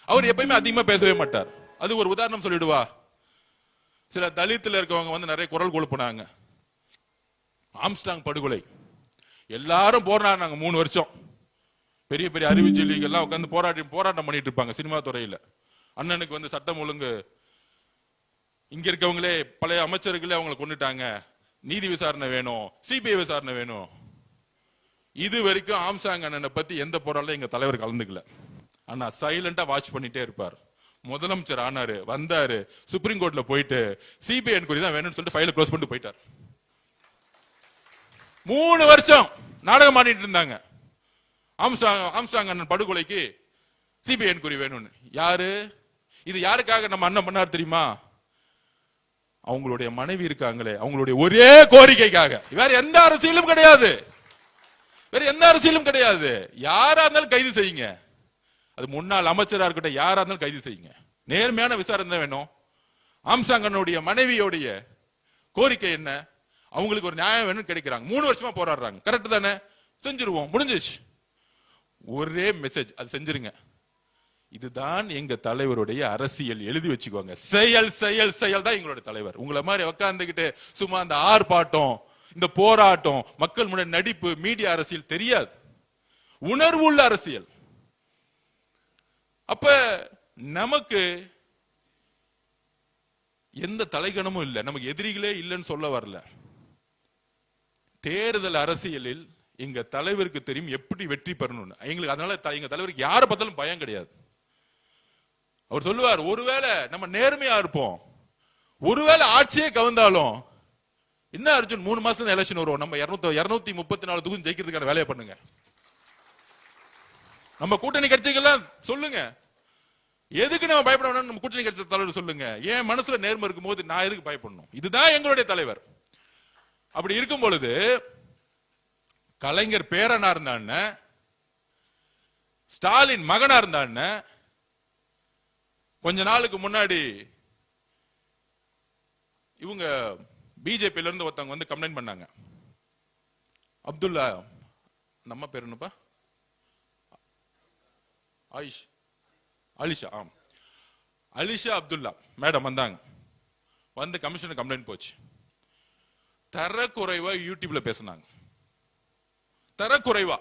அவர் எப்பயுமே அதிகமா பேசவே மாட்டார். அது ஒரு உதாரணம் சொல்லிடுவா. சில தலித்துல இருக்கவங்க நிறைய குரல் கொடுப்பாங்க. ஆம்ஸ்டாங் படுகொலை எல்லாரும் போராடினாங்க 3 வருஷம். பெரிய பெரிய அறிவுஜீவிகள் உட்கார்ந்து போராட்டம் பண்ணிட்டு இருப்பாங்க சினிமா துறையில. அண்ணனுக்கு சட்டம் ஒழுங்கு, இங்க இருக்கவங்களே பழைய அமைச்சர்களே அவங்களை கொண்டுட்டாங்க, நீதி விசாரணை வேணும், சிபிஐ விசாரணை வேணும். இது வரைக்கும் ஆம்ஸ்டாங் அண்ணனை பத்தி எந்த போராட்டம் எங்க தலைவர் கலந்துக்கல. ஆனா சைலண்டா வாட்ச் பண்ணிட்டே இருப்பார். முதலமைச்சர் ஆனாரு, வந்தாரு, சுப்ரீம் கோர்ட்ல போயிட்டு சிபிஐ என்கொயரி தான் வேணும்னு சொல்லிட்டு ஃபைலை க்ளோஸ் பண்ணிட்டு போயிட்டார். 3 வருஷம் நாடகம் ஆடிட்டு இருந்தாங்க. ஆம்ஸ்டாங் அண்ணன் படுகொலைக்கு சிபிஐ என்கொயரி வேணும்னு. யாரு இது? யாருக்காக நம்ம அண்ணன் பண்ணார் தெரியுமா? அவங்களுடைய மனைவி இருக்காங்களே, அவங்களுடைய ஒரே கோரிக்கைக்காக. வேற எந்த அரசியலும் கிடையாது, வேற எந்த அரசியலும் கிடையாது. யாரா இருந்தாலும் கைது செய்யுங்க. அது முன்னாள் அமைச்சரா இருக்கட்டும், யாரா இருந்தாலும் கைது செய்யுங்க. நேர்மையான விசாரணை வேணும். ஆம்ஸ்டாங் அண்ணனுடைய மனைவியோடைய கோரிக்கை என்ன? அவங்களுக்கு ஒரு நியாயம் வேணும் கிடைக்கிறாங்க. 3 வருஷமா போராடுறாங்க. கரெக்ட் தானே? செஞ்சிருவோம், முடிஞ்சிச்சு. ஒரே மெசேஜ், அது செஞ்சிருங்க. இதுதான் எங்க தலைவருடைய அரசியல். எழுதி வச்சுக்கோங்க. செயல் செயல் செயல் தான் எங்களுடைய தலைவர். உங்களை மாதிரி உட்கார்ந்துகிட்டு சும்மா அந்த ஆர்ப்பாட்டம், இந்த போராட்டம், மக்கள் முன்னாடி நடிப்பு, மீடியா அரசியல் தெரியாது. உணர்வு உள்ள அரசியல். அப்ப நமக்கு எந்த தலைகணமும் இல்லை, நமக்கு எதிரிகளே இல்லைன்னு சொல்ல வரல. தேர்தல் அரசியலில் எங்க தலைவருக்கு தெரியும் எப்படி வெற்றி பெறணும்னு. எங்களுக்கு அதனால எங்க தலைவருக்கு யாரை பார்த்தாலும் பயம் கிடையாது. அவர் சொல்லுவார், ஒருவேளை நம்ம நேர்மையா இருப்போம், ஒருவேளை ஆட்சியே கவர்ந்தாலும் என்ன அர்ஜுன் 3 மாசம் எலெக்ஷன் வரும், நம்ம 234 தொகுதி ஜெயிக்கிறதுக்கான வேலையை பண்ணுங்க. நம்ம கூட்டணி கட்சிகள்லாம் சொல்லுங்க, எதுக்கு நம்ம பயப்பட வேணும்? நம்ம கூட்டணி கட்சி தலைவர் சொல்லுங்க. ஏன் மனசுல நேர்மை இருக்கும் போது நான் எதுக்கு பயப்படணும்? இதுதான் எங்களுடைய தலைவர். அப்படி இருக்கும் பொழுது கலைஞர் பேரனா இருந்தான்னு ஸ்டாலின் மகனா இருந்தான்னு கொஞ்ச நாளுக்கு முன்னாடி இவங்க பிஜேபியில இருந்து ஒருத்தவங்க வந்து கம்ப்ளைண்ட் பண்ணாங்க. அப்துல்லா, நம்ம பேர் என்னப்பா, அலிஷா, அலிஷா அப்துல்லா மேடம் வந்தாங்க. வந்து கமிஷனர் கம்ப்ளைண்ட் போச்சு. தரக்குறைவா யூடியூப்ல பேசினாங்க. தரக்குறைவா.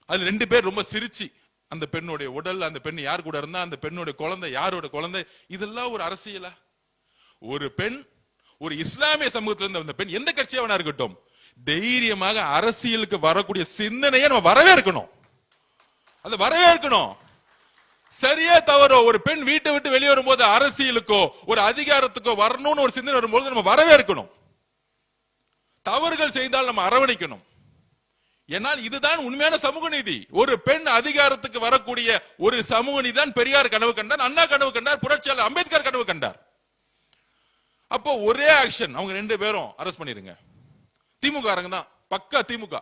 அது 2 பேர் ரொம்ப சிரிச்சு, அந்த பெண்ணுடைய உடல், அந்த பெண் யார் கூட இருந்தா, அந்த பெண்ணுடைய குழந்தை யாரோட குழந்தை, இதெல்லாம் ஒரு அரசியலா? ஒரு பெண், ஒரு இஸ்லாமிய சமூகத்தில் இருந்த அந்த பெண், எந்த கட்சியாவனா இருக்கட்டும், தைரியமாக அரசியலுக்கு வரக்கூடிய சிந்தனையை நம்ம வரவேற்கணும். அது வரவேற்கணும். சரியா தவறோ, ஒரு பெண் வீட்டை விட்டு வெளியே வரும்போது அரசியலுக்கோ ஒரு அதிகாரத்துக்கோ வரணும்னு ஒரு சிந்தனை வரும்போது நம்ம வரவேற்கணும். தவறுகள் செய்தால் நம்ம அரவணைக்கணும். ஏனால் இதுதான் உண்மையான சமூக நீதி. ஒரு பெண் அதிகாரத்துக்கு வரக்கூடிய ஒரு சமூக நீதி தான் பெரியார் கனவு கண்டார், அண்ணா கனவு கண்டார், புரட்சியாளர் அம்பேத்கர் கனவு கண்டார். அப்போ ஒரே ஆக்ஷன், அவங்க 2 பேரும் அரெஸ்ட் பண்ணிருங்க. திமுக தான், பக்கா திமுக.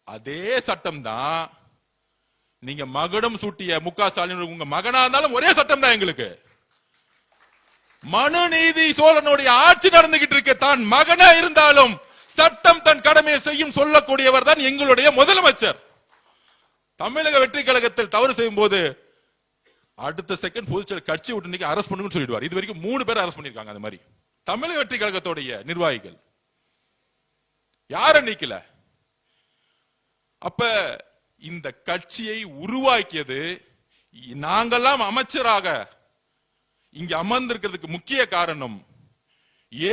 அதே சட்டம் தான் நீங்க மகுடம் சூட்டிய முக ஸ்டாலின் உங்க மகனா இருந்தாலும் ஒரே சட்டம் தான் எங்களுக்கு. மனுநீதி சோழனுடைய ஆட்சி நடந்துகிட்டு இருக்க, தான் மகனா இருந்தாலும் சட்டம் தன் கடமையை செய்யும் சொல்லக்கூடியவர் தான் எங்களுடைய முதலமைச்சர். தமிழக வெற்றி கழகத்தில் தவறு செய்யும் போது அடுத்த செகண்ட் பொதுச்செயலர் கட்சி விட்டு அரெஸ்ட் பண்ணுன்னு சொல்லிடுவார். இது வரைக்கும் 3 பேர் அரெஸ்ட் பண்ணிருக்காங்க. அந்த மாதிரி தமிழக வெற்றி கழகத்துடைய நிர்வாகிகள் யாரும் நீக்கல. அப்ப இந்த கட்சியை உருவாக்கியது, நாங்கெல்லாம் அமைச்சராக இங்க அமர்ந்திருக்கிறதுக்கு முக்கிய காரணம்,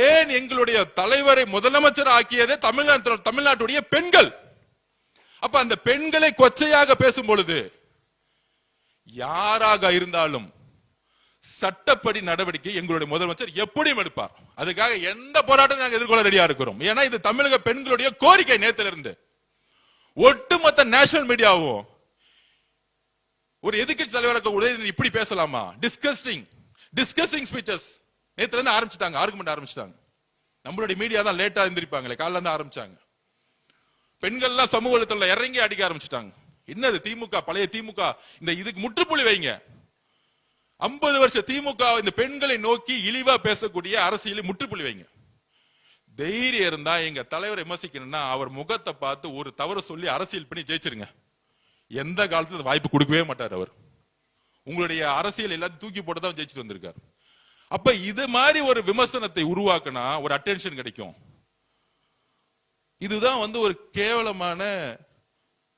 ஏன் எங்களுடைய தலைவரை முதலமைச்சர் ஆக்கியதே தமிழ்நாட்டுடைய பெண்கள். அப்ப அந்த பெண்களை கொச்சையாக பேசும் பொழுது யாராக இருந்தாலும் சட்டப்படி நடவடிக்கை எங்களுடைய முதலமைச்சர் எப்படியும் எடுப்பார். அதுக்காக எந்த போராட்டம் நாங்கள் எதிர்கொள்ள ரெடியா இருக்கிறோம். ஏன்னா இது தமிழக பெண்களுடைய கோரிக்கை. நேத்துல இருந்து ஒட்டுமொத்த நேஷனல் மீடியாவும் ஒரு எதிர்க்கட்சி தலைவராக இப்படி பேசலாமா? டிஸ்கஸ்டிங் ஸ்பீச்சஸ் நேத்துல இருந்து ஆரம்பிச்சிட்டாங்க, ஆர்குமெண்ட் ஆரம்பிச்சிட்டாங்க. நம்மளுடைய மீடியா தான் லேட்டா இருந்திருப்பாங்களே, காலைல இருந்து ஆரம்பிச்சாங்க. பெண்கள்லாம் சமூக வலைத்தளத்துல இறங்கி அடிக்க ஆரம்பிச்சிட்டாங்க. என்னது திமுக, பழைய திமுக, இந்த இதுக்கு முற்றுப்புள்ளி வைங்க. 50 வருஷ திமுக இந்த பெண்களை நோக்கி இழிவா பேசக்கூடிய அரசியலை முற்றுப்புள்ளி வைங்க. தைரியம் இருந்தா எங்க தலைவரை விமர்சிக்கணும்னா அவர் முகத்தை பார்த்து ஒரு தவறு சொல்லி அரசியல் பண்ணி ஜெயிச்சிருங்க. எந்த காலத்துல வாய்ப்பு கொடுக்கவே மாட்டார் அவர். உங்களுடைய அரசியல் எல்லாத்தையும் தூக்கி போட்டுதான் ஜெயிச்சுட்டு வந்திருக்காரு. அப்ப இது மாதிரி ஒரு விமர்சனத்தை உருவாக்குனா ஒரு அட்டென்ஷன் கிடைக்கும். இதுதான் ஒரு கேவலமான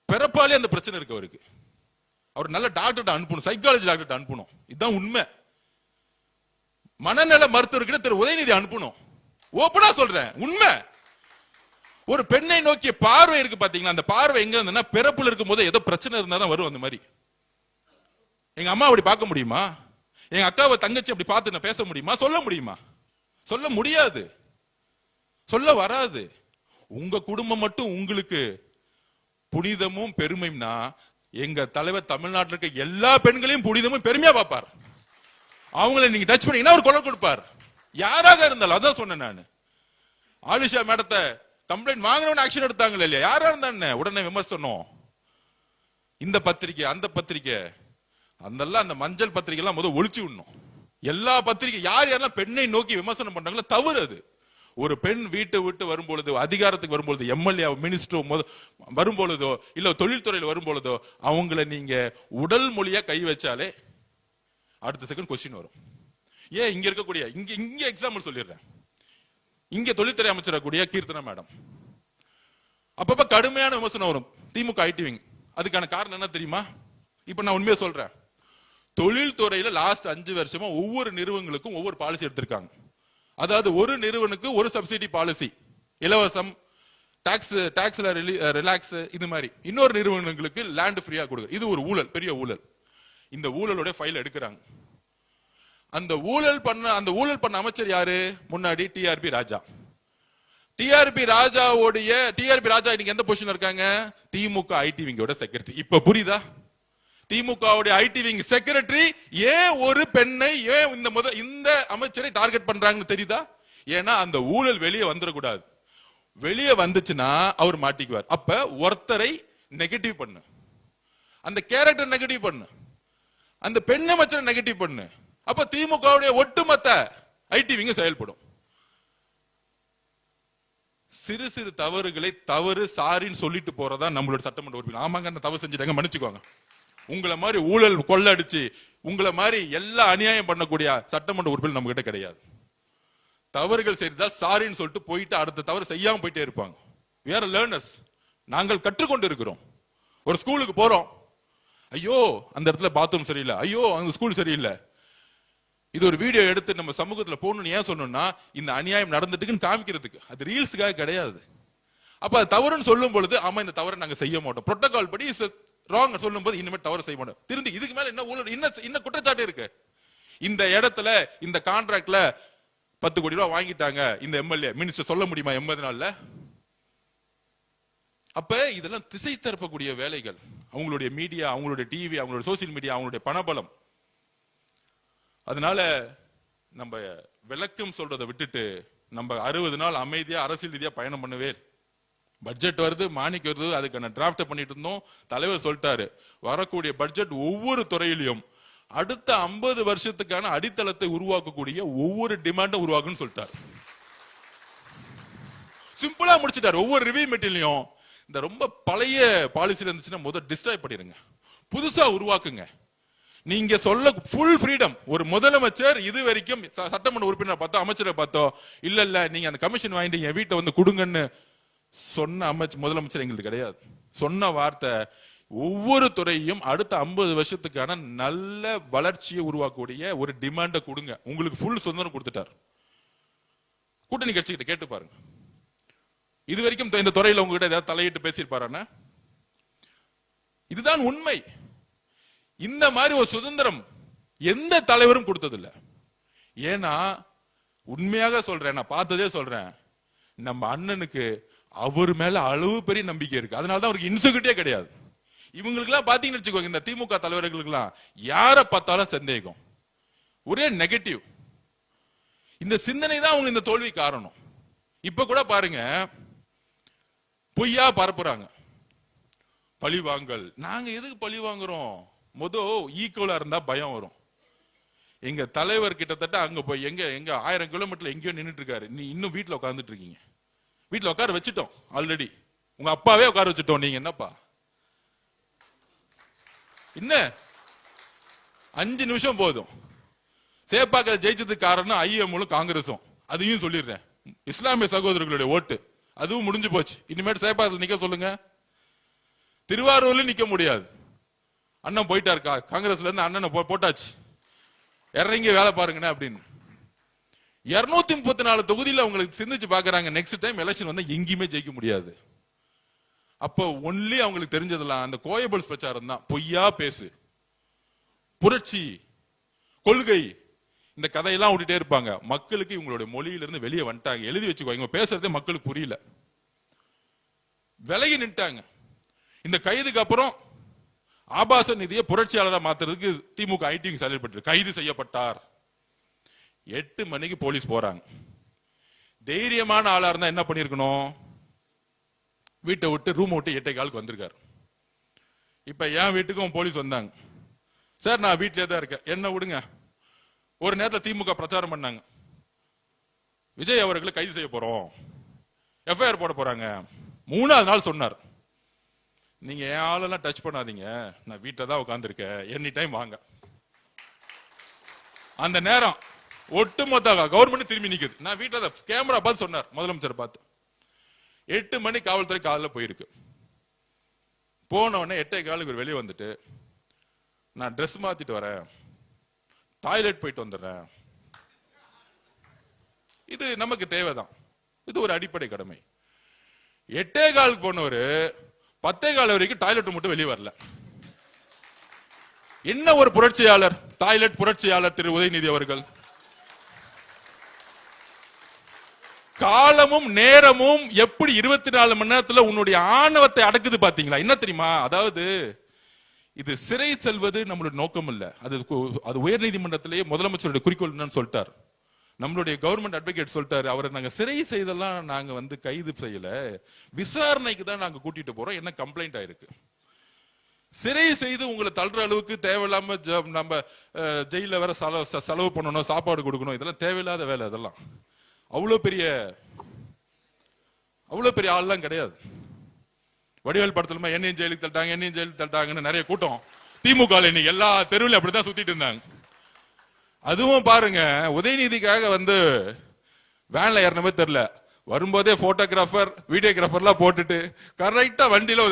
பிறப்பாலே அந்த பிரச்சனை இருக்கு அவருக்கு. அவர் நல்ல டாக்டர் அனுப்பணும், சைக்காலஜி டாக்டர் அனுப்பணும். இதுதான் உண்மை. மனநல மருத்துவருக்கு திரு உதயநிதி அனுப்பணும். ஓப்பனா சொல்றேன், உண்மை. ஒரு பெண்ணை நோக்கிய பார்வை இருக்கு பாத்தீங்களா, அந்த பார்வை எங்க இருந்ததுன்னா பிறப்புல இருக்கும் போது ஏதோ பிரச்சனை இருந்தா தான் வரும். அந்த மாதிரி எங்க அம்மா அப்படி பார்க்க முடியுமா? எங்க அக்காவை தங்கச்சி அப்படி பார்த்து நான் பேச முடியுமா? சொல்ல முடியுமா? சொல்ல முடியாது, சொல்ல வராது. உங்க குடும்பம் மட்டும் உங்களுக்கு புனிதமும் பெருமைனா எங்க தலைவர் தமிழ்நாட்டில் இருக்க எல்லா பெண்களையும் புனிதமும் பெருமையா பார்ப்பார். அவங்களை நீங்க டச் பண்ணீங்கன்னா ஒரு கொலை கொடுப்பார், யாராக இருந்தாலும். அதான் சொன்னேன் நான். ஆலிஷா மேடத்தை கம்ப்ளைண்ட் வாங்கினவன் ஆக்ஷன் எடுத்தாங்க இல்லையா? யாரா இருந்தானே உடனே விமர்சனம். இந்த பத்திரிக்கை அந்த பத்திரிக்கை அந்த மஞ்சள் பத்திரிகை எல்லாம் முதல் ஒழிச்சு விடணும். எல்லா பத்திரிகை யாரெல்லாம் பெண்ணை நோக்கி விமர்சனம் பண்றாங்களோ தவறு அது. ஒரு பெண் வீட்டை விட்டு வரும்பொழுது, அதிகாரத்துக்கு வரும்பொழுது, எம்எல்ஏ மினிஸ்டரோ வரும்பொழுதோ இல்ல தொழில்துறையில் வரும்பொழுதோ அவங்களை நீங்க உடல் மொழியா கை வச்சாலே அடுத்த செகண்ட் கொஸ்டின் வரும். ஏன் இங்க இருக்கக்கூடிய இங்க எக்ஸாம்பிள் சொல்லிடுறேன். இங்க தொழில்துறை அமைச்சர் கூடிய கீர்த்தனா மேடம் அப்பப்ப கடுமையான விமர்சனம் வரும் திமுக ஐடி விங். அதுக்கான காரணம் என்ன தெரியுமா? இப்ப நான் உண்மையா சொல்றேன். தொழில்துறையில லாஸ்ட் 5 வருஷமா ஒவ்வொரு நிறுவனங்களுக்கும் ஒவ்வொரு பாலிசி எடுத்திருக்காங்க. அதாவது ஒரு நிறுவனுக்கு ஒரு சப்சிடி பாலிசி, இலவசம், டாக்ஸ்ல ரிலாக்ஸ், இது மாதிரி. இன்னொரு நிறுவனங்களுக்கு லேண்ட் ஃப்ரீயா கொடுக்குது. இது ஒரு ஊழல், பெரிய ஊழல். இந்த ஊழலோட ஃபைல் எடுக்கிறாங்க. அந்த ஊழல் பண்ண அமைச்சர் யாரு? முன்னாடி டிஆர்பி ராஜா. டிஆர்பி ராஜா இன்னைக்கு எந்த பொசிஷன்ல இருக்காங்க? திமுக ஐடி விங்கோட செக்ரட்டரி. இப்ப புரியுதா? திமுக ஐடி விங் செக்ரட்டரி ஏன் ஒரு பெண்ணை, ஏன் இந்த அமைச்சரை டார்கெட் பண்றாங்கன்னு தெரியுதா? ஏன்னா அந்த ஊழல் வெளியே வந்துடக்கூடாது. வெளியே வந்துச்சுன்னா அவர் மாட்டிக்குவார். அப்ப ஒருத்தரை நெகட்டிவ் பண்ணு, அந்த கேரக்டர் நெகட்டிவ் பண்ணு, அந்த பெண் அமைச்சரை நெகட்டிவ் பண்ணு. அப்ப திமுகவுடைய ஒட்டுமொத்த ஐடி விங்க செயல்படும். சிறு சிறு தவறுகளை தவறு சாரின்னு சொல்லிட்டு போறதா நம்மளோட சட்டமன்ற உறுப்பினர். ஆமாங்க, அந்த தவறு செஞ்சுட்டாங்க, மன்னிச்சுக்கோங்க. உங்களை மாதிரி ஊழல் கொள்ளடிச்சு உங்களை மாதிரி எல்லா அநியாயம் பண்ணக்கூடிய சட்டமன்ற உறுப்பினர் நம்ம கிட்ட கிடையாது. தவறுகள் செய்தா சாரின்னு சொல்லிட்டு போயிட்டு அடுத்த தவறு செய்யாம போயிட்டே இருப்பாங்க. we are learners. நாங்கள் கற்றுக்கொண்டு இருக்கிறோம். ஒரு ஸ்கூலுக்கு போறோம், ஐயோ அந்த இடத்துல பாத்ரூம் சரியில்லை, ஐயோ அந்த ஸ்கூல் சரியில்லை. இது ஒரு வீடியோ எடுத்து நம்ம சமூகத்துல போகணும்னு ஏன் சொன்னோம்னா, இந்த அநியாயம் நடந்துட்டுன்னு காமிக்கிறதுக்கு, அது ரீல்ஸுக்காக கிடையாது. அப்ப அது தவறுன்னு சொல்லும் பொழுது, ஆமா இந்த தவறை நாங்க செய்ய மாட்டோம், புரோட்டோகால் படி ராங் சொல்லும் போது இனிமேல் தவறு செய்ய மாட்டோம். திருந்தி இதுக்கு மேல என்ன ஊழல், என்ன குற்றச்சாட்டு இருக்கு? இந்த இடத்துல இந்த கான்ட்ராக்ட்ல 10 கோடி ரூபாய் வாங்கிட்டாங்க இந்த எம்எல்ஏ, மினிஸ்டர் சொல்ல முடியுமா 80 நாள்ல? அப்ப இதெல்லாம் திசை திருப்பக்கூடிய வேலைகள். அவங்களுடைய மீடியா, அவங்களுடைய டிவி, அவங்களுடைய சோசியல் மீடியா, அவங்களுடைய பணபலம். அதனால நம்ம விளக்கம் சொல்றதை விட்டுட்டு நம்ம 60 நாள் அமைதியா அரசியல் ரீதியா பயணம் பண்ணவே. பட்ஜெட் வருது, மானிக்கு வருது, அதுக்கான டிராப்ட் பண்ணிட்டு இருந்தோம். தலைவர் சொல்லிட்டாரு, வரக்கூடிய பட்ஜெட் ஒவ்வொரு துறையிலையும் அடுத்த 50 வருஷத்துக்கான அடித்தளத்தை உருவாக்கக்கூடிய ஒவ்வொரு டிமாண்டும் உருவாக்குன்னு சொல்லிட்டாரு. சிம்பிளா முடிச்சிட்டாரு. ஒவ்வொரு ரிவ்யூ மெட்டீரியலையும் இந்த ரொம்ப பழைய பாலிசில இருந்துச்சுன்னா முதல் டிஸ்ட்ராய் பண்ணிருங்க, புதுசா உருவாக்குங்க. நீங்க சொல்ல ஃபுல் ஃப்ரீடம். ஒரு முதலமைச்சர் இது வரைக்கும் சட்டமன்ற உறுப்பினர் பார்த்தோம், அமைச்சரை பார்த்தோம், இல்ல நீங்க அந்த கமிஷன் வாங்கிட்டு என் வீட்டை வந்து கொடுங்கன்னு சொன்ன முதலமைச்சர் எங்களுக்கு கிடையாது. சொன்ன வார்த்தை, ஒவ்வொரு துறையும் அடுத்த 50 வருஷத்துக்கான நல்ல வளர்ச்சியை உருவாக்கக்கூடிய ஒரு டிமாண்ட கொடுங்க. உங்களுக்கு ஃபுல் சுதந்திரம் கொடுத்துட்டார். கூட்டணி கட்சிகிட்ட கேட்டு பாருங்க, இது வரைக்கும் இந்த துறையில உங்ககிட்ட ஏதாவது தலையிட்டு பேசியிருப்பாரான? இதுதான் உண்மை. இந்த மாதிரி ஒரு சுதந்திரம் எந்த தலைவரும் கொடுத்ததில்ல. ஏன்னா உண்மையாக சொல்றேன், நான் பார்த்ததே சொல்றேன், நம்ம அண்ணனுக்கு அவர் மேல அளவு பெரிய நம்பிக்கை இருக்கு. அதனாலதான் அவருக்கு இன்செக்யூரிட்டியே கிடையாது. இவங்களுக்கு எல்லாம் பாத்தீங்கன்னு வச்சுக்கோங்க, இந்த திமுக தலைவர்களுக்கு எல்லாம் யார பார்த்தாலும் சந்தேகம், ஒரே நெகட்டிவ். இந்த சிந்தனை தான் அவங்க இந்த தோல்வி காரணம். இப்ப கூட பாருங்க, பொய்யா பரப்புறாங்க, பழி வாங்கல். நாங்க எதுக்கு பழி வாங்குறோம்? ஈக்குவலா இருந்தா பயம் வரும். எங்க தலைவர் கிட்டத்தட்ட அங்க போய் எங்க 1000 கிலோமீட்டர்ல எங்கேயோ நின்றுட்டு இருக்காரு, நீ இன்னும் வீட்டுல உட்கார்ந்துட்டு இருக்கீங்க. வீட்டுல உட்கார வச்சுட்டோம் ஆல்ரெடி, உங்க அப்பாவே உட்கார வச்சுட்டோம், நீங்க என்னப்பா என்ன 5 நிமிஷம் போதும். சேப்பாக்க ஜெயிச்சதுக்கு காரணம் ஐஎம்மும் காங்கிரஸும், அதையும் சொல்லிடுறேன். இஸ்லாமிய சகோதரர்களுடைய ஓட்டு அதுவும் முடிஞ்சு போச்சு. இனிமேல் சேப்பாக்கத்தில் நிக்க சொல்லுங்க, திருவாரூர்ல நிக்க முடியாது. அண்ணன் போயிட்டாரு, காங்கிரஸ்ல இருந்து அண்ணனை போட்டாச்சு, இறங்கி வேலை பாருங்க அப்படின்னு. 234 தொகுதியில அவங்களுக்கு சிந்திச்சு பாக்குறாங்க, நெக்ஸ்ட் டைம் எலெக்ஷன் வந்தா எங்கேயுமே ஜெயிக்க முடியாது. அப்ப ஒன்லி அவங்களுக்கு தெரிஞ்சதெல்லாம் அந்த கோயபிள்ஸ் பிரச்சாரம் தான். பொய்யா பேசு, புரட்சி, கொள்கை, இந்த கதையெல்லாம் விட்டுட்டே இருப்பாங்க. மக்களுக்கு இவங்களுடைய மொழியிலிருந்து வெளியே வந்துட்டாங்க. எழுதி வச்சுக்கோ, இவங்க பேசுறதே மக்களுக்கு புரியல, விலகி நின்ட்டாங்க. இந்த கைதுக்கு அப்புறம் ஆபாச நிதியை புரட்சியாளரா மாத்துறதுக்கு திமுக ஐடி செயல்பட்டு கைது செய்யப்பட்டார். 8 மணிக்கு போலீஸ் போறாங்க. தைரியமான ஆளா இருந்தா என்ன பண்ணிருக்கணும்? வீட்டை விட்டு ரூம் விட்டு 8:15 வந்திருக்காரு. இப்ப என் வீட்டுக்கும் போலீஸ் வந்தாங்க. சார் நான் வீட்டிலே தான் இருக்கேன், என்ன விடுங்க. ஒரு நேரத்தில் திமுக பிரச்சாரம் பண்ணாங்க, விஜய் அவர்களை கைது செய்ய போறோம், எஃப்ஐஆர் போட போறாங்க. 3வது நாள் சொன்னார், நீங்க என் ஆளெல்லாம் டச் பண்ணாதீங்க, நான் வீட்டில் தான் உட்காந்துருக்கேன், எனி டைம் வாங்க. அந்த நேரம் ஒட்டுமொத்த கவர்மெண்ட் திரும்பி நிக்குது. நான் வீட்டில் தான் கேமரா பார்த்து சொன்னார், முதலமைச்சர் பார்த்து. 8 மணி காவல்துறை காலையில் போயிருக்கு. போன உடனே 8:15 வெளியே வந்துட்டு, நான் ட்ரெஸ் மாத்திட்டு வரேன், டாய்லெட் போயிட்டு வந்துடுறேன். இது நமக்கு தேவைதான், இது ஒரு அடிப்படை கடமை. 8:15 போனவரு 10:15 வரைக்கும் டாய்லெட் மட்டும் வெளியே வரல. என்ன ஒரு புரட்சியாளர், டாய்லெட் புரட்சியாளர் திரு உதயநிதி அவர்கள். காலமும் நேரமும் எப்படி 24 மணி நேரத்துல உன்னுடைய ஆணவத்தை அடக்குது பாத்தீங்களா? என்ன தெரியுமா? அதாவது இது சிறை செல்வது நம்மளுடைய நோக்கம் இல்ல, அது உயர் நீதிமன்றத்திலேயே முதலமைச்சருடைய குறிக்கோள் என்னன்னு சொல்லிட்டார். நம்மளுடைய கவர்மெண்ட் அட்வொகேட் சொல்லிட்டாரு, அவரை நாங்க சிறை செய்தெல்லாம் நாங்க வந்து கைது செய்யல, விசாரணைக்கு தான் நாங்க கூட்டிட்டு போறோம், என்ன கம்ப்ளைண்ட் ஆயிருக்கு. சிறை செய்து உங்களை தள்ளுற அளவுக்கு தேவையில்லாம நம்ம ஜெயில வேற செலவு பண்ணணும், சாப்பாடு கொடுக்கணும், இதெல்லாம் தேவையில்லாத வேலை. அதெல்லாம் அவ்வளவு பெரிய ஆள்லாம் கிடையாது. வடிவேல் படத்துல என்னையும் ஜெயிலுக்கு தள்ளிட்டாங்க, என்னையும் ஜெயிலுக்கு தள்ளிட்டாங்கன்னு நிறைய கூட்டம் திமுக இன்னைக்கு எல்லா தெருவிலும் அப்படித்தான் சுத்திட்டு இருந்தாங்க. அதுவும் பாருங்க, உதயநிதிக்காக வந்து வேன்ல ஏறினமே தெரியல, வரும்போதே போட்டோகிராஃபர் வீடியோகிராஃபர்லாம் போட்டுட்டு கரெக்டா வண்டியில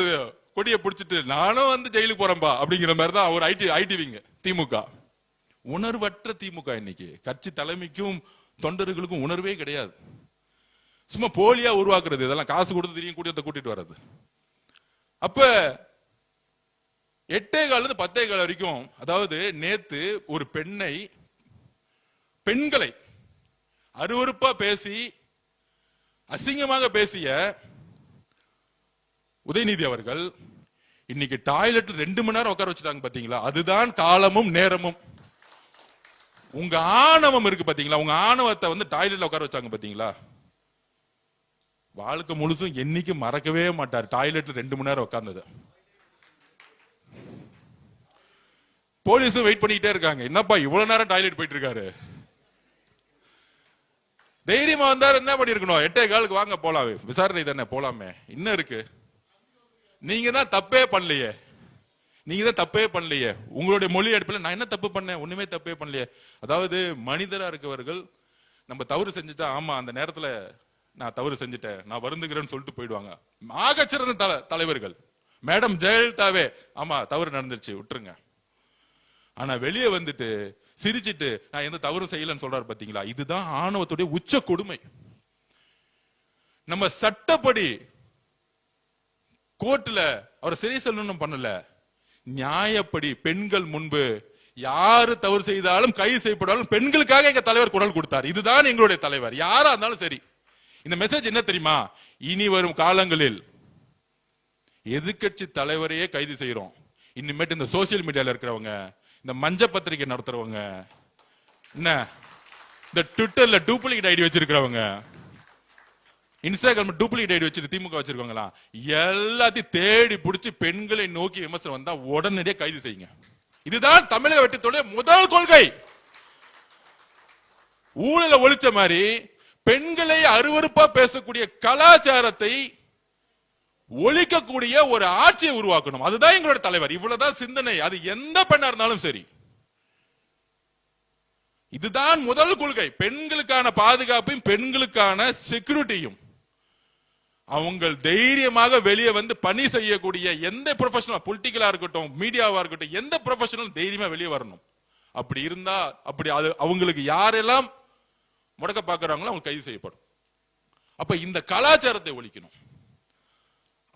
கொடியை பிடிச்சிட்டு நானும் வந்து ஜெயிலுக்கு போறேன்பா அப்படிங்கிற மாதிரி தான் ஒரு ஐடிவிங்க திமுக. உணர்வற்ற திமுக இன்னைக்கு. கட்சி தலைமைக்கும் தொண்டர்களுக்கும் உணர்வே கிடையாது. சும்மா போலியா உருவாக்குறது, இதெல்லாம் காசு கொடுத்து தெரியும் கூட்டிட்டு வர்றது. அப்ப 8:15 10:15 வரைக்கும், அதாவது நேத்து ஒரு பெண்களை அருவருப்பா பேசி அசிங்கமாக பேசிய உதயநிதி அவர்கள் இன்னைக்கு டாய்லெட் 2 மணி நேரம் உட்கார வச்சுட்டாங்க பாத்தீங்களா? அதுதான் காலமும் நேரமும். உங்க ஆணவம் இருக்கு பாத்தீங்களா? உங்க ஆணவத்தை வந்து டாய்லெட்ல உட்கார வச்சாங்க பாத்தீங்களா? வாழ்க்கை முழுசும் என்னைக்கு மறக்கவே மாட்டார் டாய்லெட்ல 2 மணி நேரம் உட்கார்ந்தது. போலீஸும் வெயிட் பண்ணிக்கிட்டே இருக்காங்க, என்னப்பா இவ்வளவு நேரம் டாய்லெட் போயிட்டு இருக்காரு. தைரியமா வந்தாரு, என்ன பண்ணிருக்கணும், 8:15 வாங்க போலாம், விசாரணை தானே போலாமே, இன்னும் இருக்கு. நீங்க தான் தப்பே பண்ணலையே. உங்களுடைய மொழி அடிப்பில் நான் என்ன தப்பு பண்ணேன், ஒண்ணுமே தப்பே பண்ணலையே. அதாவது மனிதரா இருக்கவர்கள் நம்ம தவறு செஞ்சுட்டா, ஆமா அந்த நேரத்துல நான் தவறு செஞ்சுட்டேன், நான் வருந்துகிறேன்னு சொல்லிட்டு போயிடுவாங்க. ஆகச்சிறந்த தலைவர்கள் மேடம் ஜெயலலிதாவே, ஆமா தவறு நடந்துருச்சு விட்டுருங்க. ஆனா வெளியே வந்துட்டு சிரிச்சிட்டு நான் எந்த தவறும் செய்யலன்னு சொல்றாரு பாத்தீங்களா? இதுதான் ஆணவத்துடைய உச்ச கொடுமை. நம்ம சட்டப்படி கோர்ட்ல அவர் சிறை செல்லணும் பண்ணல, நியாயப்படி பெண்கள் முன்பு யாரு தவறு செய்தாலும் கைது செய்யப்படாலும் பெண்களுக்காக எங்க தலைவர் குரல் கொடுத்தார். இதுதான் எங்களுடைய தலைவர், யாரா இருந்தாலும் சரி. இந்த மெசேஜ் என்ன தெரியுமா? இனி வரும் காலங்களில் எதிர்க்கட்சி தலைவரையே கைது செய்யறோம். இனிமேட்டு இந்த சோசியல் மீடியால இருக்கிறவங்க, இந்த மஞ்ச பத்திரிகை நடத்துறவங்க, என்ன இந்த ட்விட்டர்ல டூப்ளிகேட் ஐடி வச்சிருக்கிறவங்க, இன்ஸ்டாகிராம் டூப்ளிகேட் ஐடி வச்சிருக்க திமுக வச்சிருக்கவங்களா, எல்லாத்தையும் தேடி பிடிச்சி பெண்களை நோக்கி விமர்சனம் வந்தா உடனடியே கைது செய்யுங்க. இதுதான் தமிழக வெற்றித்தோட முதல் கொள்கை. ஊழல ஒழிச்ச மாதிரி பெண்களை அருவருப்பா பேசக்கூடிய கலாச்சாரத்தை ஒழிக்கக்கூடிய ஒரு ஆட்சியை உருவாக்கணும். அதுதான் எங்களோட தலைவர். இவ்வளவுதான் சிந்தனை. அது எந்த பெண்ணா இருந்தாலும் சரி, இதுதான் முதல் கொள்கை. பெண்களுக்கான பாதுகாப்பையும் பெண்களுக்கான செக்யூரிட்டியும், அவங்க தைரியமாக வெளியே வந்து பணி செய்யக்கூடிய எந்த ப்ரொஃபஷனல், பொலிட்டிக்கலா இருக்கட்டும் மீடியாவா இருக்கட்டும், எந்த ப்ரொஃபஷனல் தைரியமா வெளியே வரணும். அப்படி இருந்தா அது அவங்களுக்கு யாரெல்லாம் முடக்க பாக்குறாங்களோ அவங்க கைது செய்யப்படும். அப்ப இந்த கலாச்சாரத்தை ஒழிக்கணும்.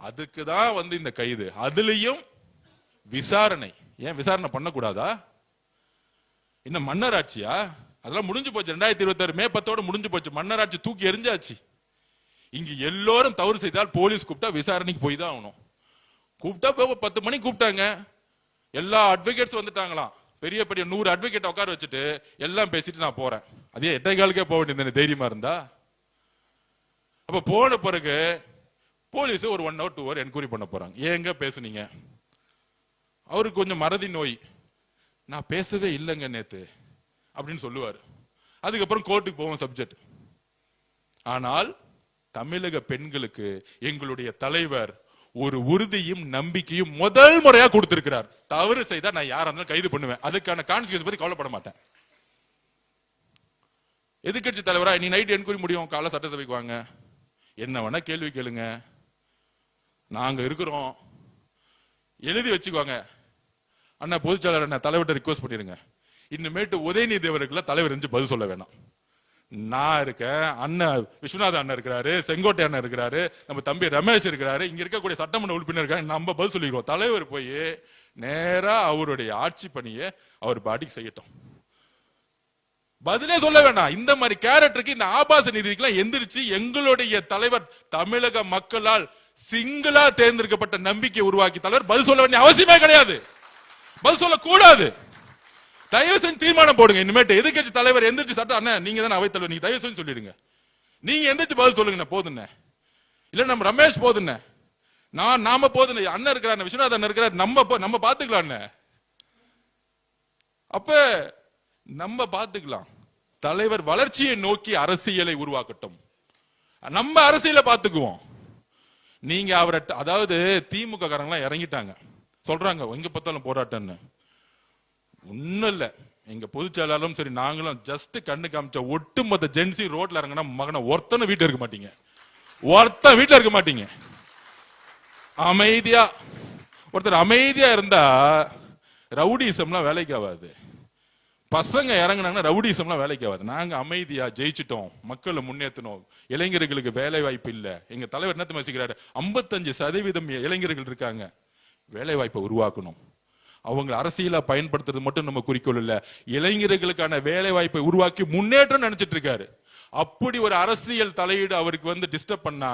அதுக்குதான் வந்து இந்த கைது. அதுலயும் விசாரணை. ஏன் விசாரணை பண்ணக்கூடாதா? இன்னும் மன்னராட்சியா? அதெல்லாம் முடிஞ்சு போச்சு. 2026 மே 10 முடிஞ்சு போச்சு. மன்னராட்சி தூக்கி எரிஞ்சாச்சு. இங்க எல்லோரும் தவறு செய்தால் போலீஸ் கூப்பிட்டா விசாரணைக்கு போய் தான் ஆகணும். கூப்பிட்டா 10 மணிக்கு கூப்பிட்டாங்க, எல்லா அட்வொகேட்ஸ் வந்துட்டாங்களாம். பெரிய 100 அட்வொகேட் உட்கார வச்சுட்டு எல்லாம் பேசிட்டு நான் போறேன். அதே 8:15 போக வேண்டியது தைரியமா இருந்தா. அப்ப போன பிறகு போலீஸ் ஒரு 1 hour 2 hour என்கொயரி பண்ண போறாங்க. ஏங்க பேசுனீங்க? அவருக்கு கொஞ்சம் மறதி நோய், நான் பேசவே இல்லைங்க நேத்து அப்படின்னு சொல்லுவாரு. அதுக்கப்புறம் கோர்ட்டுக்கு போவோம் சப்ஜெக்ட். ஆனால் தமிழக பெண்களுக்கு எங்களுடைய தலைவர் ஒரு உறுதியும் நம்பிக்கையும் முதல் முறையா கொடுத்திருக்கிறார். தவறு செய்தா நான் யாரா இருந்தாலும் கைது பண்ணுவேன், அதுக்கான கான்சிக்வன்ஸ் பத்தி கவலைப்பட மாட்டேன். எதிர்க்கட்சி தலைவரா நீ நைட் என்கொயரி முடியும், காலை சட்டசபைக்கு வாங்க, என்ன வேணா கேள்வி கேளுங்க, நாங்க இருக்கிறோம், எழுதி வச்சுக்குவாங்க. அண்ணா பொதுச்செயலாளர் அண்ணா தலைவர்கிட்ட ரிக்வஸ்ட் பண்ணிருங்க, இன்னுமேட்டு உதயநிதி அவர்களை தலைவர் இருந்து பதில் சொல்ல வேணாம். நான் இருக்கேன், அண்ணன் விஸ்வநாத அண்ணன் இருக்கிறாரு, செங்கோட்டை அண்ணன் இருக்கிறாரு, நம்ம தம்பி ரமேஷ் இருக்கிறாரு, இங்க இருக்கக்கூடிய சட்டமன்ற உறுப்பினர் இருக்காங்க, நம்ம பதில் சொல்லிக்கிறோம். தலைவர் போய் நேரா அவருடைய ஆட்சி பணியை அவர் பாட்டிக்கு செய்யட்டும், பதிலே சொல்ல வேண்டாம். இந்த மாதிரி கேரக்டருக்கு, இந்த ஆபாச நீதிக்கெல்லாம் எந்திரிச்சு எங்களுடைய தலைவர் தமிழக மக்களால் சிங்களா தேர்ந்தெடுக்கப்பட்ட நம்பிக்கை உருவாக்கி தலைவர் பதில் சொல்ல வேண்டிய அவசியமே கிடையாது, பதில் சொல்ல கூடாது. தயவு செஞ்சு தீர்மானம் போடுங்க. இனிமேட்டு எதிர்க்கட்சி தலைவர் எந்திரிச்சு சட்டம் அண்ணா நீங்க தானே அவைத் தலைவர், நீங்க தயவு செஞ்சு சொல்லிடுங்க. நீங்க எந்திரிச்சு பதில் சொல்லுங்க போதுன்னு. இல்ல நம்ம ரமேஷ் போதுன்னு, நாம போதுன்னு, அண்ணன் இருக்கிறார், விஸ்வநாதன் அண்ணன் இருக்கிறார், நம்ம பாத்துக்கலாம். அப்ப நம்ம பாத்துக்கலாம். தலைவர் வளர்ச்சியை நோக்கி அரசியலை உருவாக்கட்டும், நம்ம அரசியலை பாத்துக்குவோம். நீங்க அவரை, அதாவது திமுக காரங்க இறங்கிட்டாங்க சொல்றாங்க எங்க பார்த்தாலும் போராட்டம்னு. ஒண்ணும் இல்ல, எங்க பொதுச் செயலாளரும் சரி நாங்களும் ஜஸ்ட் கண்ணு காமிச்ச ஒட்டுமொத்த ஜென்சி ரோட்ல இறங்கினா மகனை ஒருத்தன வீட்டுல இருக்க மாட்டீங்க, ஒருத்தன் வீட்டுல இருக்க மாட்டீங்க. அமைதியா ஒருத்தர் அமைதியா இருந்தா ரவுடிசம்லாம் வேலைக்கு ஆகாது. பசங்க இறங்கினாங்கன்னா ரவுடிசம்லாம் வேலைக்கு ஆகாது. நாங்க அமைதியா ஜெயிச்சிட்டோம், மக்களை முன்னேற்றணும், இளைஞர்களுக்கு வேலை வாய்ப்பு இல்ல. எங்க தலைவர் என்ன யோசிக்கிறாரு, 55% இளைஞர்கள் இருக்காங்க, வேலை வாய்ப்பை உருவாக்கணும். அவங்க அரசியலா பயன்படுத்துறது மட்டும் நம்ம குறிக்கோள் இல்ல, இளைஞர்களுக்கான வேலை வாய்ப்பை உருவாக்கி முன்னேற்றம் நினைச்சிட்டு இருக்காரு. அப்படி ஒரு அரசியல் தலையீடு அவருக்கு டிஸ்டர்ப் பண்ணா,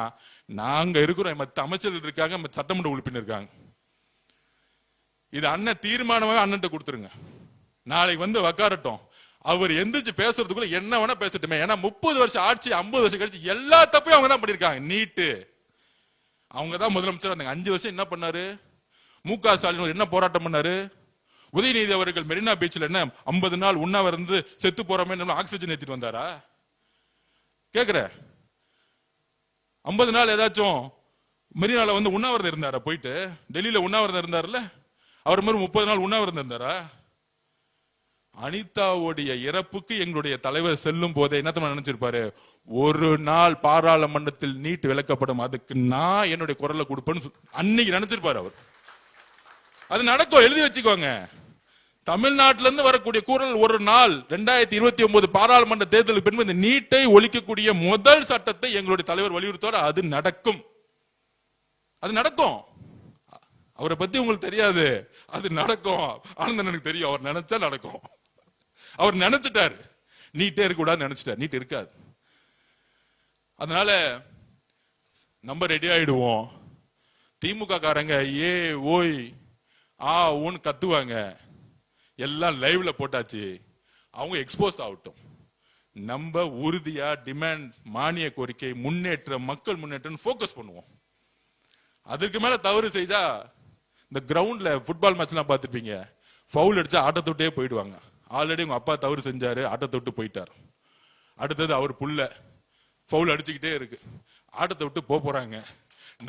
நாங்க இருக்கிறோம், மத்த அமைச்சர்கள் இருக்காங்க, சட்டமன்ற உறுப்பினர் இருக்காங்க. இது அண்ணன் தீர்மானமாக அண்ணன் கொடுத்துருங்க. நாளைக்கு உக்காரட்டும், அவர் எந்திரிச்சு பேசுறதுக்குள்ள என்ன வேணா பேசட்டுமே. ஏன்னா 30 வருஷம் ஆட்சி, 50 வருஷம் கழிச்சு எல்லா தப்பையும் அவங்க தான் பண்ணிருக்காங்க. நீட்டு அவங்க தான் முதலமைச்சர் இருந்தாங்க. 5 வருஷம் என்ன பண்ணாரு? மு.க. ஸ்டாலின் என்ன போராட்டம் பண்ணாரு? உதயநிதி அவர்கள் மெரினா பீச்ல என்ன 50 நாள் உண்ணாவிரதம் இருந்து செத்து போறமே ஆக்சிஜன் ஏத்திட்டு வந்தாரா? கேக்குற 50 நாள் ஏதாச்சும் மெரினால உண்ணாவிரதம் இருந்தாரா? போயிட்டு டெல்லியில உண்ணாவிரதம் இருந்தாருல்ல, அவர் மாதிரி 30 நாள் உண்ணாவிரதம் இருந்தாரா? அனிதாவுடைய இறப்புக்கு எங்களுடைய தலைவர் செல்லும் போதே என்ன நினைச்சிருப்பாரு, ஒரு நாள் பாராளுமன்றத்தில் நீட் விளக்கப்படும், அதுக்கு நான் என்னுடைய குரலை கொடுப்பேன்னு அன்னைக்கு நினைச்சிருப்பாரு அவர். அது நடக்கும், எழுதி வச்சுக்கோங்க. தமிழ்நாட்டில இருந்து வரக்கூடிய குரல் ஒரு நாள் 2029 பாராளுமன்ற தேர்தலுக்கு பின்பு இந்த நீட்டை ஒழிக்கக்கூடிய முதல் சட்டத்தை எங்களுடைய தலைவர் வலியுறுத்துவார். அது நடக்கும், அது நடக்கும். அவரை பத்தி உங்களுக்கு தெரியாது, அது நடக்கும். ஆனந்தனுக்கு தெரியும், அவர் நினைச்சா நடக்கும். அவர் நினைச்சிட்டாரு, நீட்டே இருக்க கூடாது நினைச்சிட்டாரு, நீட் இருக்காது. அதனால நம்ம ரெடி ஆயிடுவோம். திமுக காரங்க ஏ ஓய் ஆ ஊன்னு கத்துவாங்க, எல்லாம் லைவ்ல போட்டாச்சு, அவங்க எக்ஸ்போஸ் ஆகட்டும். நம்ம உறுதியா டிமாண்ட், மானிய கோரிக்கை, முன்னேற்றம், மக்கள் முன்னேற்றம் போக்கஸ் பண்ணுவோம். அதுக்கு மேல தவறு செய்தா, இந்த கிரவுண்ட்ல ஃபுட்பால் மேட்ச் எல்லாம் பாத்துருப்பீங்க, ஃபவுல் அடிச்சா ஆட்டத்தை விட்டே போயிடுவாங்க. ஆல்ரெடி உங்க அப்பா தவறு செஞ்சாரு, ஆட்டத்தை விட்டு போயிட்டார். அடுத்தது அவர் புள்ள ஃபவுல் அடிச்சுக்கிட்டே இருக்கு, ஆட்டத்தை விட்டு போறாங்க.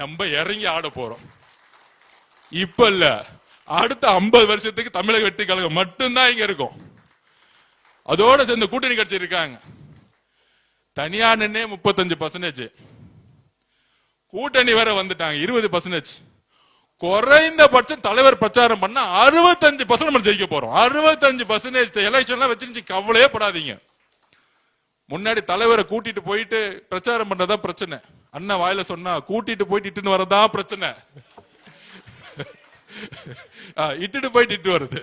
நம்ம இறங்கி ஆட போறோம். இப்ப இல்ல, அடுத்த 50 வருஷத்துக்கு தமிழக வெற்றி கழகம் மட்டும்தான் இங்க இருக்கும். அதோட சேர்ந்த கூட்டணி கட்சி இருக்காங்க. தனியார் 35%, கூட்டணி வேற வந்துட்டாங்க 20%. குறைந்தபட்சம் தலைவர் பிரச்சாரம் பண்ண 65% நம்ம ஜெயிக்க போறோம். 65% எலெக்ஷன்லாம் வச்சிருந்துச்சு, கவலையே படாதீங்க. முன்னாடி தலைவரை கூட்டிட்டு போயிட்டு பிரச்சாரம் பண்றதா பிரச்சனை. அண்ணா வாயில சொன்னா கூட்டிட்டு போயிட்டு இட்டுன்னு வரதான் பிரச்சனை. இட்டுட்டு போயிட்டு இட்டு வருது.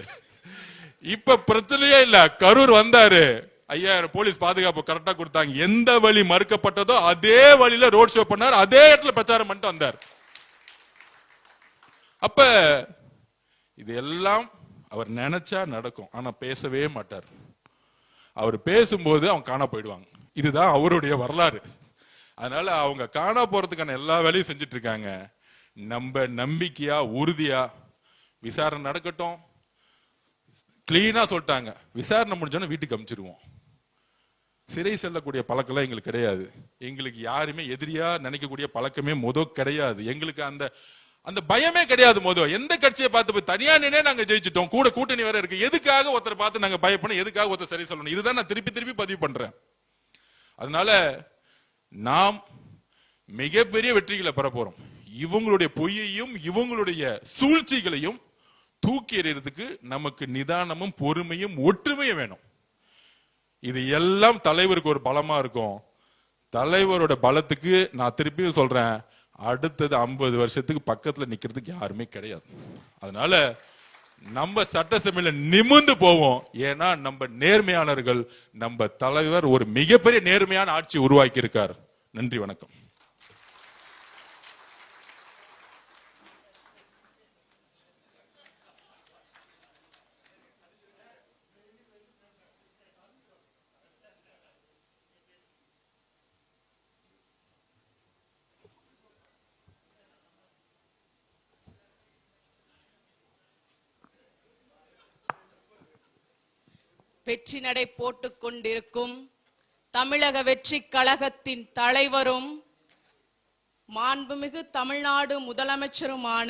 இப்ப பிரச்சனையே இல்ல. கரூர் வந்தாரு, 5000 போலீஸ் பாதுகாப்பு கரெக்டா கொடுத்தாங்க. எந்த வழி மறுக்கப்பட்டதோ அதே வழியில ரோட் ஷோ பண்ணார், அதே இடத்துல பிரச்சாரம் பண்ணிட்டு வந்தார். அப்ப இது எல்லாம் அவர் நினைச்சா நடக்கும், ஆனா பேசவே மாட்டார். அவர் பேசும்போது அவங்க காணா போயிடுவாங்க. இதுதான் அவருடைய வரலாறு. அதனால அவங்க காணா போறதுக்கான எல்லா வேலையும் செஞ்சிட்டு இருக்காங்க. நம்ம நம்பிக்கையா உறுதியா விசாரணை நடக்கட்டும். கிளீனா சொல்லிட்டாங்க, விசாரணை முடிஞ்சோன்னா வீட்டுக்கு அனுப்பிச்சிருவோம். சிறை செல்லக்கூடிய பழக்கம் எங்களுக்கு கிடையாது. எங்களுக்கு யாருமே எதிரியா நினைக்கக்கூடிய பழக்கமே கிடையாது. எங்களுக்கு அந்த பயமே கிடையாது. எந்த கட்சியை பார்த்து போய் தனியா நின்னே நாங்க ஜெயிச்சிட்டோம், கூட கூட்டணி வேற இருக்கு, எதுக்காக ஒருத்தரை பார்த்து நாங்க பயப்படணும், எதுக்காக ஒருத்தர் சரி சொல்லணும்? இதுதான் நான் திருப்பி திருப்பி பதிவு பண்றேன். அதனால நாம் மிகப்பெரிய வெற்றிகளை பெற போறோம். இவங்களுடைய பொய்யையும் இவங்களுடைய சூழ்ச்சிகளையும் தூக்கி எறியறதுக்கு நமக்கு நிதானமும் பொறுமையும் ஒற்றுமையும் வேணும். இது எல்லாம் தலைவருக்கு ஒரு பலமா இருக்கும். தலைவரோட பலத்துக்கு நான் திருப்பியும் சொல்றேன், அடுத்தது 50 வருஷத்துக்கு பக்கத்துல நிக்கிறதுக்கு யாருமே கிடையாது. அதனால நம்ம சட்டசபையில நிமிர்ந்து போவோம். ஏன்னா நம்ம நேர்மையானவர்கள். நம்ம தலைவர் ஒரு மிகப்பெரிய நேர்மையான ஆட்சி உருவாக்கி இருக்கார். நன்றி, வணக்கம். வெற்றி நடை போட்டுக் கொண்டிருக்கும் தமிழக வெற்றி கழகத்தின் தலைவரும் மாண்புமிகு தமிழ்நாடு முதலமைச்சருமான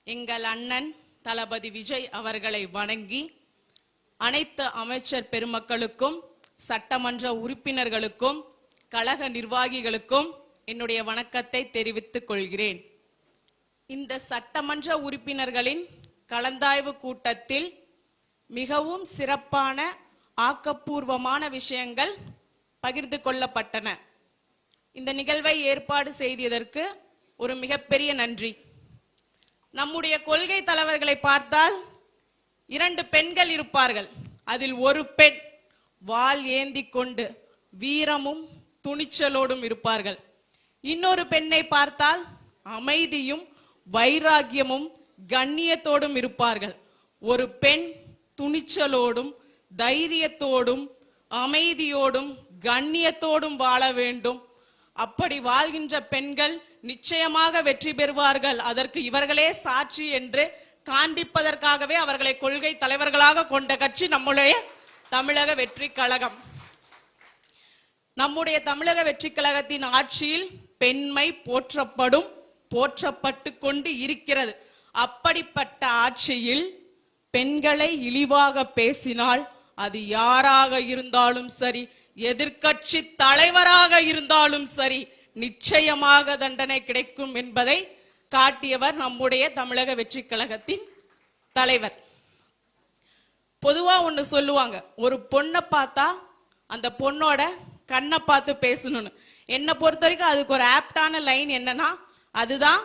எங்கள் அண்ணன் தளபதி விஜய் அவர்களை வணங்கி அனைத்து அமைச்சர் பெருமக்களுக்கும் சட்டமன்ற உறுப்பினர்களுக்கும் கழக நிர்வாகிகளுக்கும் என்னுடைய வணக்கத்தை தெரிவித்துக் கொள்கிறேன். இந்த சட்டமன்ற உறுப்பினர்களின் கலந்தாய்வு கூட்டத்தில் மிகவும் சிறப்பான ஆக்கப்பூர்வமான விஷயங்கள் பகிர்ந்து கொள்ளப்பட்டன. இந்த நிகழ்வை ஏற்பாடு செய்ததற்கு ஒரு மிகப்பெரிய நன்றி. நம்முடைய கொள்கை தலைவர்களை பார்த்தால் 2 பெண்கள் இருப்பார்கள். அதில் ஒரு பெண் வாள் ஏந்தி கொண்டு வீரமும் துணிச்சலோடும் இருப்பார்கள். இன்னொரு பெண்ணை பார்த்தால் அமைதியும் வைராகியமும் கண்ணியத்தோடும் இருப்பார்கள். ஒரு பெண் துணிச்சலோடும் தைரியத்தோடும் அமைதியோடும் கண்ணியத்தோடும் வாழ வேண்டும். அப்படி வாழ்கின்ற பெண்கள் நிச்சயமாக வெற்றி பெறுவார்கள். அதற்கு இவர்களே சாட்சி என்று காண்பிப்பதற்காகவே அவர்களை கொள்கை தலைவர்களாக கொண்ட கட்சி நம்முடைய தமிழக வெற்றி கழகம். நம்முடைய தமிழக வெற்றி கழகத்தின் ஆட்சியில் பெண்மை போற்றப்பட்டு கொண்டு இருக்கிறது. அப்படிப்பட்ட ஆட்சியில் பெண்களை இழிவாக பேசினால் அது யாராக இருந்தாலும் சரி, எதிர்க்கட்சி தலைவராக இருந்தாலும் சரி, நிச்சயமாக தண்டனை கிடைக்கும் என்பதை காட்டியவர் நம்முடைய தமிழக வெற்றி கழகத்தின் தலைவர். பொதுவா ஒண்ணு சொல்லுவாங்க, ஒரு பொண்ணை பார்த்தா அந்த பொண்ணோட கண்ணை பார்த்து பேசணும்னு. என்னை பொறுத்த வரைக்கும் அதுக்கு ஒரு ஆப்டான லைன் என்னன்னா, அதுதான்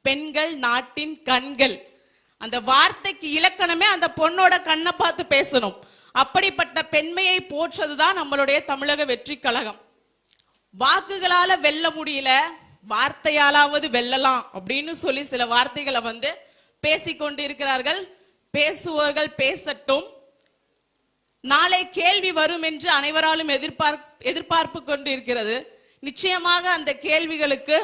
பெண்கள் நாட்டின் கண்கள். அந்த வார்த்தைக்கு இலக்கணமே அந்த பொண்ணோட கண்ணை பார்த்து பேசணும். அப்படிப்பட்ட பெண்மையை போற்றதுதான் நம்மளுடைய தமிழக வெற்றி கழகம். வாக்குகளால வெல்ல முடியல, வார்த்தையாலாவது வெல்லலாம் அப்படின்னு சொல்லி சில வார்த்தைகளை பேசிக்கொண்டு இருக்கிறார்கள். பேசுவர்கள் பேசட்டும். நாளை கேள்வி வரும் என்று அனைவராலும் எதிர்பார்ப்பு கொண்டு இருக்கிறது. நிச்சயமாக அந்த கேள்விகளுக்கு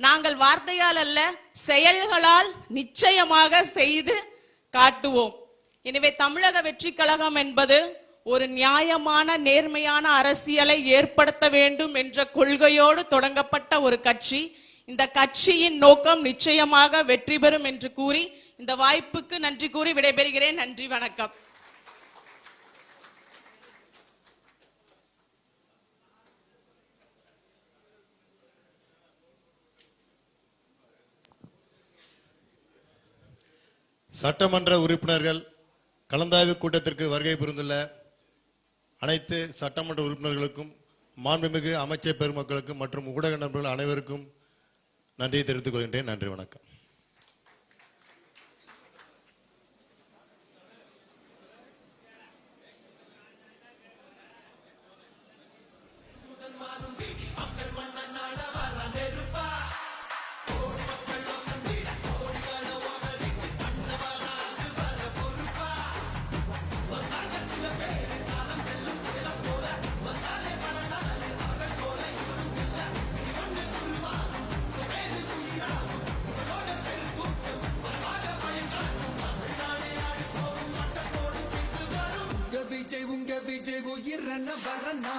நாங்கள் வார்த்தையால் அல்ல, செயல்களால் நிச்சயமாக செய்து காட்டுவோம். எனவே தமிழக வெற்றி கழகம் என்பது ஒரு நியாயமான நேர்மையான அரசியலை ஏற்படுத்த வேண்டும் என்ற கொள்கையோடு தொடங்கப்பட்ட ஒரு கட்சி. இந்த கட்சியின் நோக்கம் நிச்சயமாக வெற்றி பெறும் என்று கூறி இந்த வாய்ப்புக்கு நன்றி கூறி விடைபெறுகிறேன். நன்றி, வணக்கம். சட்டமன்ற உறுப்பினர்கள் கலந்தாய்வு கூட்டத்திற்கு வருகை புரிந்துள்ள அனைத்து சட்டமன்ற உறுப்பினர்களுக்கும் மாண்புமிகு அமைச்சர் பெருமக்களுக்கும் மற்றும் ஊடக நண்பர்கள் அனைவருக்கும் நன்றியை தெரிவித்துக் கொள்கின்றேன். நன்றி, வணக்கம். உங்க விஜய் உயிரன வரனா